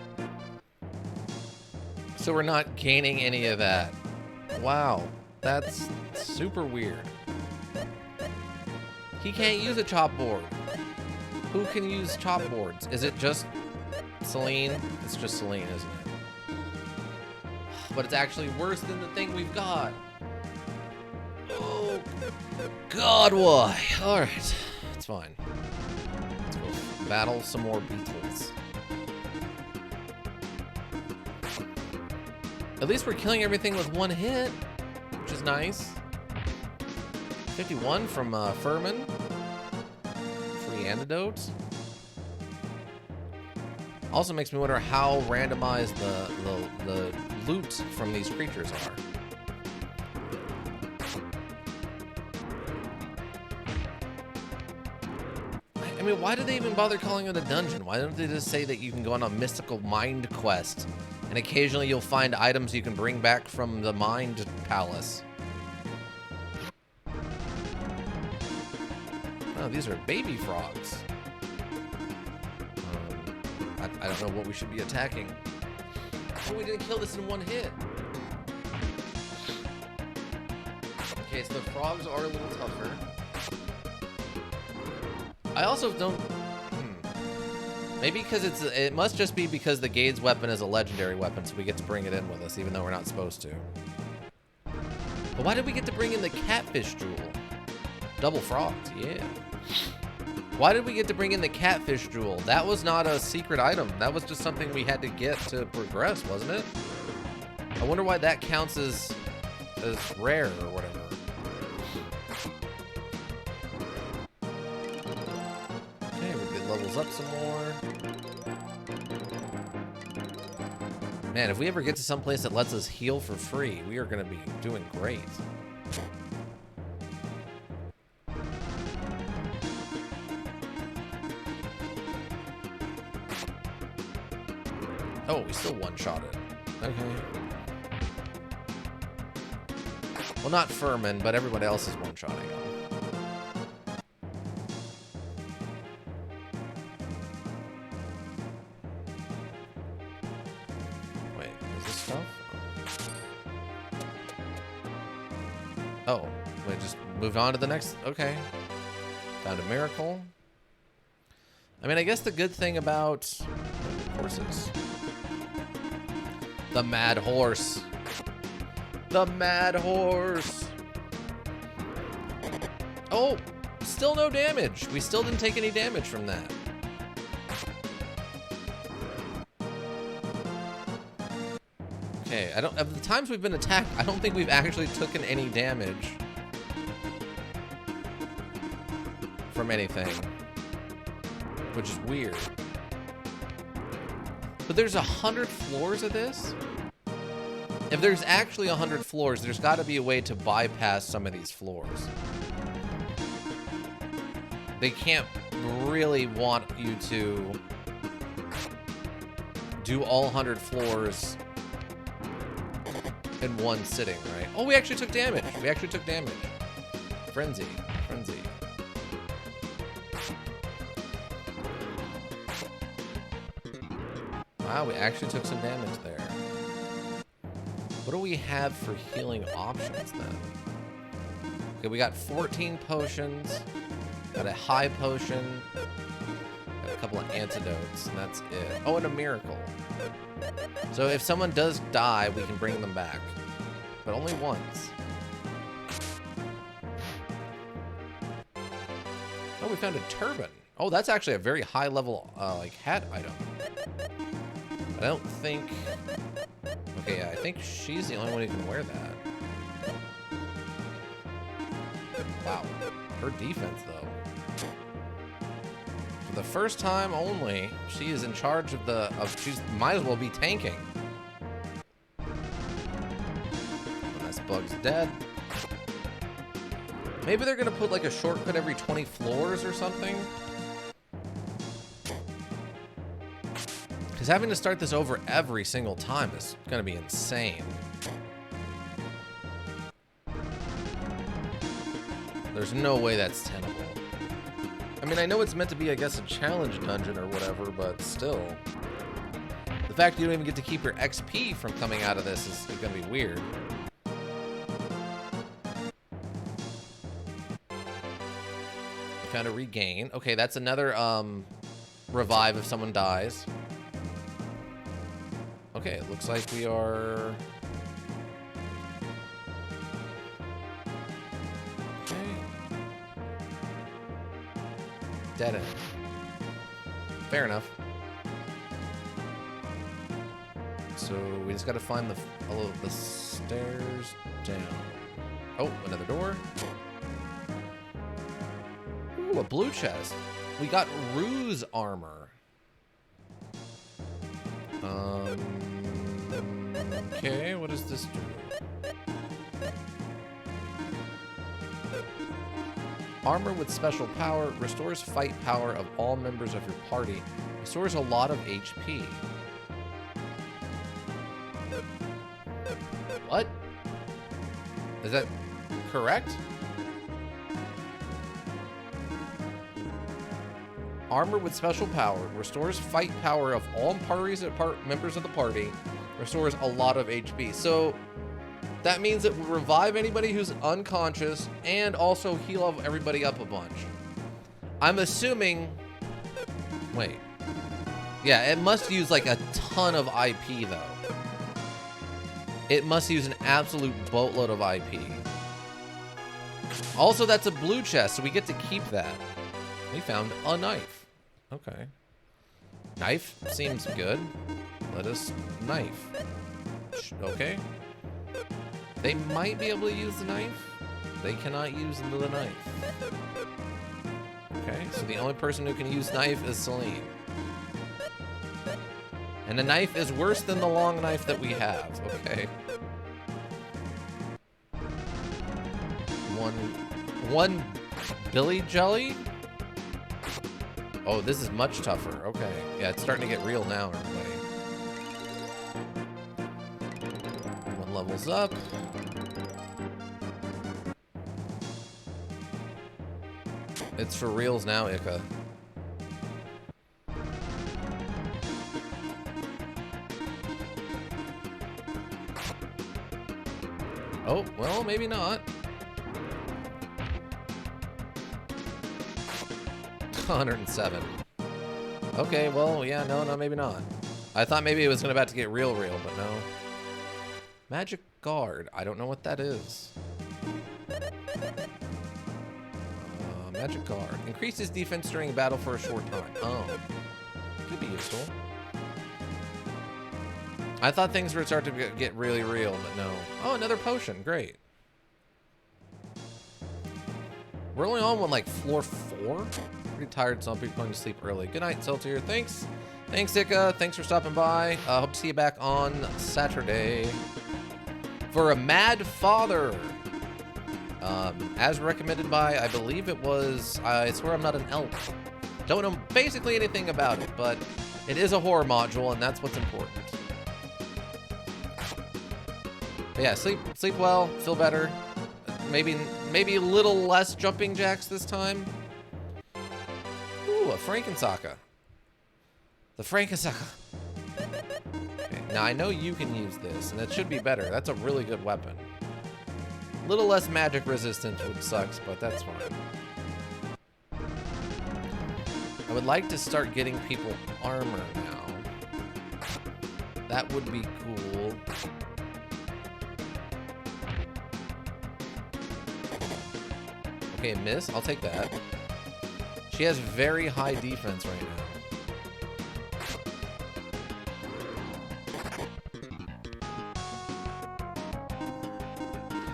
Speaker 1: So we're not gaining any of that. Wow, that's super weird. He can't use a chop board. Who can use chop boards? Is it just Celine? It's just Celine, isn't it? But it's actually worse than the thing we've got. Oh, God, why? All right, it's fine. Let's go battle some more beetles. At least we're killing everything with one hit, which is nice. 51 from Furman. Free antidotes. Also makes me wonder how randomized the loot from these creatures are. I mean, why do they even bother calling it a dungeon? Why don't they just say that you can go on a mystical mind quest and occasionally you'll find items you can bring back from the mind palace? Oh, these are baby frogs. I don't know what we should be attacking. Oh, we didn't kill this in one hit. Okay, so the frogs are a little tougher. I also don't... Maybe because it must just be because the Gade's weapon is a legendary weapon, so we get to bring it in with us, even though we're not supposed to. But why did we get to bring in the catfish jewel? Double frogs, yeah. Why did we get to bring in the catfish jewel? That was not a secret item. That was just something we had to get to progress, wasn't it? I wonder why that counts as rare or whatever. Okay, we get levels up some more. Man, if we ever get to some place that lets us heal for free, we are going to be doing great. Oh, we still one-shot it. Okay. Well, not Furman, but everyone else is one-shotting him. Wait, is this stuff? Oh, we just moved on to the next. Okay. Found a miracle. I mean, I guess the good thing about horses. The mad horse. The mad horse. Oh, still no damage. We still didn't take any damage from that. Okay, of the times we've been attacked, I don't think we've actually taken any damage from anything, which is weird. But there's 100 floors of this? If there's actually 100 floors, there's got to be a way to bypass some of these floors. They can't really want you to do all 100 floors in one sitting, right? Oh, we actually took damage. We actually took damage. Frenzy. Frenzy. Wow, we actually took some damage there. What do we have for healing options then? Okay, we got 14 potions, got a high potion, got a couple of antidotes, and that's it. Oh, and a miracle. So if someone does die, we can bring them back, but only once. Oh, we found a turban. Oh, that's actually a very high level, like, hat item. I don't think... Okay, yeah, I think she's the only one who can wear that. Wow. Her defense, though. For the first time only, she is in charge of the... She's might as well be tanking. This bug's dead. Maybe they're going to put, like, a shortcut every 20 floors or something? Because having to start this over every single time is going to be insane. There's no way that's tenable. I mean, I know it's meant to be, I guess, a challenge dungeon or whatever, but still. The fact you don't even get to keep your XP from coming out of this is going to be weird. Kind of regain. Okay, that's another revive if someone dies. Okay, it looks like we are... Okay. Dead end. Fair enough. So we just gotta find the stairs down. Oh, another door. Ooh, a blue chest. We got ruse armor. Okay, what does this do? Armor with special power restores fight power of all members of your party. Restores a lot of HP. What? Is that correct? Armor with special power restores fight power of all members of the party. Restores a lot of HP. So that means it will revive anybody who's unconscious and also heal everybody up a bunch. I'm assuming... Wait. Yeah, it must use like a ton of IP though. It must use an absolute boatload of IP. Also, that's a blue chest, so we get to keep that. We found a knife. Okay. Knife seems good. Let us knife. Okay. They might be able to use the knife. They cannot use the knife. Okay, so the only person who can use knife is Celine. And the knife is worse than the long knife that we have. Okay. One Billy Jelly? Oh, this is much tougher. Okay. Yeah, it's starting to get real now, everybody. One levels up. It's for reals now, Ika. Oh, well, maybe not. 107. Okay, well, yeah, no, maybe not. I thought maybe it was about to get real, but no. Magic Guard. I don't know what that is. Magic Guard. Increases defense during battle for a short time. Oh. Could be useful. I thought things would start to get really real, but no. Oh, another potion. Great. We're only on like floor 4? Pretty tired, so I'll be going to sleep early. Good night, Celtier. Thanks. Thanks, Ika. Thanks for stopping by. Hope to see you back on Saturday for a Mad Father. As recommended by, I believe it was, I swear I'm not an elf. Don't know basically anything about it, but it is a horror module, and that's what's important. But yeah, sleep well, feel better. Maybe a little less jumping jacks this time. Ooh, a Frankensaka. The Frankensaka. Okay, now I know you can use this, and it should be better. That's a really good weapon. A little less magic resistance would sucks, but that's fine. I would like to start getting people armor now. That would be cool. Okay, miss. I'll take that. She has very high defense right now.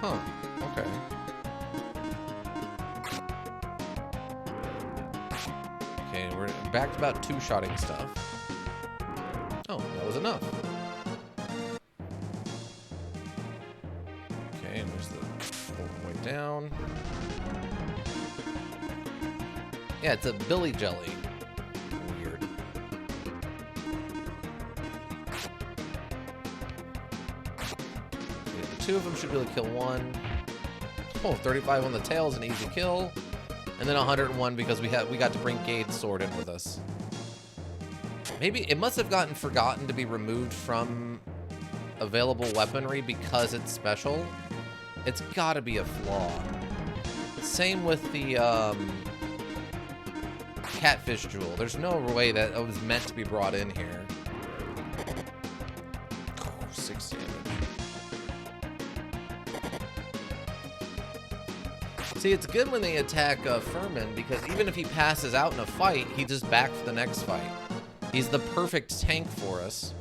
Speaker 1: Huh. Okay. Okay, we're back to about two-shotting stuff. Oh, that was enough. Okay, and there's the way down. Yeah, it's a Billy Jelly. Weird. 2 of them should be able to kill 1. Oh, 35 on the tail is an easy kill. And then 101 because we got to bring Gade's sword in with us. Maybe it must have gotten forgotten to be removed from available weaponry because it's special. It's gotta be a flaw. Same with the catfish jewel. There's no way that it was meant to be brought in here. 6 damage. See, it's good when they attack Furman because even if he passes out in a fight, he's just back for the next fight. He's the perfect tank for us.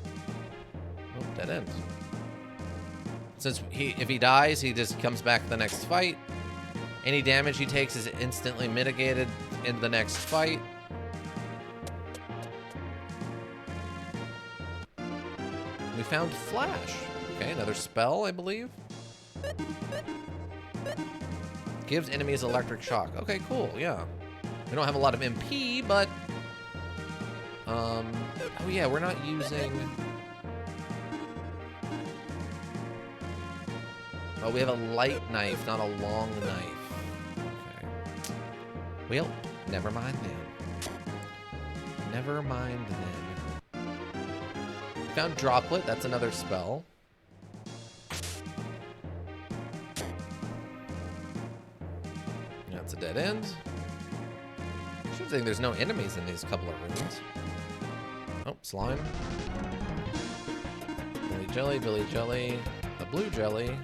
Speaker 1: Oh, dead end. Since if he dies, he just comes back to the next fight. Any damage he takes is instantly mitigated in the next fight. We found Flash. Okay, another spell, I believe. Gives enemies electric shock. Okay, cool, yeah. We don't have a lot of MP, but... oh yeah, we're not using... Oh, we have a light knife, not a long knife. Okay. Well, never mind then. Never mind then. Found Droplet, that's another spell. That's a dead end. I should think there's no enemies in these couple of rooms. Oh, slime. Billy Jelly. The blue jelly.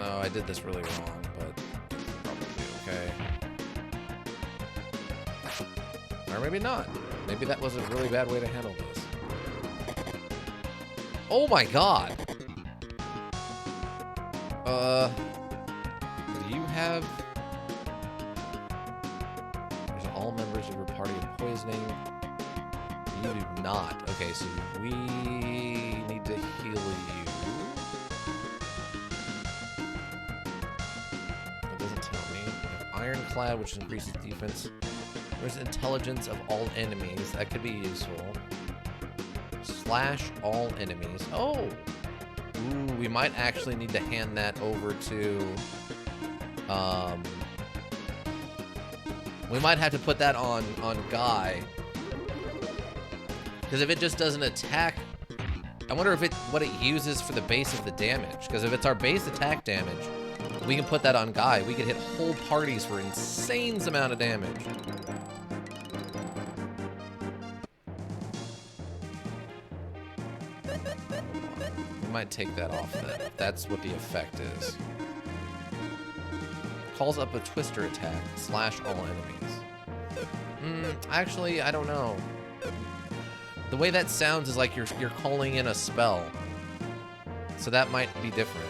Speaker 1: Oh, I did this really wrong, but probably okay. Or maybe not. Maybe that was a really bad way to handle this. Oh my god! Do you have... There's all members of your party of poisoning. You do not. Okay, so we need to heal you. It doesn't tell me. Ironclad, which increases defense. There's intelligence of all enemies. That could be useful. Slash all enemies. Oh! Ooh, we might actually need to hand that over to... we might have to put that on Guy. Because if it just doesn't attack... I wonder if what it uses for the base of the damage. Because if it's our base attack damage, we can put that on Guy. We can hit whole parties for insane amount of damage. We might take that off then, if that's what the effect is. Calls up a twister attack. Slash all enemies. Actually, I don't know. The way that sounds is like you're calling in a spell. So that might be different.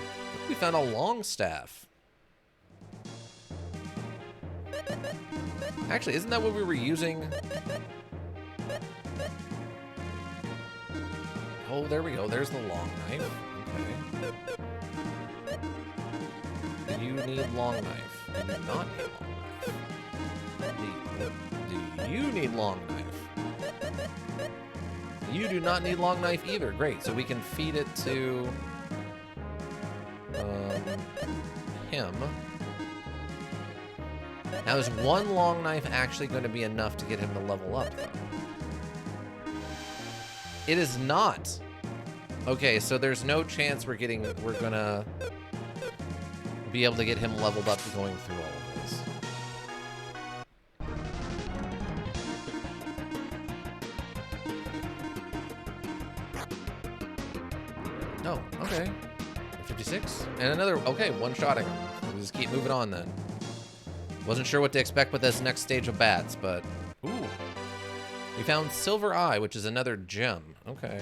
Speaker 1: We found a long staff. Actually, isn't that what we were using? Oh, there we go. There's the long knife. Okay. Do you need long knife? Do you not need long knife? Do you need long knife? You do not need long knife either. Great. So we can feed it to him. Now, is one long knife actually going to be enough to get him to level up, though? It is not. Okay, so there's no chance we're gonna be able to get him leveled up going through all of this. No, okay. 56. And another, okay, one-shotting him. We'll just keep moving on then. Wasn't sure what to expect with this next stage of bats, but... Ooh. We found Silver Eye, which is another gem. Okay.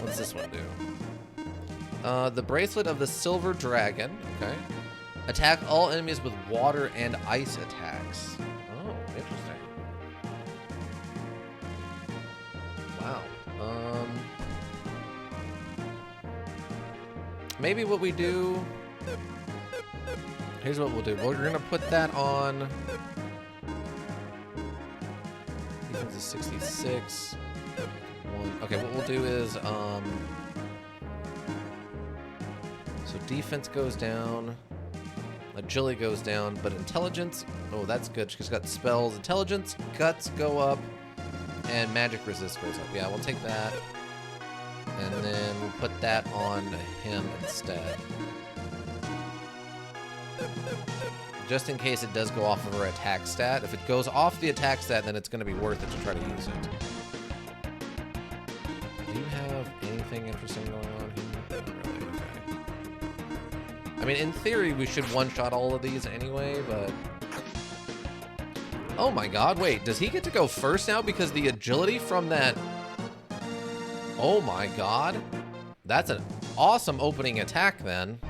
Speaker 1: What's this one do? The Bracelet of the Silver Dragon. Okay. Attack all enemies with water and ice attacks. Oh, interesting. Wow. Maybe what we do... Here's what we'll do. We're gonna put that on... Defense is 66. one. Okay, what we'll do is, so defense goes down, agility goes down, but intelligence, oh, that's good. She's got spells. Intelligence, guts go up, and magic resist goes up. Yeah, we'll take that, and then we'll put that on him instead. Just in case it does go off of her attack stat. If it goes off the attack stat, then it's going to be worth it to try to use it. Do you have anything interesting going on here? Not really, okay. I mean, in theory, we should one-shot all of these anyway, but... Oh my god, wait, does he get to go first now because the agility from that... Oh my god. That's an awesome opening attack then.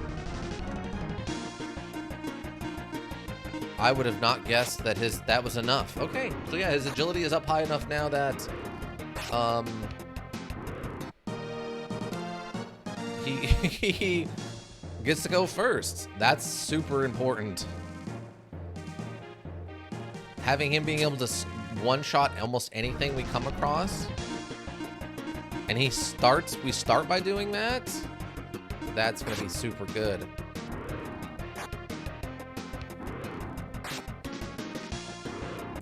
Speaker 1: I would have not guessed that that was enough. Okay, so yeah, his agility is up high enough now that he gets to go first. That's super important. Having him being able to one-shot almost anything we come across, and we start by doing that. That's gonna be super good.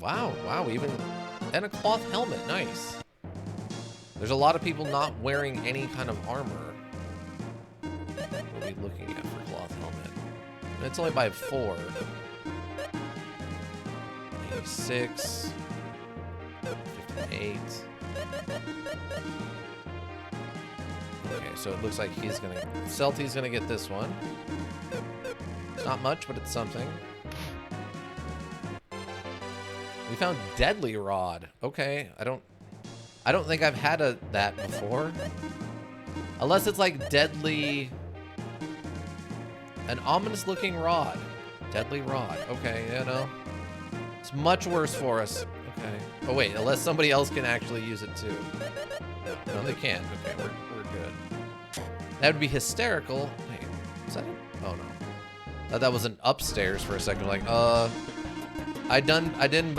Speaker 1: Wow, even... And a cloth helmet, nice. There's a lot of people not wearing any kind of armor. What are we looking at for cloth helmet? And it's only by 4. 86. 58. Okay, so it looks like he's gonna... Celty's gonna get this one. It's not much, but it's something. We found Deadly Rod. Okay, I don't think I've had that before. Unless it's like Deadly... An ominous looking rod. Deadly Rod. Okay, you know. It's much worse for us. Okay. Oh wait, unless somebody else can actually use it too. No, they can't. Okay, we're good. That would be hysterical. Wait, is that it? Oh no. Thought that was an upstairs for a second. Like, I done been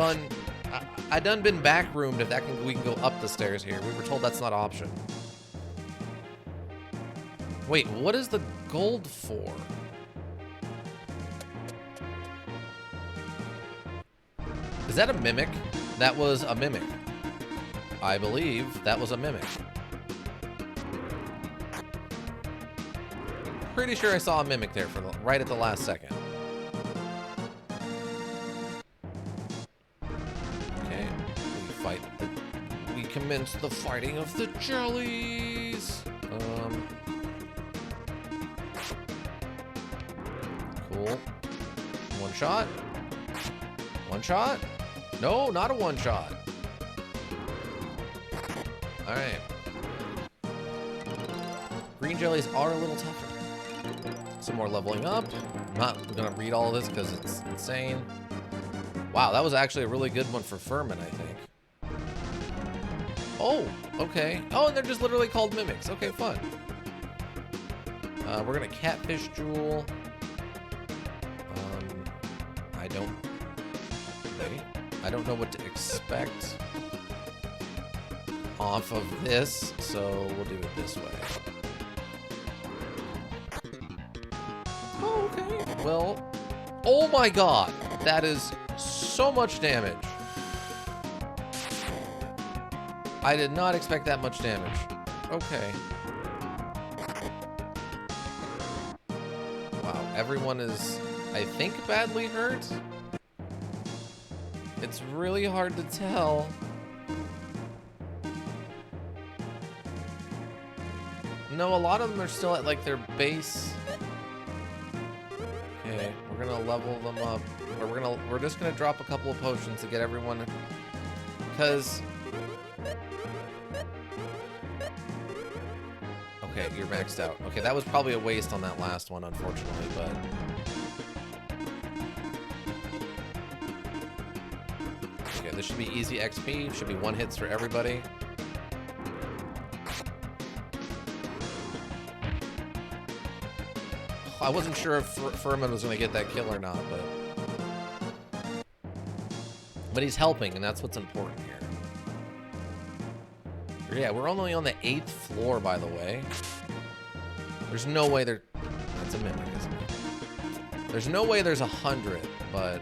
Speaker 1: backroomed. If we can go up the stairs here. We were told that's not an option. Wait, what is the gold for? Is that a mimic? That was a mimic. I believe that was a mimic. Pretty sure I saw a mimic there for right at the last second. We commence the fighting of the jellies. Cool. One shot. One shot? No, not a one shot. All right. Green jellies are a little tougher. Some more leveling up. I'm not gonna read all of this because it's insane. Wow, that was actually a really good one for Furman, I think. Oh, okay. Oh, and they're just literally called mimics. Okay, fun. We're gonna catfish jewel. I don't know what to expect off of this, so we'll do it this way. Oh, okay. Well, oh my god, that is so much damage. I did not expect that much damage. Okay. Wow, everyone is, I think, badly hurt. It's really hard to tell. No, a lot of them are still at like their base. Okay, we're gonna level them up. Or we're just gonna drop a couple of potions to get everyone, because okay, you're maxed out. Okay, that was probably a waste on that last one, unfortunately, but okay, this should be easy XP. Should be one hits for everybody. I wasn't sure if Furman was going to get that kill or not, but he's helping, and that's what's important here. Yeah, we're only on the 8th floor, by the way. There's no way there... That's a mimic, isn't it? There's no way there's 100, but...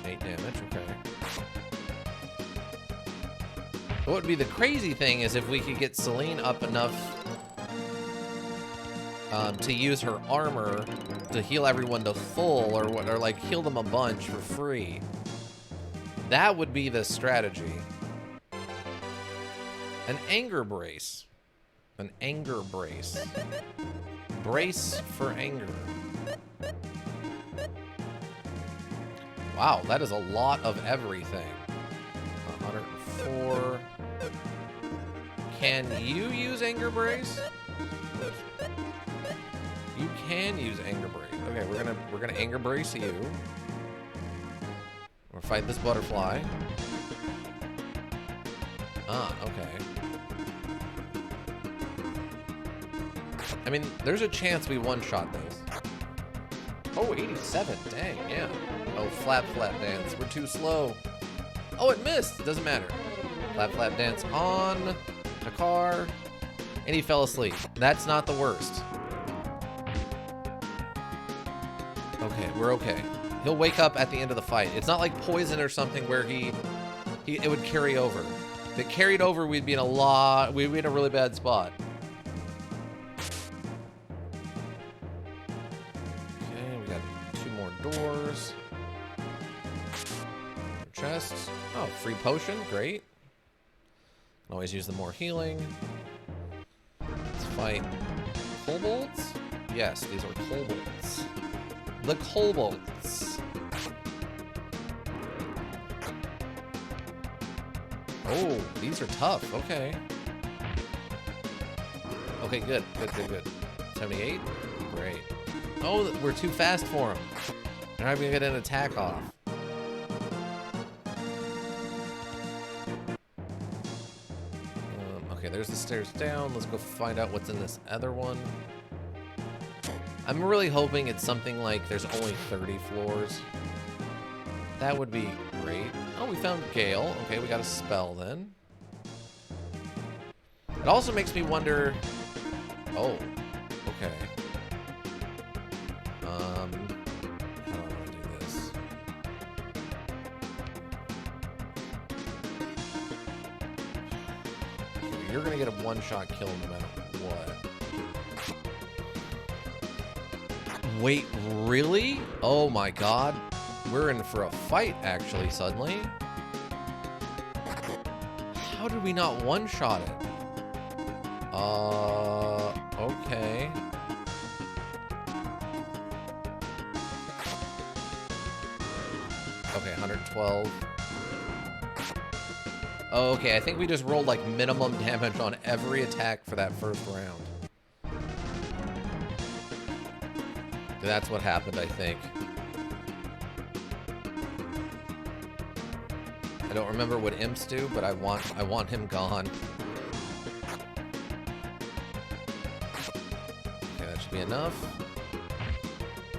Speaker 1: 8 damage, okay. What would be the crazy thing is if we could get Celine up enough to use her armor to heal everyone to full, or like heal them a bunch for free. That would be the strategy. An anger brace. An anger brace. Brace for anger. Wow, that is a lot of everything. 104. Can you use anger brace? You can use anger brace. Okay, we're gonna anger brace you. We'll fight this butterfly. Ah, okay. I mean, there's a chance we one-shot this. Oh, 87. Dang, yeah. Oh, flap, flap dance. We're too slow. Oh, it missed. Doesn't matter. Flap, flap dance on the car. And he fell asleep. That's not the worst. Okay, we're okay. He'll wake up at the end of the fight. It's not like poison or something where it would carry over. If it carried over, we'd be in we'd be in a really bad spot. Okay, we got 2 more doors. Chests. Oh, free potion, great. Can always use the more healing. Let's fight kobolds. Yes, these are kobolds. The kobolds. Oh, these are tough. Okay. Okay, good. Good. 78? Great. Oh, we're too fast for him. They're not even gonna get an attack off. Okay, there's the stairs down. Let's go find out what's in this other one. I'm really hoping it's something like there's only 30 floors. That would be great. Oh, we found Gale. Okay, we got a spell then. It also makes me wonder... Oh, okay. How do I want to do this? You're going to get a one-shot kill no matter what. Wait, really? Oh my god. We're in for a fight, actually, suddenly. How did we not one-shot it? Okay. Okay, 112. Oh, okay, I think we just rolled, like, minimum damage on every attack for that first round. That's what happened, I think. I don't remember what imps do, but I want him gone. Okay, that should be enough.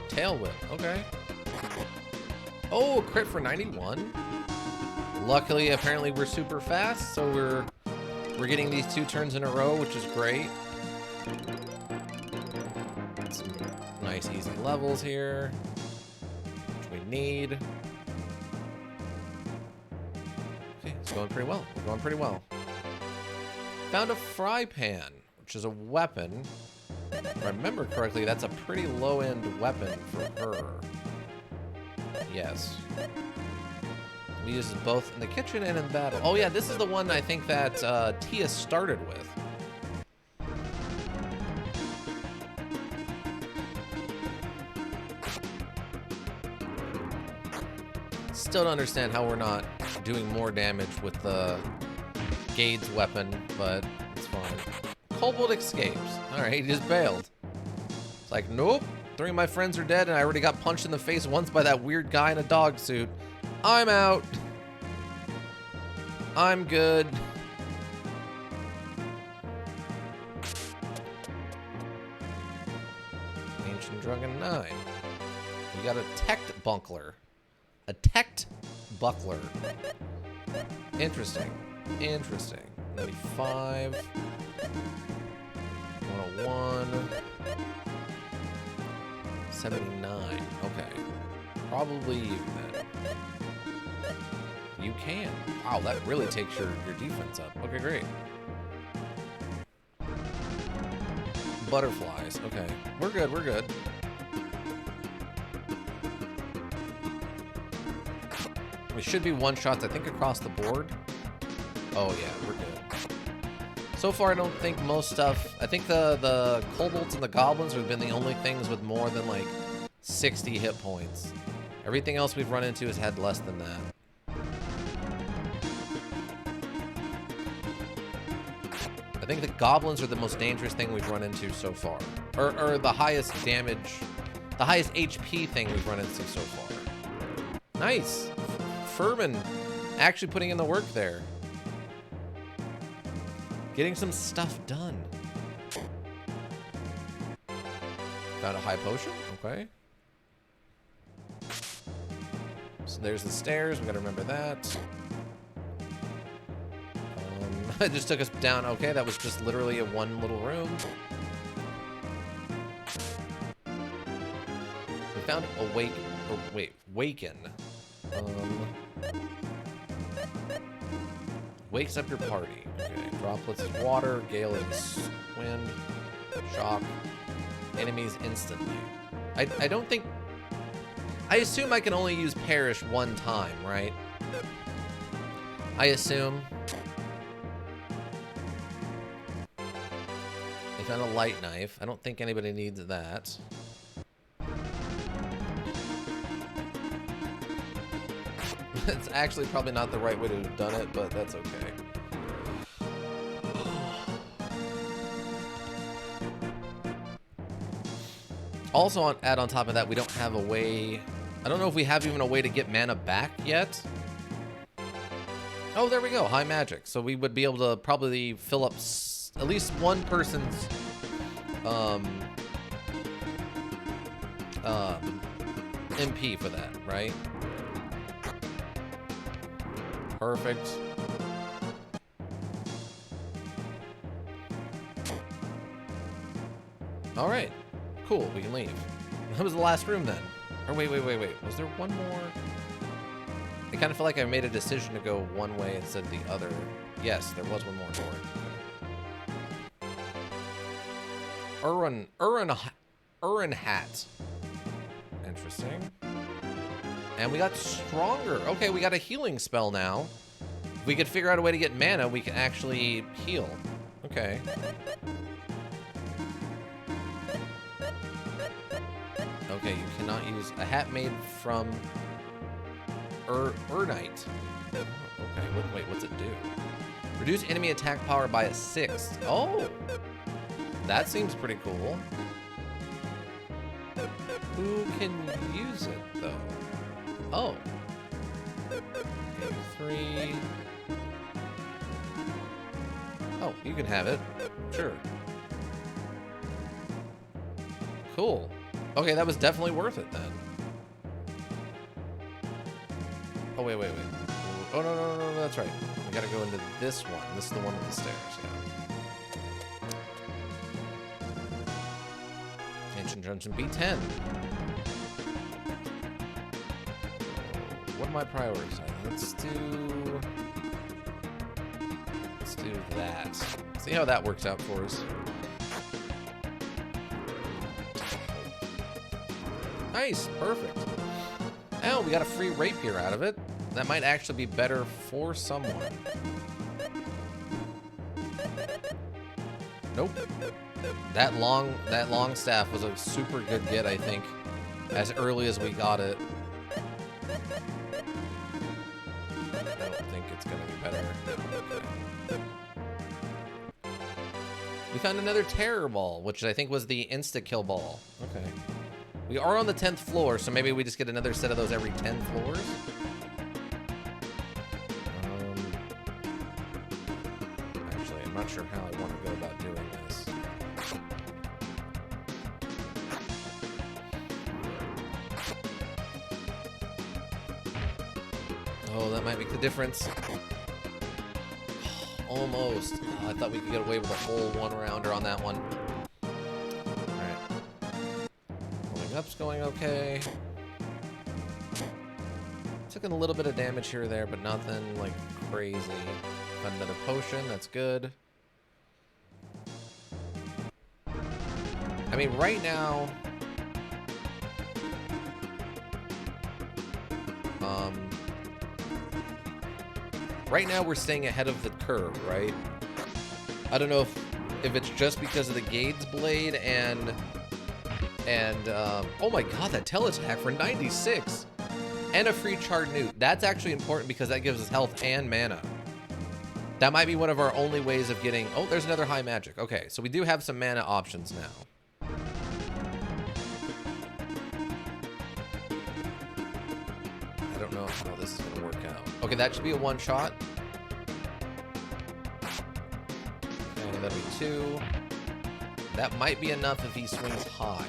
Speaker 1: Tail whip, okay. Oh, crit for 91. Luckily, apparently we're super fast, so we're getting these 2 turns in a row, which is great. Some nice easy levels here, which we need. Okay, it's going pretty well. We're going pretty well. Found a fry pan, which is a weapon. If I remember correctly, that's a pretty low-end weapon for her. Yes. We use it both in the kitchen and in battle. Oh yeah, this is the one I think that Tia started with. Still don't understand how we're not doing more damage with the Gade's weapon, but it's fine. Kobold escapes. Alright, he just bailed. It's like, nope. 3 of my friends are dead and I already got punched in the face once by that weird guy in a dog suit. I'm out. I'm good. Ancient Dragon 9. got a Tect Buckler. A Tect Buckler. Interesting. Interesting. 95. 101. 79. Okay. Probably you then. You can. Wow, that really takes your defense up. Okay, great. Butterflies. Okay. We're good, we're good. We should be one-shots, I think, across the board. Oh, yeah, we're good. So far, I don't think most stuff... I think the kobolds and the goblins have been the only things with more than, like, 60 hit points. Everything else we've run into has had less than that. I think the goblins are the most dangerous thing we've run into so far. Or the highest damage... The highest HP thing we've run into so far. Nice! Furman actually putting in the work there. Getting some stuff done. Got a high potion? Okay. So there's the stairs. We gotta remember that. It just took us down. Okay, that was just literally a one little room. We found awake. Or wait, waken. Wakes up your party. Okay. Droplets of water, gale of wind, shock, enemies instantly. I don't think... I assume I can only use perish one time, right? I assume. They found a light knife. I don't think anybody needs that. It's actually probably not the right way to have done it, but that's okay. Also, add on top of that, we don't have a way... I don't know if we have even a way to get mana back yet. Oh, there we go. High magic. So we would be able to probably fill up at least one person's... MP for that, right? Perfect. All right. Cool. We can leave. That was the last room then. Or wait. Was there one more? I kind of feel like I made a decision to go one way instead of the other. Yes, there was one more door. Urin hat. Interesting. And we got stronger. Okay, we got a healing spell now. If we could figure out a way to get mana, we can actually heal. Okay. Okay, you cannot use a hat made from Urnite. Okay, wait, what's it do? Reduce enemy attack power by 1/6. Oh! That seems pretty cool. Who can use it, though? Oh. Okay, 3. Oh, you can have it. Sure. Cool. Okay, that was definitely worth it then. Oh, wait. Oh, no, that's right. We gotta go into this one. This is the one with the stairs, yeah. Ancient Junction B10. What are my priorities? Let's do that. See how that works out for us. Nice, perfect. Oh, we got a free rapier out of it. That might actually be better for someone. Nope. That long staff was a super good get, I think, as early as we got it. I don't think it's gonna be better. Okay. We found another terror ball, which I think was the insta-kill ball. Okay. We are on the 10th floor, so maybe we just get another set of those every 10 floors. Actually, I'm not sure how I want to go about doing this. Oh, that might make the difference. Almost. I thought we could get away with a whole one-rounder on that one. Alright. Going up's going okay. Took a little bit of damage here or there, but nothing, like, crazy. Got another potion. That's good. I mean, right now... Right now we're staying ahead of the curve, right? I don't know if it's just because of the Gade's Blade and oh my god, that tail attack for 96 and a free charred newt. That's actually important because that gives us health and mana. That might be one of our only ways of getting... Oh, there's another high magic. Okay, so we do have some mana options now. I don't know how this is going to work out. Okay, that should be a one-shot. And that'll be 2. That might be enough if he swings high.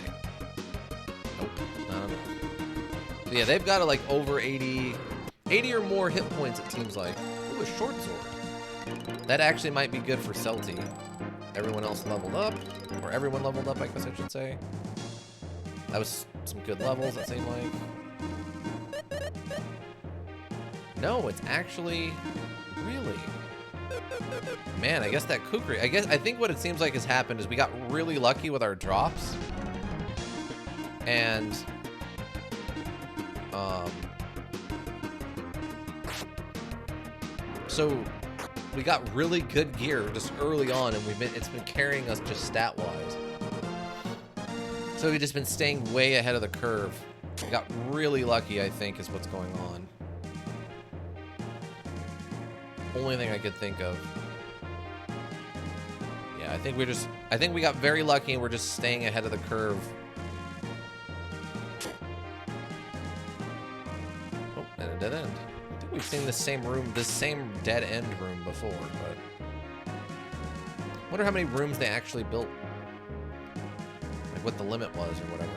Speaker 1: Nope, not enough. So yeah, they've got to like over 80 or more hit points, it seems like. Ooh, a short sword. That actually might be good for Celti. Everyone else leveled up. Or everyone leveled up, I guess I should say. That was some good levels, it seemed like. No, it's actually... Really? Man, I guess that kukri... I think what it seems like has happened is we got really lucky with our drops. And... So... We got really good gear just early on, and it's been carrying us just stat-wise. So we've just been staying way ahead of the curve. We got really lucky, I think, is what's going on. Only thing I could think of. Yeah, I think we got very lucky and we're just staying ahead of the curve. Oh, and a dead end. I think we've seen this same dead end room before, but wonder how many rooms they actually built. Like what the limit was or whatever.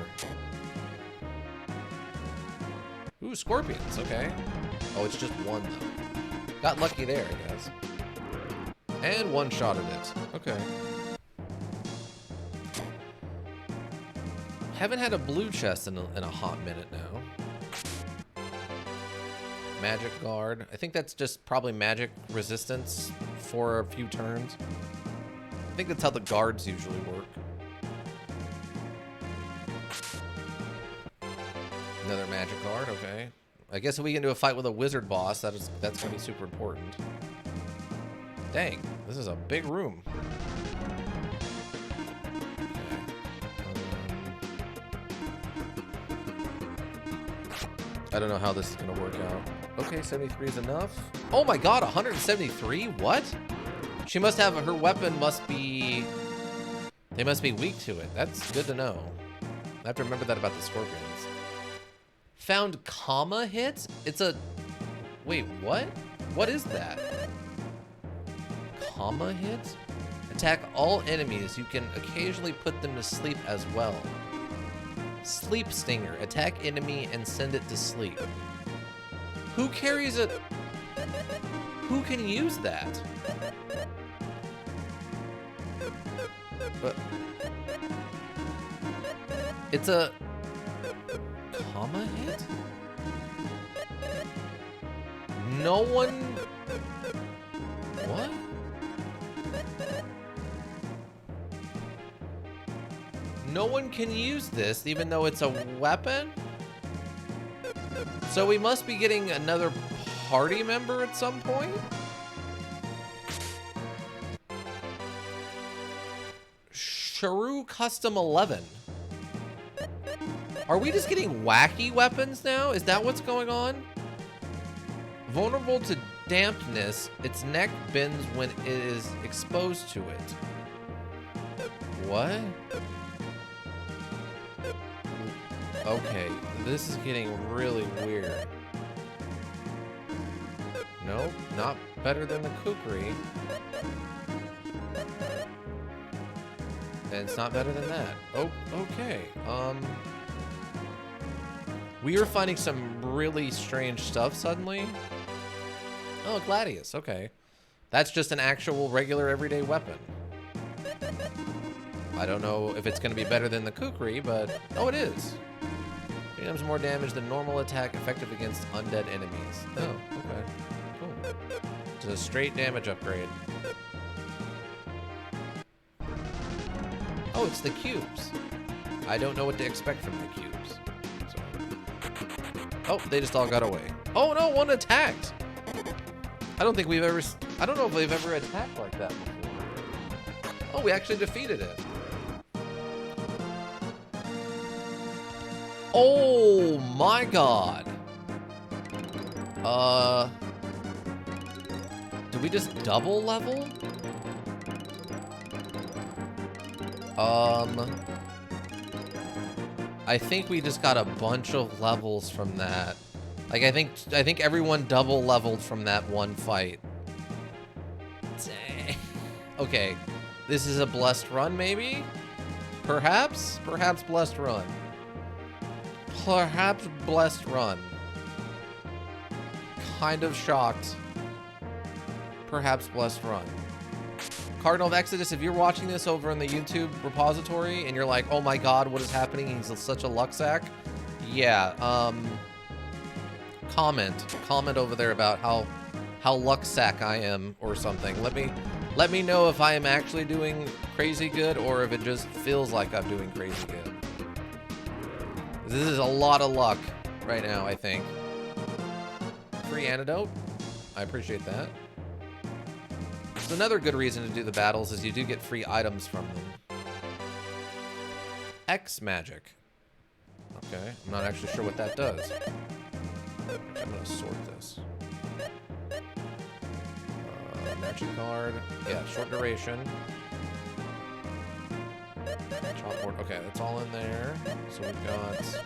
Speaker 1: Ooh, scorpions, okay. Oh, it's just one though. Got lucky there, I guess. And one-shotted it. Okay. Haven't had a blue chest in a hot minute now. Magic guard. I think that's just probably magic resistance for a few turns. I think that's how the guards usually work. Another magic guard, okay. I guess if we get into a fight with a wizard boss, that's gonna be super important. Dang, this is a big room. I don't know how this is gonna work out. Okay, 73 is enough. Oh my god, 173? What? She must have, her weapon must be, they must be weak to it. That's good to know. I have to remember that about the scorpions. Found comma hit? It's a... Wait, what? What is that? Comma hit? Attack all enemies. You can occasionally put them to sleep as well. Sleep stinger. Attack enemy and send it to sleep. Who carries it? Who can use that? But... It's a... Comma hit? No one... What? No one can use this, even though it's a weapon? So we must be getting another party member at some point? Shrew Custom 11. Are we just getting wacky weapons now? Is that what's going on? Vulnerable to dampness, its neck bends when it is exposed to it. What? Okay, this is getting really weird. Nope, not better than the kukri. And it's not better than that. Oh, okay. We are finding some really strange stuff suddenly. Oh, Gladius. Okay. That's just an actual regular everyday weapon. I don't know if it's going to be better than the Kukri, but... Oh, it is. 3 times more damage than normal attack, effective against undead enemies. Oh, okay. Cool. It's a straight damage upgrade. Oh, it's the cubes. I don't know what to expect from the cubes. So. Oh, they just all got away. Oh, no, one attacked. I don't think we've ever... I don't know if they've ever attacked like that before. Oh, we actually defeated it. Oh my god. Did we just double level? I think we just got a bunch of levels from that. Like I think everyone double leveled from that one fight. Dang. Okay. This is a blessed run maybe? Perhaps blessed run. Perhaps blessed run. Kind of shocked. Perhaps blessed run. Cardinal of Exodus, if you're watching this over in the YouTube repository and you're like, oh my god, what is happening? He's such a luck sack. Yeah, comment over there about how luck sack I am or something. Let me know if I am actually doing crazy good or if it just feels like I'm doing crazy good. This is a lot of luck right now, I think. Free antidote. I appreciate that. So another good reason to do the battles is you do get free items from them. X magic. Okay, I'm not actually sure what that does. Okay, I'm gonna sort this. Magic card. Yeah, short duration. Chalkboard. Okay, that's all in there. So we've got X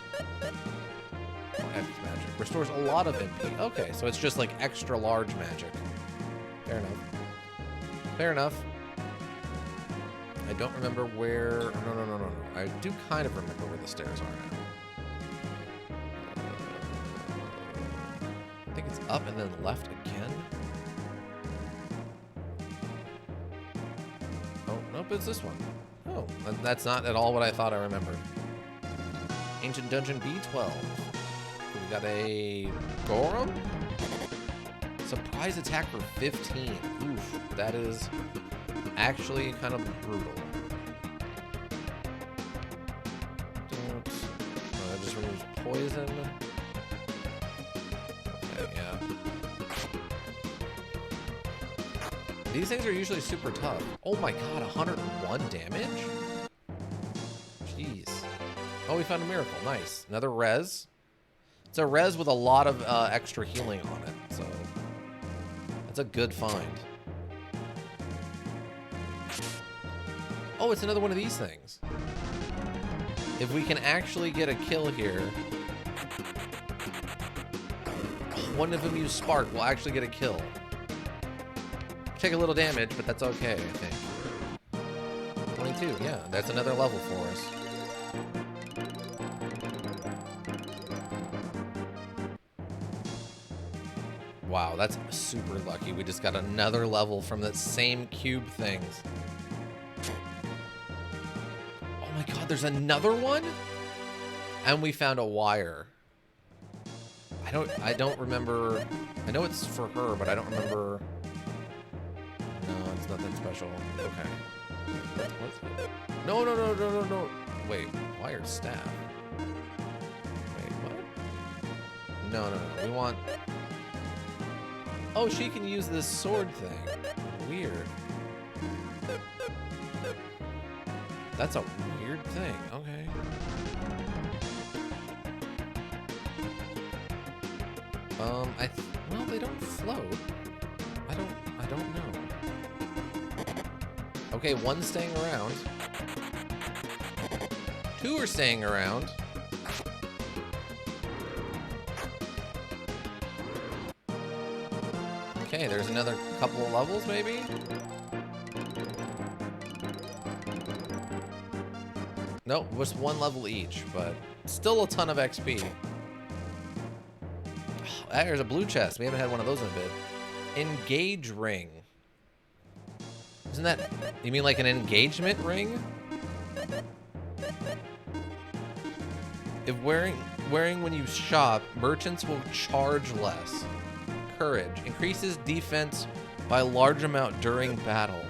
Speaker 1: magic. Restores a lot of MP. Okay, so it's just like extra large magic. Fair enough. Fair enough. I don't remember where... No. I do kind of remember where the stairs are now. I think it's up and then left again. Oh, nope, it's this one. Oh, that's not at all what I thought I remembered. Ancient Dungeon B12. We got a Gorham? Surprise attack for 15. Oof, that is actually kind of brutal. That just removes poison. Okay, yeah. These things are usually super tough. Oh my god, 101 damage? Jeez. Oh, we found a miracle. Nice. Another res. It's a res with a lot of extra healing on it, so that's a good find. Oh, it's another one of these things. If we can actually get a kill here, one of them use Spark, we'll actually get a kill. Take a little damage, but that's okay, I think. 22, yeah, that's another level for us. Wow, that's super lucky. We just got another level from the same cube things. Oh my god, there's another one? And we found a wire. I don't remember. I know it's for her, but I don't remember. No, it's nothing special. Okay. What's it? No. Wait, wire staff. Wait, what? No. We want... Oh, she can use this sword thing. Weird. That's a weird thing. Okay. Well, they don't float. I don't know. Okay, one's staying around. Two are staying around. Okay, there's another couple of levels, maybe? Nope, just one level each, but still a ton of XP. Oh, there's a blue chest. We haven't had one of those in a bit. Engage ring. Isn't that... You mean like an engagement ring? If wearing when you shop, merchants will charge less. Courage. Increases defense by a large amount during battle.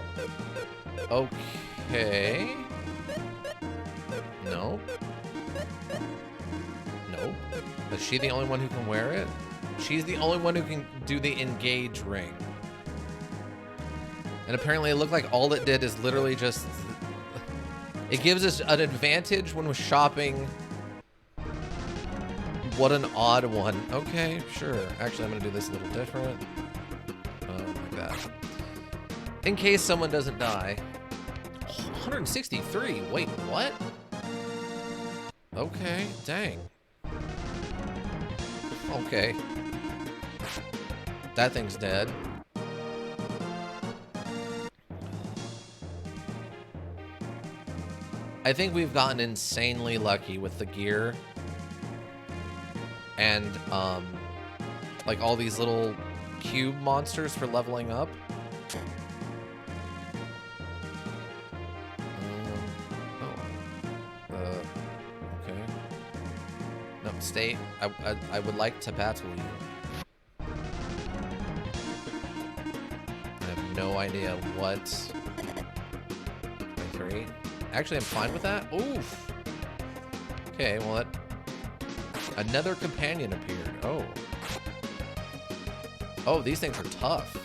Speaker 1: Okay. Nope. Nope. Is she the only one who can wear it? She's the only one who can do the engage ring. And apparently it looked like all it did is literally just... It gives us an advantage when we're shopping. What an odd one. Okay, sure. Actually, I'm going to do this a little different. Like that. In case someone doesn't die. 163. Wait, what? Okay, dang. Okay. That thing's dead. I think we've gotten insanely lucky with the gear. And, like all these little cube monsters for leveling up. Okay. No, stay. I would like to battle you. I have no idea what... 3. Actually, I'm fine with that. Oof. Okay, well that... Another companion appeared. Oh. Oh, these things are tough.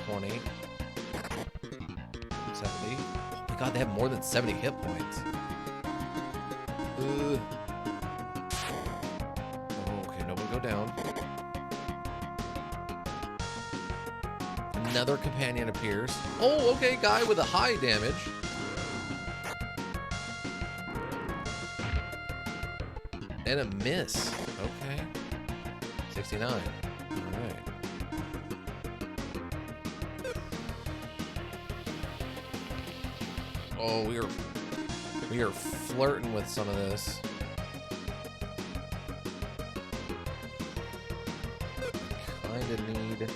Speaker 1: 20. 70. Oh my god, they have more than 70 hit points. Oh, okay, nobody go down. Another companion appears. Oh, okay, guy with a high damage. And a miss. Okay. 69. All right. Oh, we are flirting with some of this. Kind of need.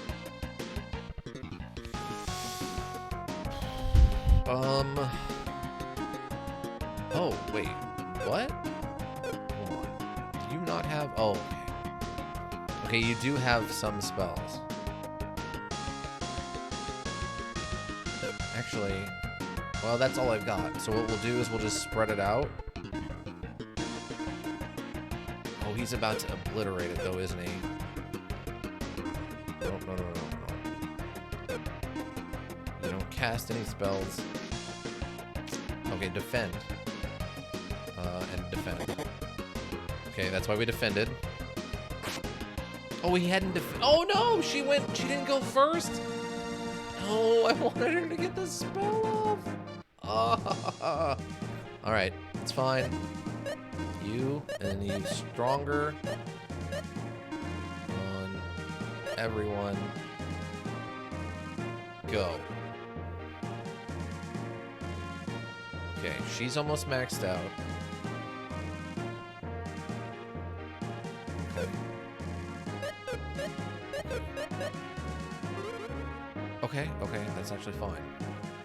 Speaker 1: Oh, wait. What? Not have... Oh, okay, you do have some spells. Actually, well, that's all I've got. So what we'll do is we'll just spread it out. Oh, he's about to obliterate it, though, isn't he? No. You don't cast any spells. Okay, defend. And defend. Okay, that's why we defended. Oh, he hadn't oh no, she didn't go first. No, I wanted her to get the spell off. Oh. All right, it's fine. You and you stronger on everyone. Go. Okay, she's almost maxed out. Okay, that's actually fine.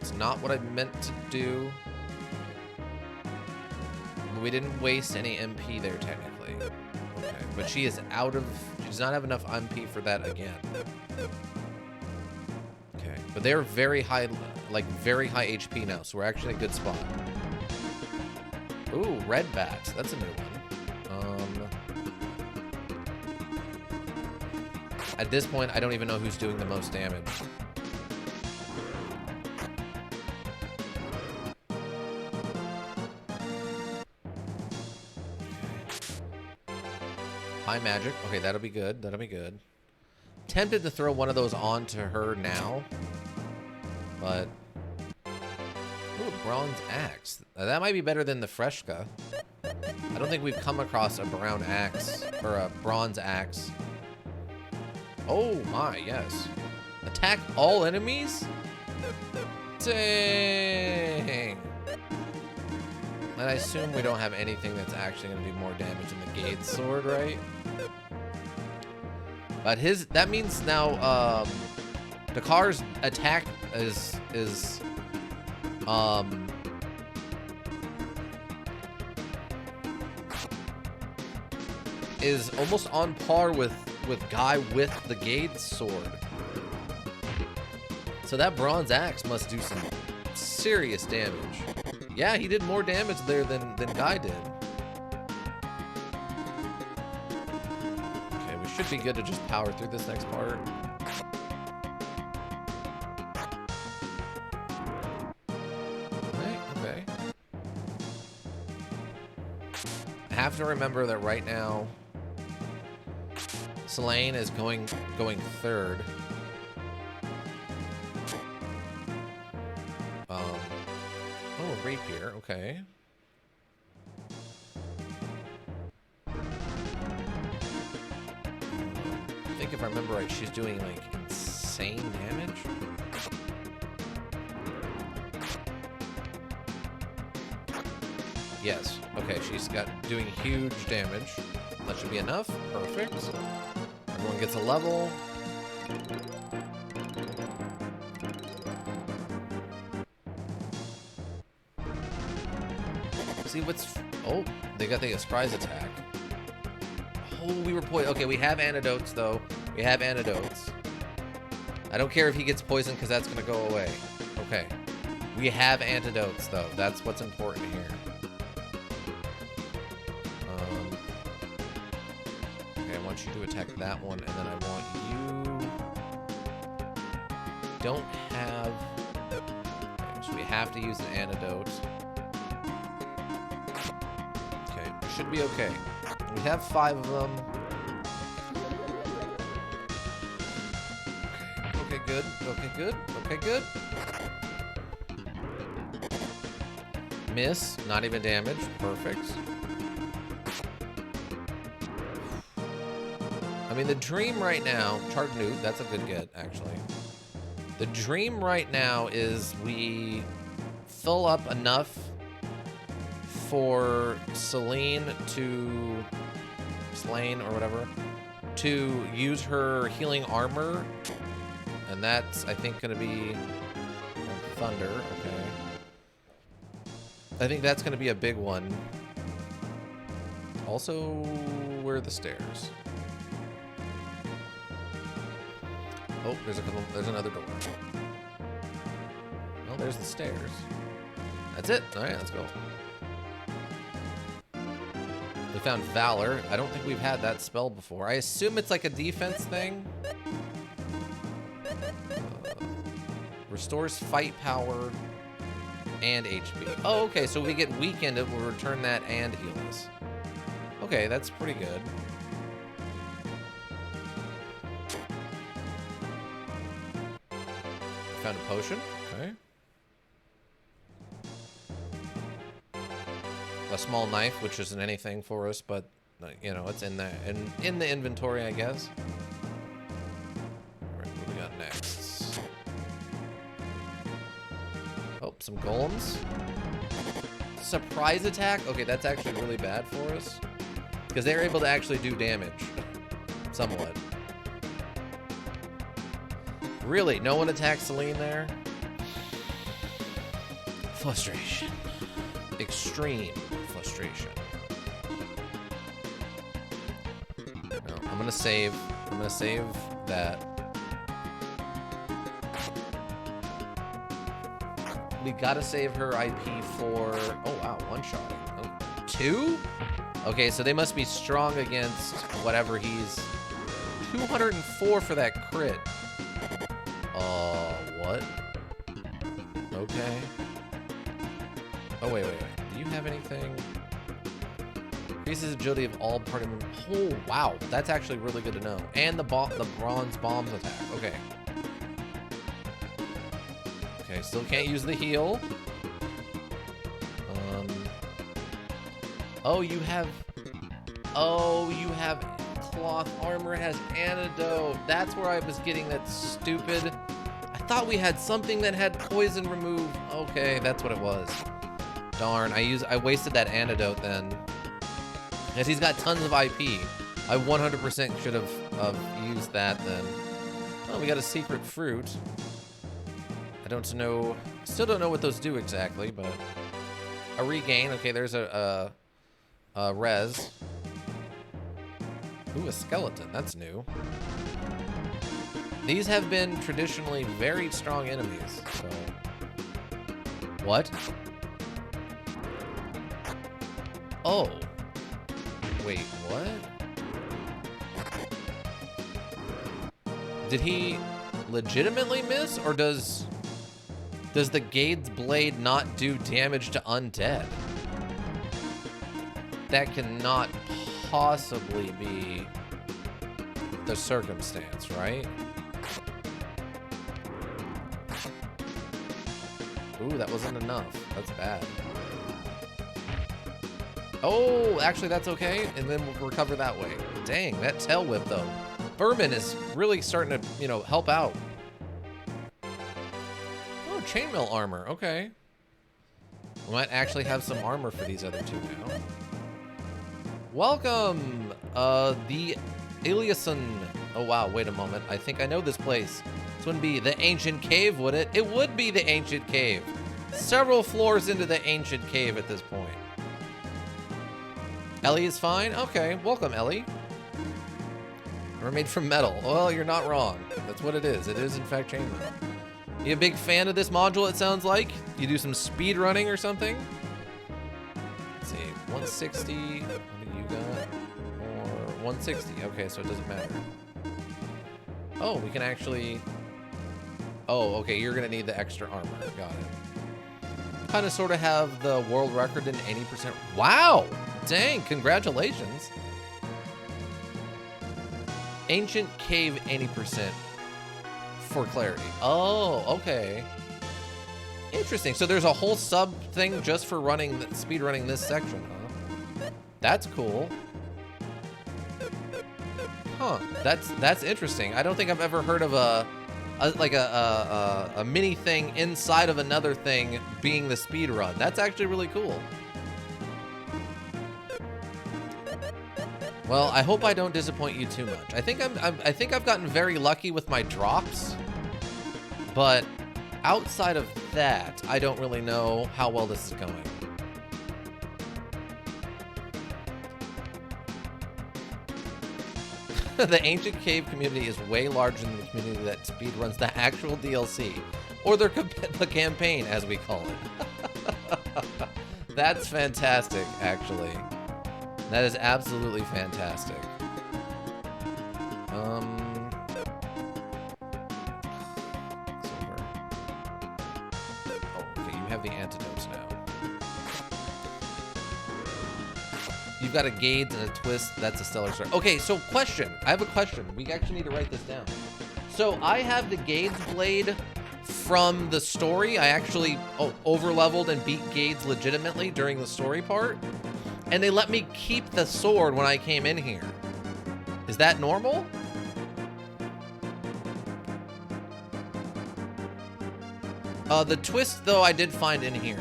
Speaker 1: It's not what I meant to do. We didn't waste any MP there, technically. Okay, but she is out of... She does not have enough MP for that again. Okay, but they're very high, like, very high HP now, so we're actually in a good spot. Ooh, red bat. That's a new one. At this point, I don't even know who's doing the most damage. High magic. Okay, that'll be good. That'll be good. Tempted to throw one of those onto her now, but... Ooh, bronze axe. That might be better than the Freshka. I don't think we've come across a brown axe, or a bronze axe. Oh my, yes. Attack all enemies? Dang. And I assume we don't have anything that's actually going to do more damage than the Gade Sword, right? But that means now Dakar's attack is almost on par with Guy with the Gade sword. So that bronze axe must do some serious damage. Yeah, he did more damage there than Guy did. Okay, we should be good to just power through this next part. Okay. I have to remember that right now Selene is going third. Oh, a rapier, okay. I think if I remember right, she's doing like insane damage. Yes. Okay, she's got doing huge damage. That should be enough. Perfect. Everyone gets a level. See what's... Oh, they got the surprise attack. Oh, we were poisoned. Okay, we have antidotes, though. We have antidotes. I don't care if he gets poisoned, because that's going to go away. Okay. We have antidotes, though. That's what's important here. Okay, I want you to attack that one, and then I want you... Don't have... Okay, so we have to use an antidote. Okay, we should be okay. We have 5 of them. Okay, good. Okay, good. Okay, good. Miss. Not even damage. Perfect. I mean, the dream right now... Charred Newt, that's a good get, actually. The dream right now is we fill up enough for Selene or whatever, to use her healing armor, and that's, I think, gonna be Thunder. Okay, I think that's gonna be a big one. Also, where are the stairs? Oh, there's another door. Oh, there's the stairs. That's it. All right, let's go. We found Valor. I don't think we've had that spell before. I assume it's like a defense thing. Restores fight power and HP. Oh, okay, so we get weakened, it will return that and heal us. Okay, that's pretty good. Found a potion. Okay. A small knife, which isn't anything for us, but you know, it's in there and in the inventory, I guess. All right, what do we got next? Oh, some golems. Surprise attack. Okay, that's actually really bad for us because they're able to actually do damage, somewhat. Really, no one attacks Selene there. Frustration. Extreme frustration. No, I'm gonna save that. We gotta save her IP for... Oh, wow, one-shot. Oh, 2? Okay, so they must be strong against whatever he's... 204 for that crit. What? Okay. Oh, wait. Do you have anything? Increases agility of all party members. Oh, wow. That's actually really good to know. And the bronze bombs attack. Okay. Okay, still can't use the heal. Oh, you have cloth armor has antidote. That's where I was getting that stupid... I thought we had something that had poison remove. Okay, that's what it was. Darn, I wasted that antidote then. Because he's got tons of IP. I 100% should have used that then. Oh, we got a secret fruit. I don't know. Still don't know what those do exactly, but a regain. Okay, there's a res. Ooh, a skeleton. That's new. These have been traditionally very strong enemies. So, what? Oh. Wait, what? Did he legitimately miss, or does the Gade's blade not do damage to undead? That cannot possibly be the circumstance, right? Ooh, that wasn't enough. That's bad. Oh, actually, that's okay. And then we'll recover that way. Dang, that tail whip, though. Vermin is really starting to, you know, help out. Oh, chainmail armor. Okay. We might actually have some armor for these other two now. Welcome, the Iliason. Oh, wow. Wait a moment. I think I know this place. This wouldn't be the ancient cave, would it? It would be the ancient cave. Several floors into the ancient cave at this point. Ellie is fine? Okay, welcome, Ellie. We're made from metal. Well, you're not wrong. That's what it is. It is, in fact, chainmail. You a big fan of this module, it sounds like? You do some speed running or something? Let's see, 160. What do you got? Or 160. Okay, so it doesn't matter. Oh, we can actually... Oh, okay, you're gonna need the extra armor. Got it. Kind of sort of have the world record in 80%. Wow! Dang, congratulations. Ancient cave 80% for clarity. Oh, okay. Interesting. So there's a whole sub thing just for running, speed running this section, huh? That's cool. Huh. That's interesting. I don't think I've ever heard of a mini thing inside of another thing being the speed run. That's actually really cool. Well, I hope I don't disappoint you too much. I think I've gotten very lucky with my drops, but outside of that, I don't really know how well this is going. The ancient cave community is way larger than the community that speedruns the actual DLC, or the campaign, as we call it. That's fantastic, actually. That is absolutely fantastic. Silver. Oh, okay, you have the antidotes now. You've got a gauge and a twist. That's a stellar start. Okay, so question. I have a question. We actually need to write this down. So I have the gauge blade from the story. I actually over-leveled and beat Gades legitimately during the story part. And they let me keep the sword when I came in here. Is that normal? The twist, though, I did find in here.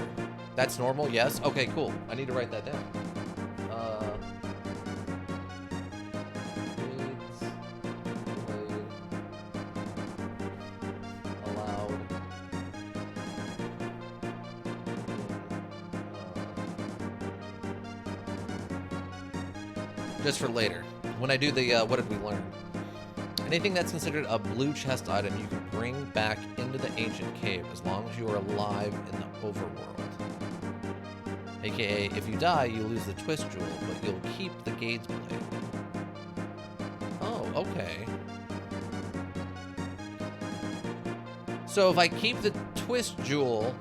Speaker 1: That's normal, yes? Okay, cool. I need to write that down. Allowed. Just for later. When I do the, what did we learn? Anything that's considered a blue chest item you can bring back into the ancient cave as long as you are alive in the overworld. AKA, if you die, you lose the twist jewel, but you'll keep the Gade's blade. Oh, okay. So if I keep the twist jewel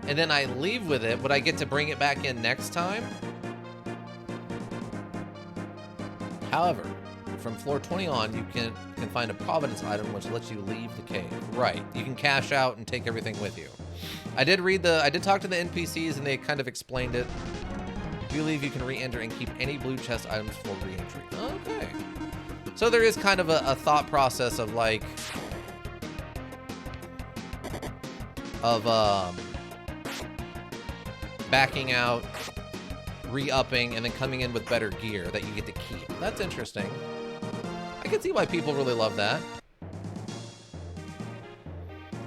Speaker 1: and then I leave with it, would I get to bring it back in next time? However, from floor 20 on, you can find a Providence item which lets you leave the cave. Right, you can cash out and take everything with you. I did talk to the NPCs and they kind of explained it. If you leave, you can re-enter and keep any blue chest items for re-entry. Okay. So there is kind of a thought process of like, backing out, re-upping, and then coming in with better gear that you get to keep. That's interesting. I can see why people really love that.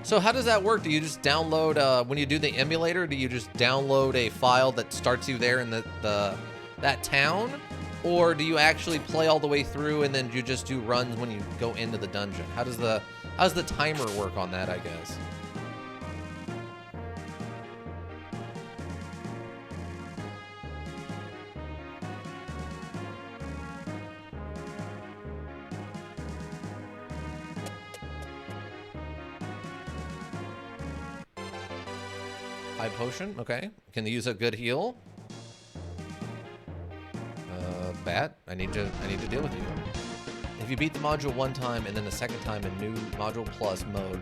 Speaker 1: So how does that work? Do you just download, when you do the emulator, do you just download a file that starts you there in that town? Or do you actually play all the way through and then you just do runs when you go into the dungeon? How does the timer work on that, I guess? High potion, okay. Can they use a good heal? Bat, I need to deal with you. If you beat the module one time and then the second time in new module plus mode,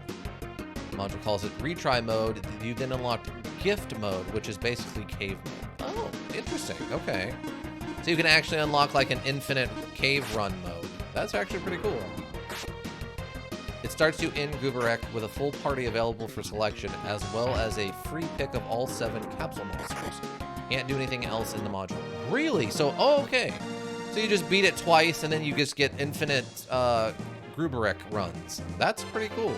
Speaker 1: the module calls it retry mode, you then unlock gift mode, which is basically cave mode. Oh, interesting, okay. So you can actually unlock like an infinite cave run mode. That's actually pretty cool. It starts you in Gubarek with a full party available for selection, as well as a free pick of all 7 capsule monsters. Can't do anything else in the module. Really? So, oh, okay. So you just beat it twice, and then you just get infinite Gubarek runs. That's pretty cool.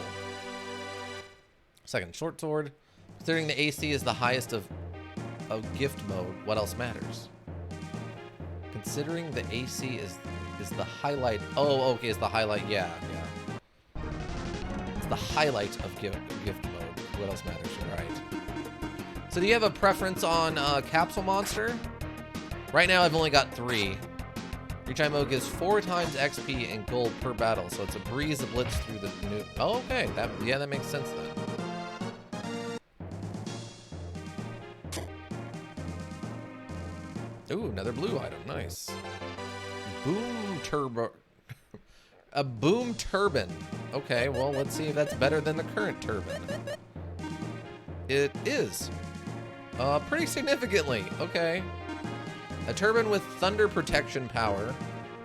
Speaker 1: Second, short sword. Considering the AC is the highest of gift mode, what else matters? Considering the AC is the highlight. Oh, okay, is the highlight. Yeah. It's the highlight of gift mode. What else matters? You're right. So do you have a preference on capsule monster? Right now I've only got 3. Retry mode gives 4 times XP and gold per battle, so it's a breeze to blitz through the new. Oh, okay, that makes sense then. Ooh, another blue item, nice. Boom turbo. A boom turbine. Okay, well, let's see if that's better than the current turbine. It is. Pretty significantly. Okay. A turbine with thunder protection power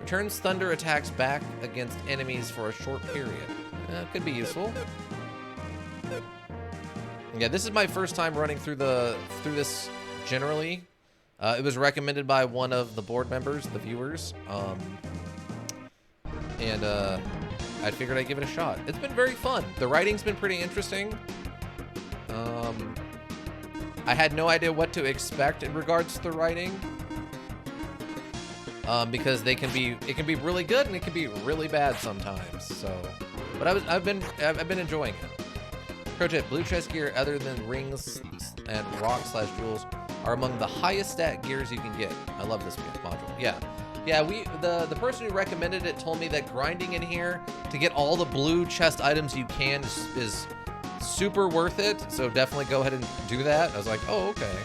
Speaker 1: returns thunder attacks back against enemies for a short period. Could be useful. Yeah, this is my first time running through this generally. It was recommended by one of the board members, the viewers. And I figured I'd give it a shot. It's been very fun. The writing's been pretty interesting. I had no idea what to expect in regards to the writing. Because it can be really good and it can be really bad sometimes. So, but I've been enjoying it. Pro tip: blue chest gear other than rings and rock/jewels are among the highest stat gears you can get. I love this module. Yeah. The person who recommended it told me that grinding in here to get all the blue chest items you can is super worth it. So definitely go ahead and do that. I was like, oh, okay.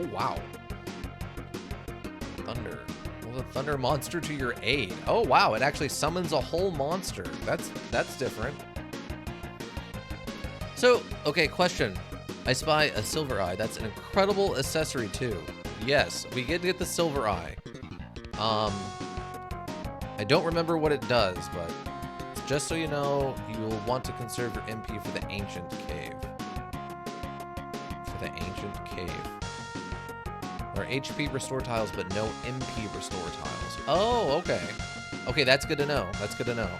Speaker 1: Oh, wow. Thunder. Well, the thunder monster to your aid. Oh, wow. It actually summons a whole monster. That's different. So, okay, question. I spy a silver eye. That's an incredible accessory, too. Yes, we get to get the silver eye. I don't remember what it does, but just so you know, you will want to conserve your MP for the ancient cave. For the ancient cave. There are HP restore tiles, but no MP restore tiles. Oh, okay. Okay, that's good to know. That's good to know.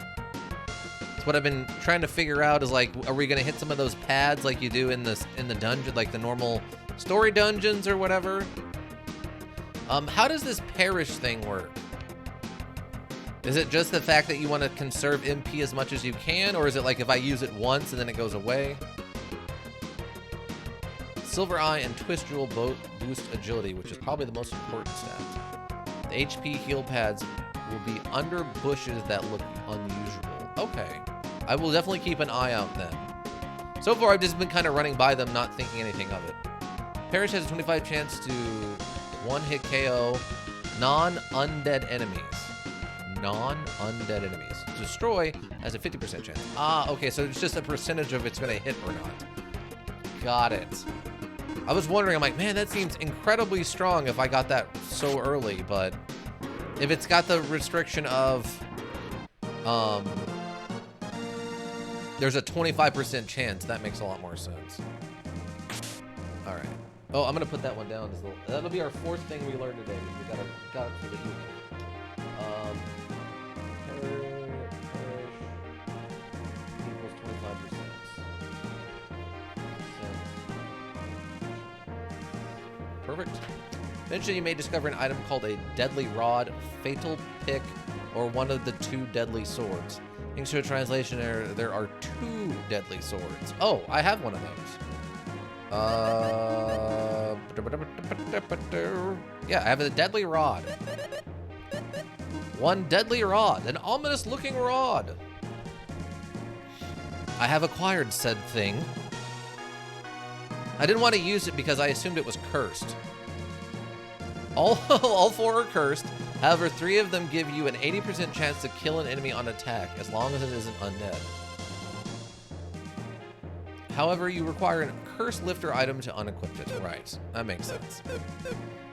Speaker 1: So what I've been trying to figure out is, like, are we gonna hit some of those pads like you do in the dungeon, like the normal story dungeons or whatever? How does this perish thing work? Is it just the fact that you want to conserve MP as much as you can, or is it like if I use it once and then it goes away? Silver Eye and Twist Jewel both boost agility, which is probably the most important stat. The HP heal pads will be under bushes that look unusual. Okay. I will definitely keep an eye out then. So far, I've just been kind of running by them, not thinking anything of it. Perish has a 25% chance to one-hit KO non-undead enemies. Non-undead enemies. Destroy has a 50% chance. Ah, okay, so it's just a percentage of it's going to hit or not. Got it. I was wondering, I'm like, man, that seems incredibly strong if I got that so early, but if it's got the restriction of, there's a 25% chance, that makes a lot more sense. All right. Oh, I'm gonna put that one down. That'll be our fourth thing we learned today. We got it for the evening. Equals 25%. Perfect. Eventually, you may discover an item called a deadly rod, fatal pick, or one of the two deadly swords. Thanks to a translation error, there are two deadly swords. Oh, I have one of those. Yeah, I have a deadly rod. One deadly rod, an ominous-looking rod. I have acquired said thing. I didn't want to use it because I assumed it was cursed. All four are cursed. However, 3 of them give you an 80% chance to kill an enemy on attack, as long as it isn't undead. However, you require a curse lifter item to unequip it. Right, that makes sense.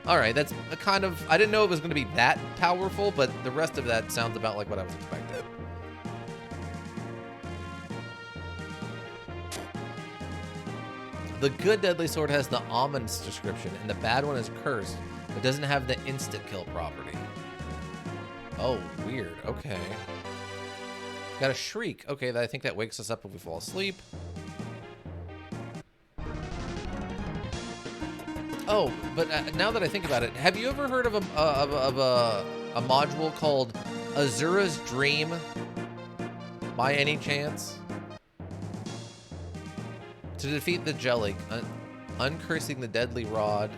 Speaker 1: All right, that's a kind of... I didn't know it was going to be that powerful, but the rest of that sounds about like what I was expecting. The good deadly sword has the ominous description, and the bad one is cursed, but doesn't have the instant kill property. Oh, weird. Okay. Got a shriek. Okay, I think that wakes us up if we fall asleep. Oh, but now that I think about it, have you ever heard of a module called Azura's Dream? By any chance? To defeat the Jellic, uncursing the deadly rod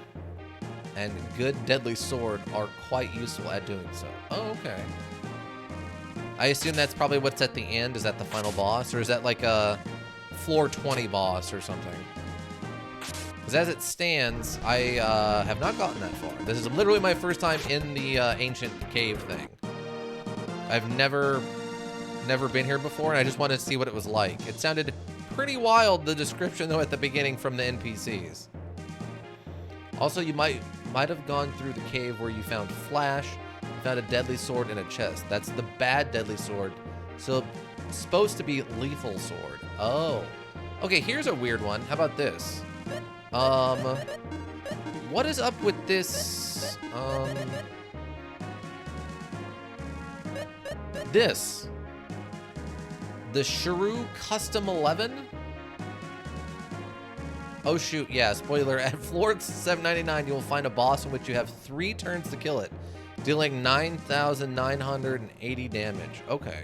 Speaker 1: and good deadly sword are quite useful at doing so. Oh, okay. I assume that's probably what's at the end. Is that the final boss? Or is that like a floor 20 boss or something? Because as it stands, I have not gotten that far. This is literally my first time in the ancient cave thing. I've never been here before, and I just wanted to see what it was like. It sounded pretty wild, the description, though, at the beginning from the NPCs. Also, you might have gone through the cave where you found Flash, and found a deadly sword in a chest. That's the bad deadly sword, so it's supposed to be lethal sword. Oh. Okay, here's a weird one. How about this? What is up with this, this? The Shrew Custom 11? Oh shoot, yeah, spoiler. At floor 799, you will find a boss in which you have 3 turns to kill it, dealing 9,980 damage. Okay.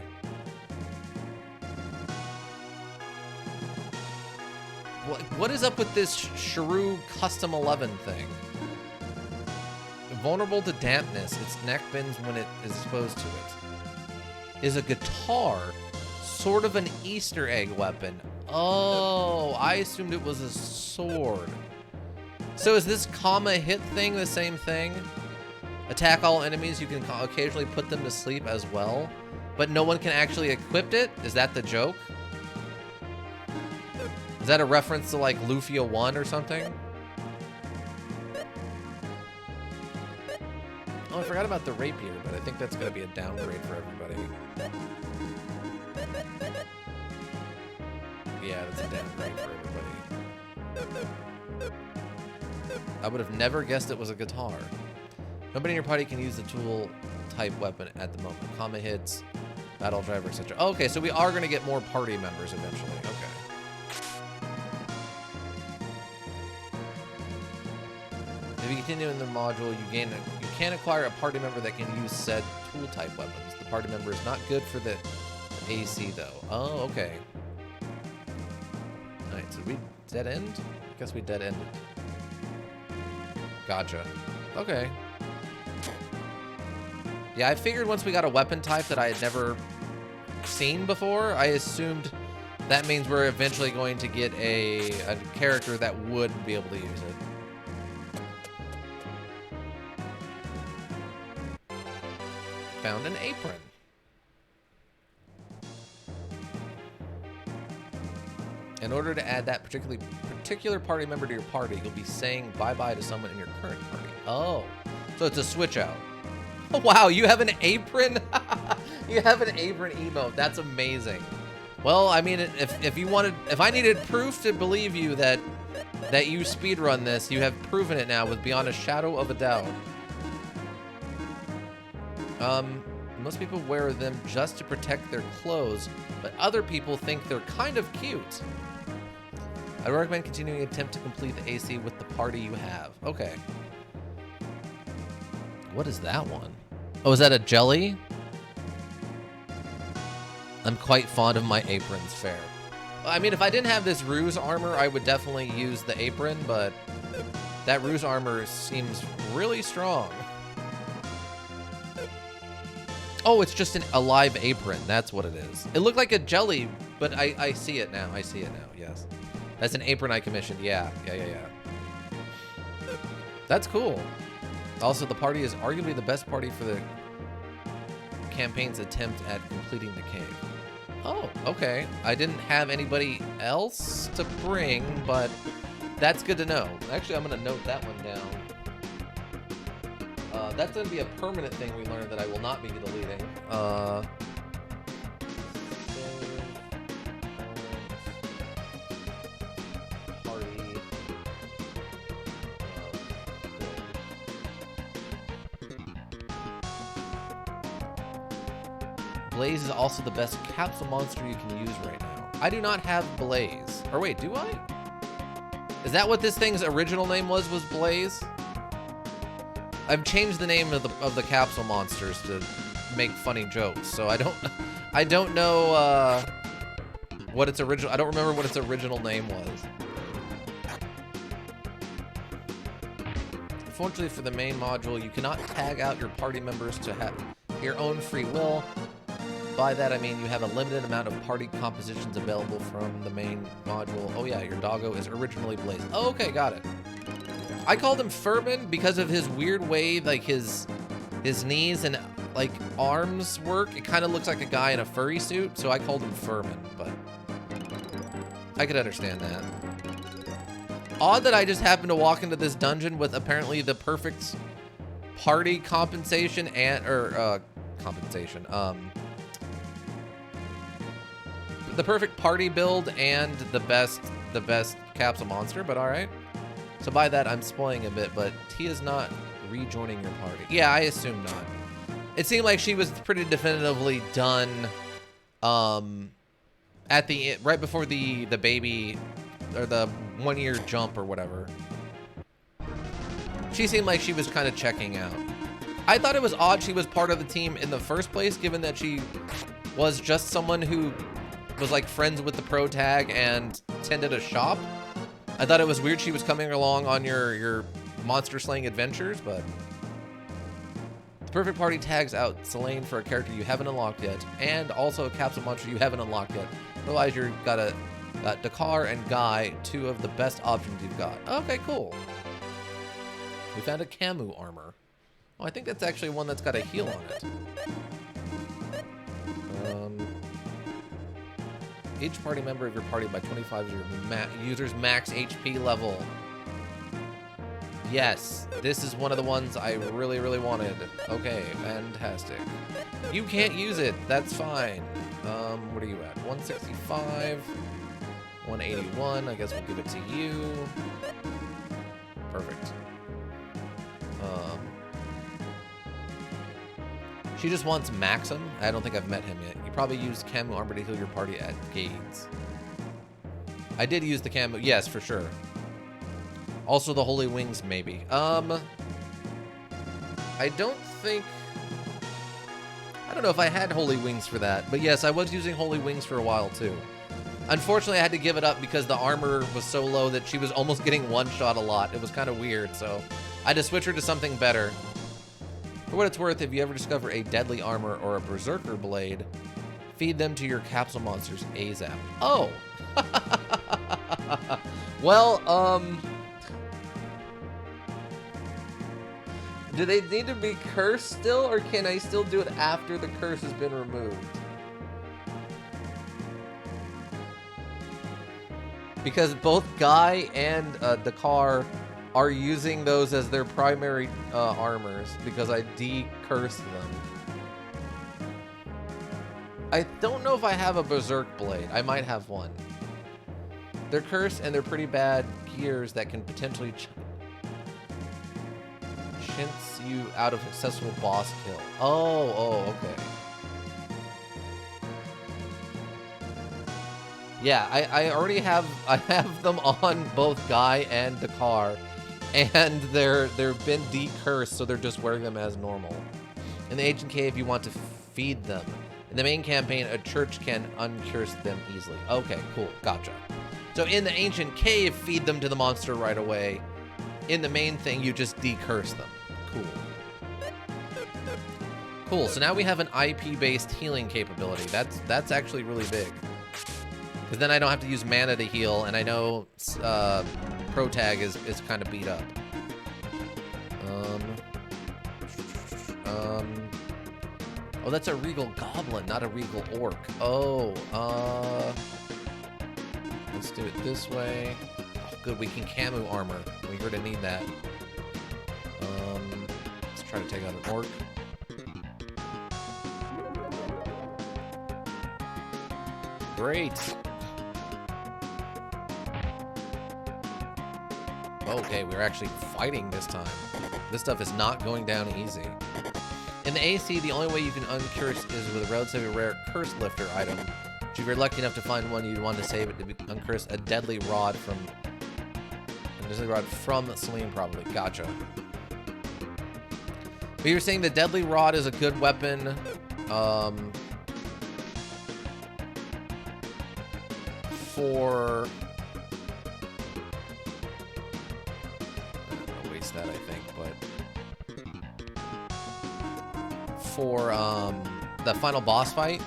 Speaker 1: What is up with this Shrew Custom 11 thing? Vulnerable to dampness, its neck bends when it is exposed to it. Is a guitar sort of an Easter egg weapon? Oh, I assumed it was a sword. So is this comma hit thing the same thing? Attack all enemies, you can occasionally put them to sleep as well, but no one can actually equip it? Is that the joke? Is that a reference to like Lufia 1 or something? Oh, I forgot about the rapier, but I think that's gonna be a downgrade for everybody. Yeah, that's a downgrade for everybody. I would have never guessed it was a guitar. Nobody in your party can use the tool type weapon at the moment. Comma hits, battle driver, etc. Oh, okay, so we are gonna get more party members eventually. Okay. If you continue in the module, you can acquire a party member that can use said tool type weapons. The party member is not good for the AC though. Oh, okay. Alright, so we dead end? I guess we dead ended. Gotcha. Okay. Yeah, I figured once we got a weapon type that I had never seen before, I assumed that means we're eventually going to get a character that would be able to use it. Found an apron. In order to add that particular party member to your party, you'll be saying bye-bye to someone in your current party. Oh, so it's a switch out. Oh, wow, you have an apron? You have an apron emote. That's amazing. Well, I mean, if I needed proof to believe you that that you speedrun this. You have proven it now with beyond a shadow of a doubt. Most people wear them just to protect their clothes, but other people think they're kind of cute. I recommend continuing an attempt to complete the AC with the party you have. Okay. What is that one? Oh, is that a jelly? I'm quite fond of my aprons, fair. I mean, if I didn't have this ruse armor, I would definitely use the apron, but that ruse armor seems really strong. Oh, it's just a live apron. That's what it is. It looked like a jelly, but I see it now. I see it now, yes. That's an apron I commissioned. Yeah. That's cool. Also, the party is arguably the best party for the campaign's attempt at completing the cave. Oh, okay. I didn't have anybody else to bring, but that's good to know. Actually, I'm going to note that one down. That's going to be a permanent thing we learned that I will not be deleting. Party. Blaze is also the best capsule monster you can use right now. I do not have Blaze. Or wait, do I? Is that what this thing's original name was Blaze? I've changed the name of the capsule monsters to make funny jokes, so I don't know what its original. I don't remember what its original name was. Unfortunately, for the main module, you cannot tag out your party members to have your own free will. By that I mean you have a limited amount of party compositions available from the main module. Oh yeah, your doggo is originally Blaze. Oh, okay, got it. I called him Furman because of his weird way, like his knees and like arms work. It kind of looks like a guy in a furry suit, so I called him Furman, but I could understand that. Odd that I just happened to walk into this dungeon with apparently the perfect party compensation the perfect party build and the best capsule monster, but all right. So by that, I'm spoiling a bit, but Tia's not rejoining your party. Yeah, I assume not. It seemed like she was pretty definitively done at the right before the baby or the 1 year jump or whatever. She seemed like she was kind of checking out. I thought it was odd she was part of the team in the first place, given that she was just someone who was like friends with the pro tag and tended a shop. I thought it was weird she was coming along on your monster slaying adventures, but the perfect party tags out Selene for a character you haven't unlocked yet, and also a capsule monster you haven't unlocked yet. Realize you've got Dakar and Guy, two of the best options you've got. Okay, cool. We found a Camu armor. Oh, I think that's actually one that's got a heal on it. Each party member of your party by 25 is your user's max HP level. Yes, this is one of the ones I really, really wanted. Okay, fantastic. You can't use it. That's fine. What are you at? 165, 181. I guess we'll give it to you. Perfect. She just wants Maxim. I don't think I've met him yet. You probably used Camu armor to heal your party at Gades. I did use the Camu. Yes, for sure. Also the Holy Wings, maybe. I don't know if I had Holy Wings for that. But yes, I was using Holy Wings for a while too. Unfortunately, I had to give it up because the armor was so low that she was almost getting one-shot a lot. It was kind of weird, so I had to switch her to something better. For what it's worth, if you ever discover a deadly armor or a berserker blade, feed them to your capsule monsters ASAP. Oh! Well, do they need to be cursed still, or can I still do it after the curse has been removed? Because both Guy and Dakar are using those as their primary armors because I de-cursed them. I don't know if I have a Berserk Blade. I might have one. They're cursed, and they're pretty bad gears that can potentially chintz you out of successful boss kill. Oh, okay. Yeah, I already have them on both Guy and the car, and they've been decursed, so they're just wearing them as normal. In the ancient cave, you want to feed them. In the main campaign, a church can uncurse them easily. Okay, cool, gotcha. So in the ancient cave, feed them to the monster right away. In the main thing, you just decurse them. Cool. Cool, so now we have an IP-based healing capability. That's actually really big. Because then I don't have to use mana to heal, and I know Protag is kind of beat up. Oh, that's a regal goblin, not a regal orc. Oh, let's do it this way. Oh, good, we can camo armor. We're gonna need that. Let's try to take out an orc. Great. Okay, we're actually fighting this time. This stuff is not going down easy. In the AC, the only way you can uncurse is with a relatively rare curse lifter item. If you're lucky enough to find one, you'd want to save it to uncurse a deadly rod from Celine, probably. Gotcha. But you're saying the deadly rod is a good weapon. For that, I think, but for the final boss fight,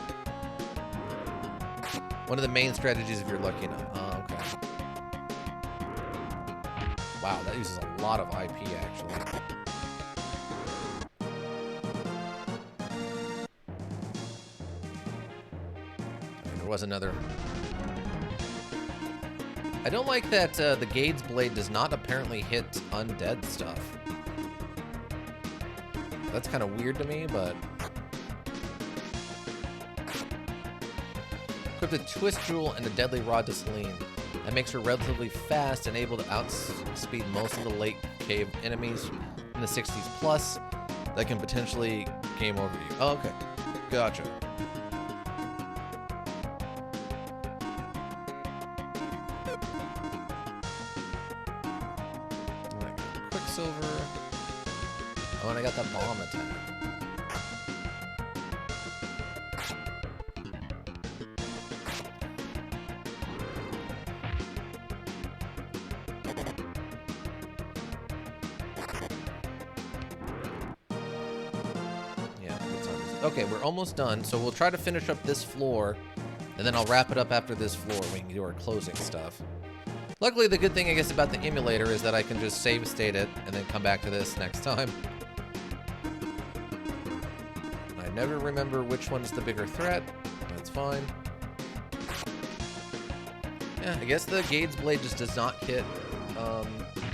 Speaker 1: one of the main strategies if you're lucky enough. Okay. Wow, that uses a lot of IP actually. And there was another. I don't like that the Gade's blade does not apparently hit undead stuff. That's kind of weird to me, but... Equipped a twist jewel and a deadly rod to Celine. That makes her relatively fast and able to outspeed most of the late cave enemies in the 60s plus that can potentially game over you. Oh, okay. Gotcha. Quicksilver. Oh, and I got that bomb attack. Yeah, okay, we're almost done, so we'll try to finish up this floor, and then I'll wrap it up after this floor. We can do our closing stuff. Luckily, the good thing, I guess, about the emulator is that I can just save state it and then come back to this next time. I never remember which one is the bigger threat. That's fine. Yeah, I guess the Gade's blade just does not hit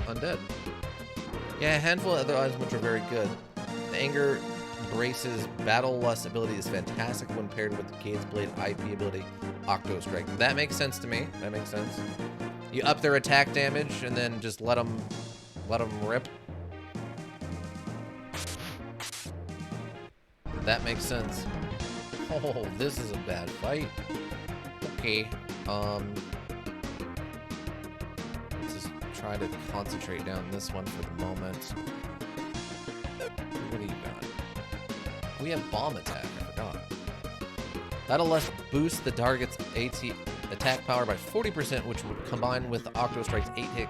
Speaker 1: undead. Yeah, a handful of other items which are very good. The Anger Brace's Battle Lust ability is fantastic when paired with the Gade's blade IP ability, Octo Strike. That makes sense to me. That makes sense. You up their attack damage and then just let them rip. That makes sense. Oh, this is a bad fight. Okay. Let's just try to concentrate down this one for the moment. What do you got? We have bomb attack, I forgot. That'll let boost the target's attack power by 40%, which would combine with the Octo Strike's 8-hit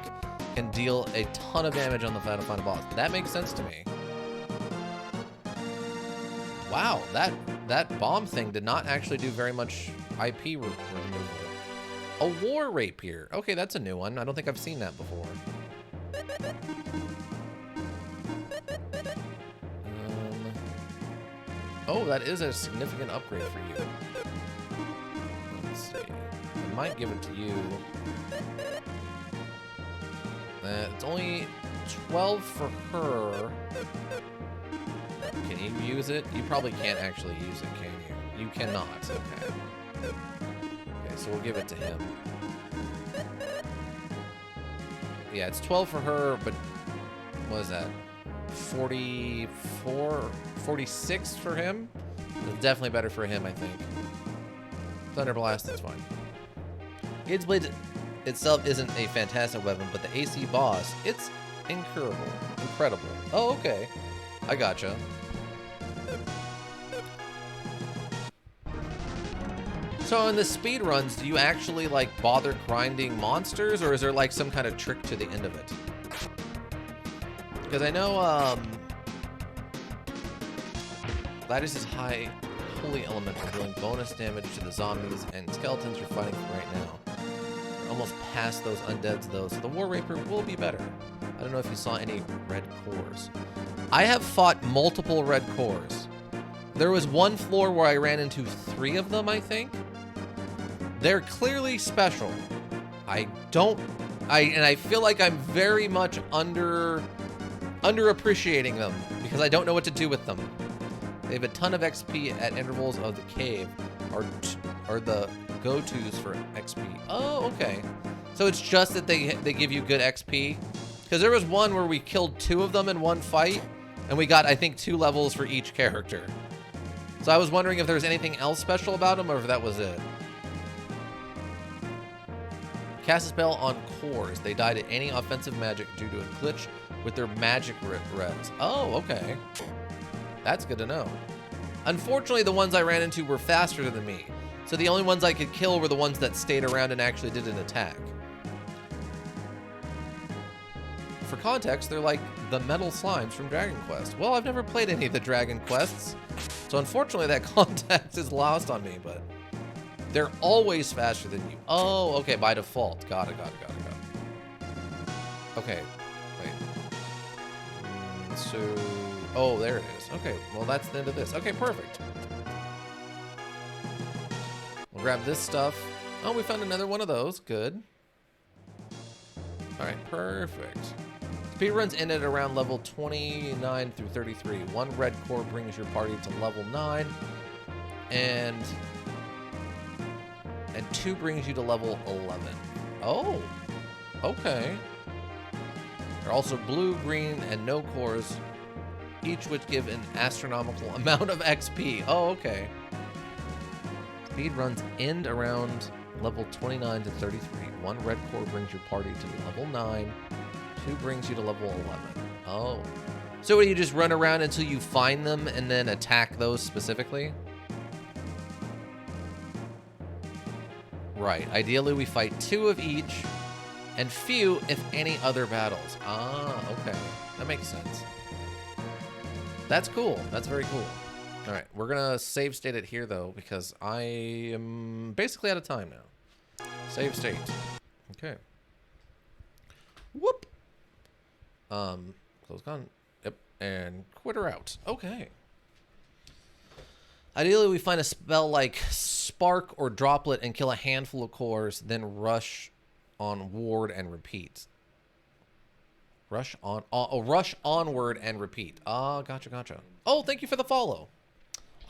Speaker 1: can deal a ton of damage on the final boss. That makes sense to me. Wow, that bomb thing did not actually do very much IP removal. A War Rapier. Okay, that's a new one. I don't think I've seen that before. Oh, that is a significant upgrade for you. Let's see. I might give it to you. It's only 12 for her. Can you use it? You probably can't actually use it, can you? You cannot. Okay. Okay, so we'll give it to him. Yeah, it's 12 for her, but what is that? 44, 46 for him? It's definitely better for him, I think. Thunder Blast, that's fine. Gade's Blade itself isn't a fantastic weapon, but the AC boss, it's incurable. Incredible. Oh, okay. I gotcha. So in the speed runs, do you actually like bother grinding monsters, or is there like some kind of trick to the end of it? Because I know Gladius's high holy element are dealing bonus damage to the zombies and skeletons you're fighting right now. We're almost past those undeads though, so the War Raper will be better. I don't know if you saw any red cores. I have fought multiple red cores. There was one floor where I ran into 3 of them, I think. They're clearly special. I feel like I'm very much underappreciating them because I don't know what to do with them. They have a ton of XP at intervals of the cave, are the go-tos for XP. Oh, okay. So it's just that they give you good XP? Because there was one where we killed 2 of them in one fight, and we got, I think, 2 levels for each character. So I was wondering if there was anything else special about them, or if that was it. Cast a spell on cores. They die to any offensive magic due to a glitch with their magic res. Oh, okay. That's good to know. Unfortunately, the ones I ran into were faster than me. So the only ones I could kill were the ones that stayed around and actually did an attack. For context, they're like the metal slimes from Dragon Quest. Well, I've never played any of the Dragon Quests, so unfortunately that context is lost on me, but they're always faster than you. Oh, okay, by default. Got it. Okay, wait. So, oh, there it is. Okay, well, that's the end of this. Okay, perfect. We'll grab this stuff. Oh, we found another one of those. Good. All right, perfect. Speedruns end at around level 29 through 33. 1 red core brings your party to level 9, and 2 brings you to level 11. Oh, okay. There are also blue, green, and no cores, each which give an astronomical amount of XP. Oh, okay. Speedruns end around level 29 to 33. 1 red core brings your party to level 9. 2 brings you to level 11. Oh. So you just run around until you find them and then attack those specifically? Right. Ideally, we fight 2 of each and few, if any, other battles. Ah, okay. That makes sense. That's cool. That's very cool. All right. We're going to save state it here, though, because I am basically out of time now. Save state. Okay. Whoop. Close con. Yep. And quitter out. Okay. Ideally, we find a spell like Spark or Droplet and kill a handful of cores, then rush on ward and repeat. Rush onward and repeat. Ah, gotcha. Oh, thank you for the follow.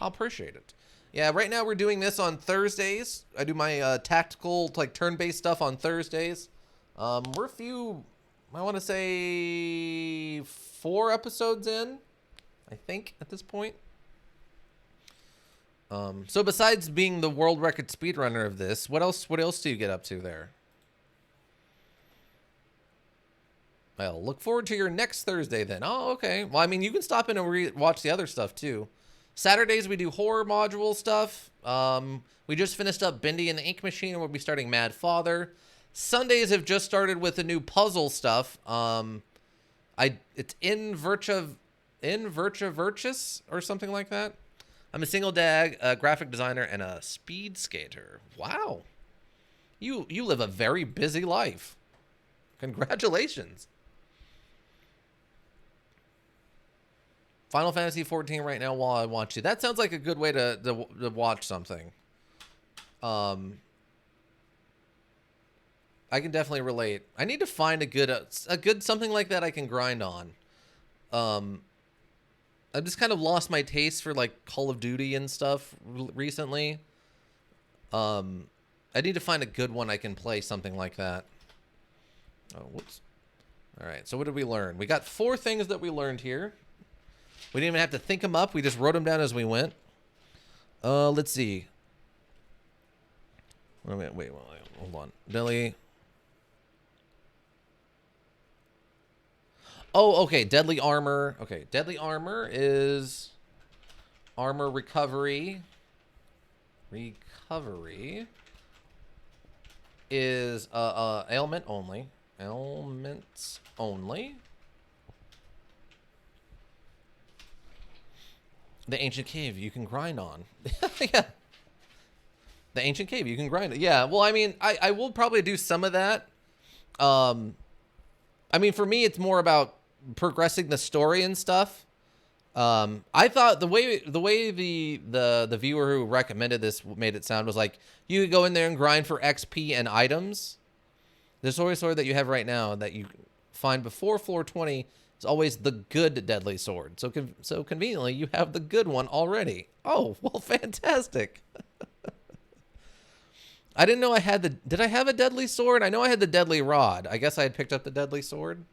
Speaker 1: I appreciate it. Yeah, right now we're doing this on Thursdays. I do my tactical, like turn-based stuff on Thursdays. We're a few, I want to say 4 episodes in, I think, at this point. So besides being the world record speedrunner of this, what else do you get up to there? Well, look forward to your next Thursday then. Oh, okay. Well, I mean, you can stop in and watch the other stuff too. Saturdays we do horror module stuff. We just finished up Bendy and the Ink Machine, and we'll be starting Mad Father. Sundays have just started with the new puzzle stuff. It's in Virtua Virtus or something like that. I'm a single dad, a graphic designer, and a speed skater. Wow. You live a very busy life. Congratulations. Final Fantasy 14 right now while I watch you. That sounds like a good way to watch something. I can definitely relate. I need to find a good something like that I can grind on. I've just kind of lost my taste for like Call of Duty and stuff recently. I need to find a good one I can play something like that. Oh, whoops. All right, so what did we learn? We got 4 things that we learned here. We didn't even have to think them up. We just wrote them down as we went. Let's see. Wait, hold on. Deadly. Oh, okay. Deadly armor. Okay, deadly armor is armor recovery. Recovery is ailment only. Ailments only. The ancient cave you can grind on. Yeah. The ancient cave you can grind it. Yeah. Well, I mean, I will probably do some of that. I mean, for me, it's more about progressing the story and stuff. I thought the way the viewer who recommended this made it sound was like you could go in there and grind for XP and items. The sword that you have right now that you find before floor 20 is always the good deadly sword. So conveniently, you have the good one already. Oh, well, fantastic. I didn't know I had the... Did I have a deadly sword? I know I had the deadly rod. I guess I had picked up the deadly sword.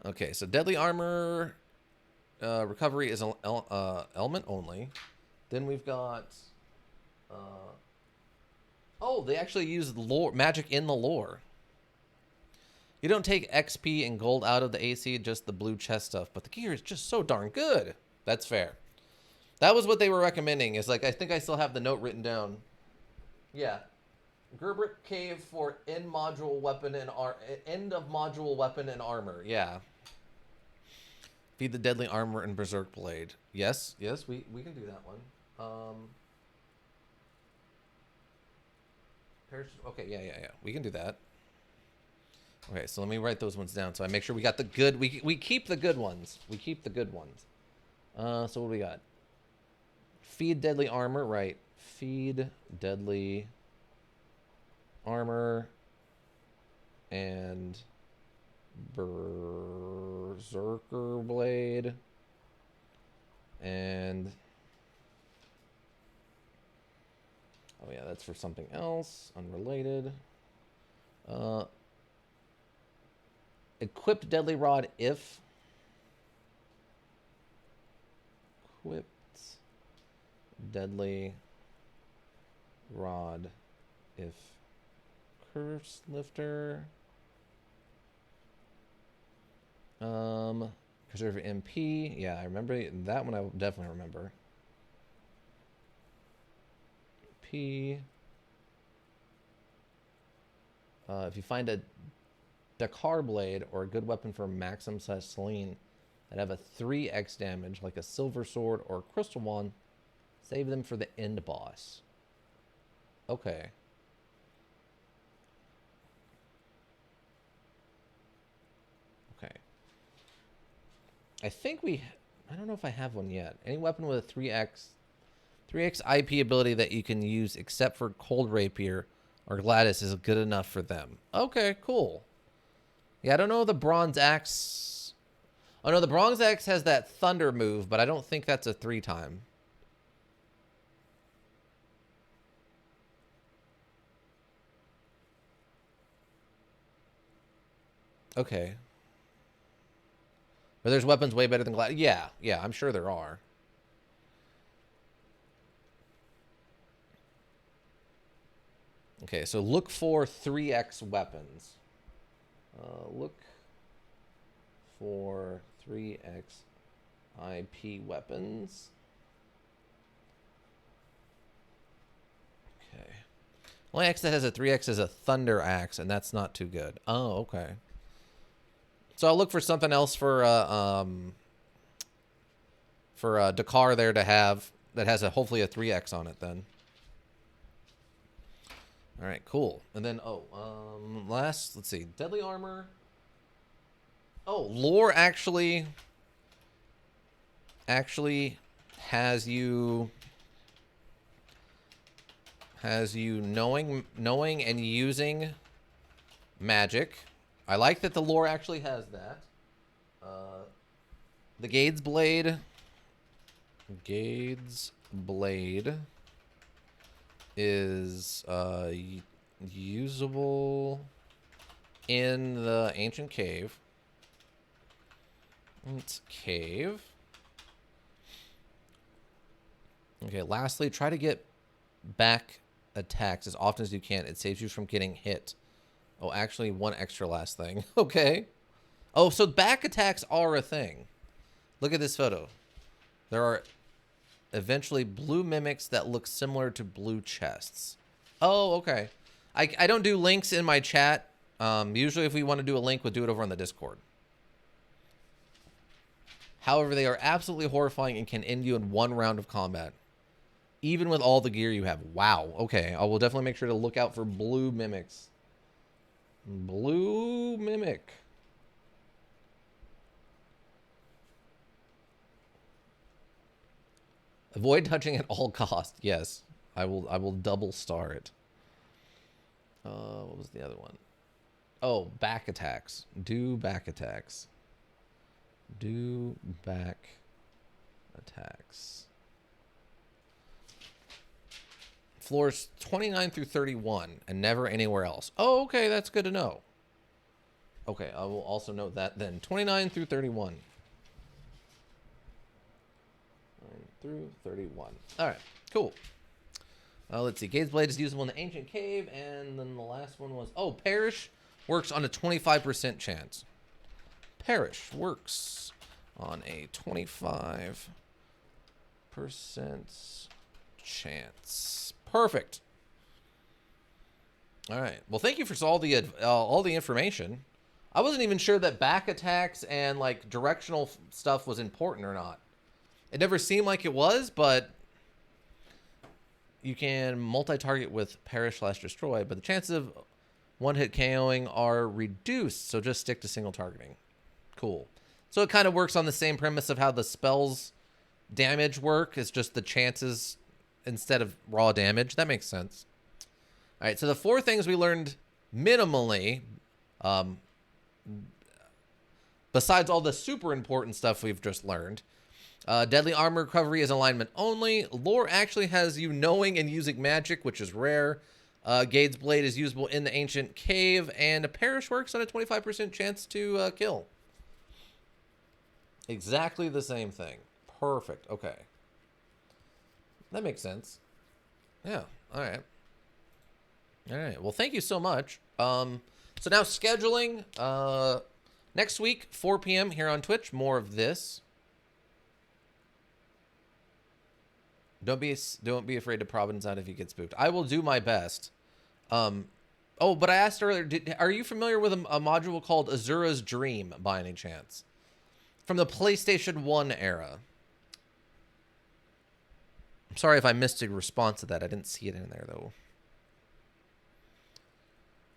Speaker 1: Okay, so deadly armor recovery is element only. Then we've got... oh, they actually use lore, magic in the lore. You don't take XP and gold out of the AC, just the blue chest stuff. But the gear is just so darn good. That's fair. That was what they were recommending. Is like, I think I still have the note written down. Yeah. Gerbert Cave for end of module weapon and armor. Yeah. Feed the deadly armor and berserk blade. Yes, we can do that one. Okay, yeah. We can do that. Okay, so let me write those ones down so I make sure we got the good. We keep the good ones. We keep the good ones. So what do we got? Feed deadly armor, right? Feed deadly armor and berserker blade and oh yeah, that's for something else unrelated. Equipped deadly rod if equipped deadly rod if curse lifter preserve MP. Yeah, I remember that one. I definitely remember. P. If you find a Dakar blade or a good weapon for Maxim / Celine that have a 3x damage, like a silver sword or a crystal wand, save them for the end boss. Okay. Okay. I think I don't know if I have one yet. Any weapon with a 3x IP ability that you can use except for Cold Rapier or Gladys is good enough for them. Okay, cool. Yeah, I don't know the Bronze Axe. Oh, no, the Bronze Axe has that Thunder move, but I don't think that's a 3-time. Okay. But there's weapons way better than Gladys. Yeah, I'm sure there are. Okay, so look for 3x weapons. Look for 3x IP weapons. Okay. Only X that has a 3x is a Thunder Axe, and that's not too good. Oh, okay. So I'll look for something else for Dakar there to have that has hopefully a 3x on it then. All right, cool. And then let's see, deadly armor. Oh, lore actually has you knowing and using magic. I like that the lore actually has that. The Gade's Blade is usable in the ancient cave. It's cave. Okay, lastly, try to get back attacks as often as you can. It saves you from getting hit. Oh, actually, one extra last thing. Okay. Oh, so back attacks are a thing. Look at this photo. There are eventually blue mimics that look similar to blue chests. Oh, okay. I don't do links in my chat. Usually if we want to do a link, we'll do it over on the Discord. However, they are absolutely horrifying and can end you in one round of combat. Even with all the gear you have. Wow. Okay. I will definitely make sure to look out for blue mimics. Blue mimic. Avoid touching at all costs. Yes. I will double star it. What was the other one? Oh, back attacks. Do back attacks. Do back attacks. Floors 29 through 31 and never anywhere else. Oh, okay, that's good to know. Okay, I will also note that then. 29 through 31. 9 through 31. All right, cool. Let's see. Gaze's Blade is usable in the ancient cave, and then the last one was... Oh, Perish works on a 25% chance. Perish works on a 25% chance. Perfect. All right. Well, thank you for all the information. I wasn't even sure that back attacks and like directional stuff was important or not. It never seemed like it was, but you can multi-target with Perish/Destroy, but the chances of one-hit KOing are reduced, so just stick to single targeting. Cool. So it kind of works on the same premise of how the spells damage work. It's just the chances instead of raw damage. That makes sense. All right, so the 4 things we learned minimally, besides all the super important stuff we've just learned. Deadly armor recovery is alignment only. Lore actually has you knowing and using magic, which is rare. Gaze's Blade is usable in the ancient cave, and a Perish works on a 25% chance to kill. Exactly the same thing. Perfect. Okay. That makes sense. Yeah. All right. All right. Well, thank you so much. So now scheduling. Next week, 4 p.m. here on Twitch. More of this. Don't be afraid to Providence out if you get spooked. I will do my best. Oh, but I asked earlier, are you familiar with a module called Azura's Dream by any chance? From the PlayStation 1 era. I'm sorry if I missed a response to that. I didn't see it in there, though.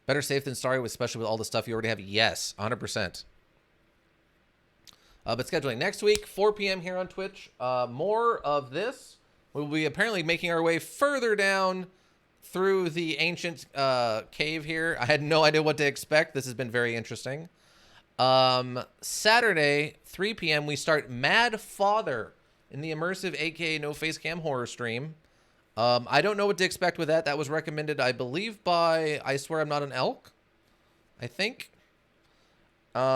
Speaker 1: Better safe than sorry, especially with all the stuff you already have. Yes, 100%. But scheduling next week, 4 p.m. here on Twitch. More of this. We'll be apparently making our way further down through the ancient cave here. I had no idea what to expect. This has been very interesting. Saturday, 3 p.m., we start Mad Father in the immersive, aka no face cam horror stream. I don't know what to expect with that. That was recommended, I believe, by I Swear I'm Not an Elk, I think.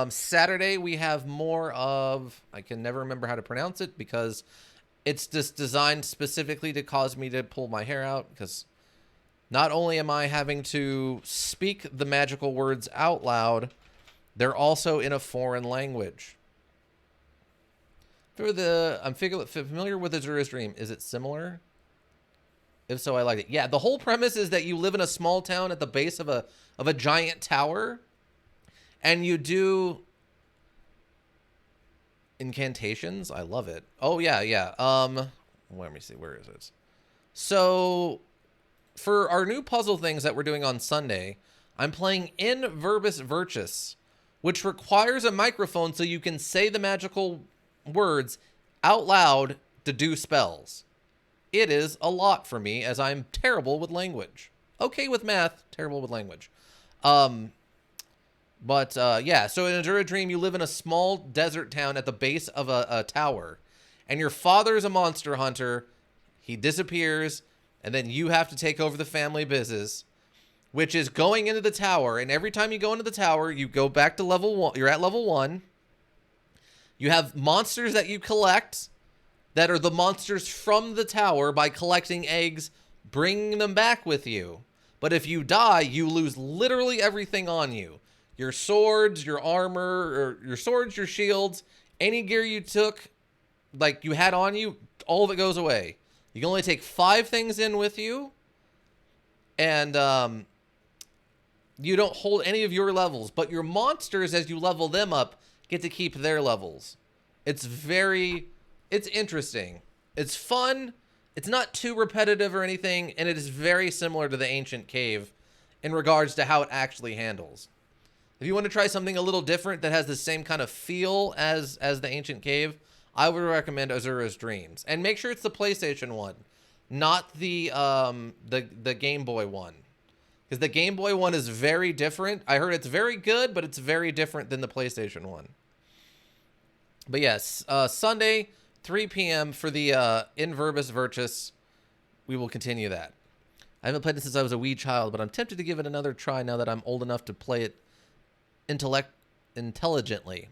Speaker 1: Saturday, we have more of... I can never remember how to pronounce it because it's just designed specifically to cause me to pull my hair out, because not only am I having to speak the magical words out loud, they're also in a foreign language. I'm familiar with Azura's Dream. Is it similar? If so, I like it. Yeah, the whole premise is that you live in a small town at the base of a giant tower, and you do incantations. I love it. Oh yeah, yeah. Let me see. Where is it? So, for our new puzzle things that we're doing on Sunday, I'm playing In Verbis Virtus, which requires a microphone so you can say the magical words out loud to do spells. It is a lot for me, as I'm terrible with language. Okay with math, terrible with language. Yeah, so in Azura Dream, you live in a small desert town at the base of a tower, and your father is a monster hunter. He disappears, and then you have to take over the family business. which is going into the tower. And every time you go into the tower, you go back to level 1. You're at level 1. You have monsters that you collect that are the monsters from the tower by collecting eggs, bringing them back with you. But if you die, you lose literally everything on you. Your swords, your armor, or your swords, your shields, any gear you took, like you had on you, all of it goes away. You can only take 5 things in with you. And you don't hold any of your levels. But your monsters, as you level them up, get to keep their levels. It's interesting. It's fun. It's not too repetitive or anything, and it is very similar to the Ancient Cave in regards to how it actually handles. If you want to try something a little different that has the same kind of feel as the Ancient Cave, I would recommend Azura's Dreams. And make sure it's the PlayStation one, not the Game Boy one. Because the Game Boy one is very different. I heard it's very good, but it's very different than the PlayStation one. But yes, Sunday, 3 p.m. for the In Verbis Virtus. We will continue that. I haven't played it since I was a wee child, but I'm tempted to give it another try now that I'm old enough to play it intelligently.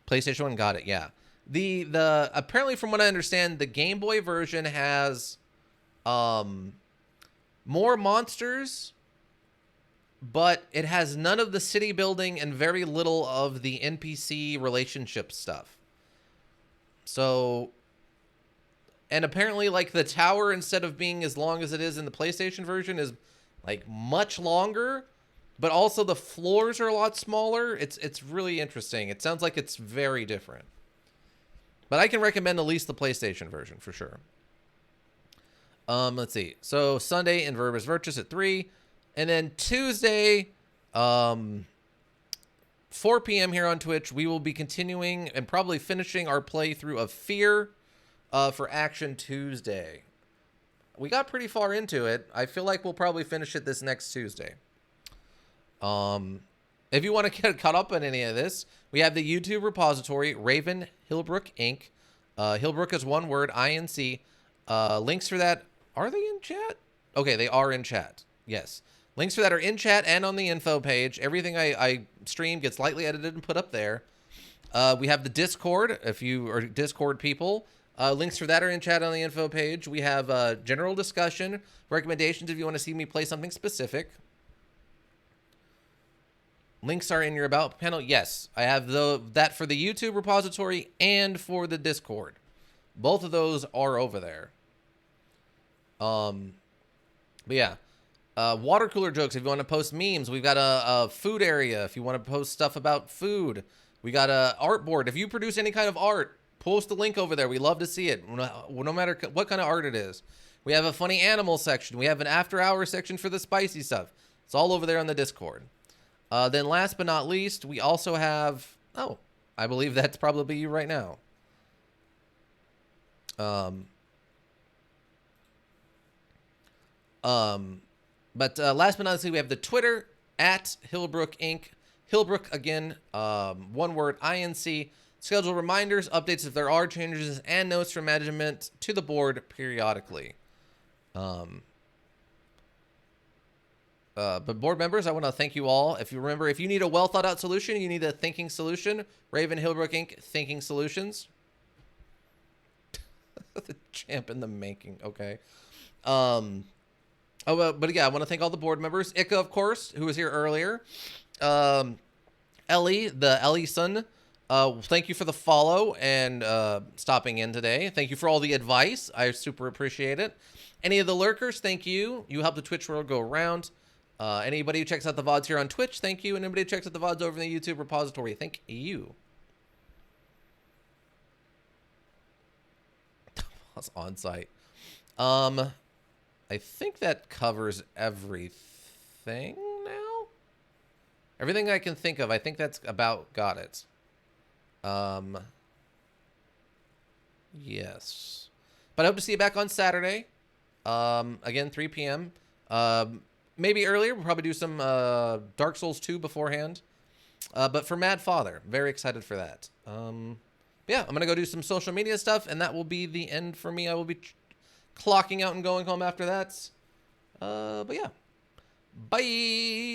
Speaker 1: PlayStation 1 got it, yeah. The apparently, from what I understand, the Game Boy version has more monsters, but it has none of the city building and very little of the NPC relationship stuff. So, and apparently, like, the tower, instead of being as long as it is in the PlayStation version, is like much longer, but also the floors are a lot smaller. It's really interesting. It sounds like it's very different. But I can recommend at least the PlayStation version for sure. Let's see. So Sunday in Verbis Virtus at 3. And then Tuesday, 4 p.m. here on Twitch, we will be continuing and probably finishing our playthrough of Fear for Action Tuesday. We got pretty far into it. I feel like we'll probably finish it this next Tuesday. If you want to get caught up on any of this, we have the YouTube repository, Raven Hillbrook Inc. Hillbrook is one word, INC. Links for that, are they in chat? Okay, they are in chat. Yes. Links for that are in chat and on the info page. Everything I stream gets lightly edited and put up there. We have the Discord, if you are Discord people. Links for that are in chat on the info page. We have general discussion, recommendations if you want to see me play something specific. Links are in your About panel. Yes, I have that for the YouTube repository and for the Discord. Both of those are over there. But yeah. Water cooler jokes if you want to post memes. We've got a food area if you want to post stuff about food. We got a art board. If you produce any kind of art, post the link over there. We love to see it, no matter what kind of art it is. We have a funny animal section. We have an after hour section for the spicy stuff. It's all over there on the Discord. Then last but not least, we also have, I believe that's probably you right now. But last but not least, we have the Twitter at Hillbrook Inc. Hillbrook, again, one word, INC. Schedule reminders, updates if there are changes, and notes from management to the board periodically. But board members, I want to thank you all. If you remember, if you need a well thought out solution, you need a thinking solution. Raven Hillbrook Inc. Thinking Solutions. The champ in the making. Okay. But yeah, I want to thank all the board members. Ika, of course, who was here earlier. Ellie, the Ellie son. Thank you for the follow and stopping in today. Thank you for all the advice. I super appreciate it. Any of the lurkers, thank you. You help the Twitch world go around. Anybody who checks out the VODs here on Twitch, thank you. And anybody who checks out the VODs over in the YouTube repository, thank you. That's on site. I think that covers everything now. Everything I can think of, I think that's about got it. Yes. But I hope to see you back on Saturday. Again, 3 p.m. Maybe earlier. We'll probably do some Dark Souls 2 beforehand. But for Mad Father, very excited for that. Yeah, I'm going to go do some social media stuff, and that will be the end for me. I will be clocking out and going home after that. But yeah. Bye.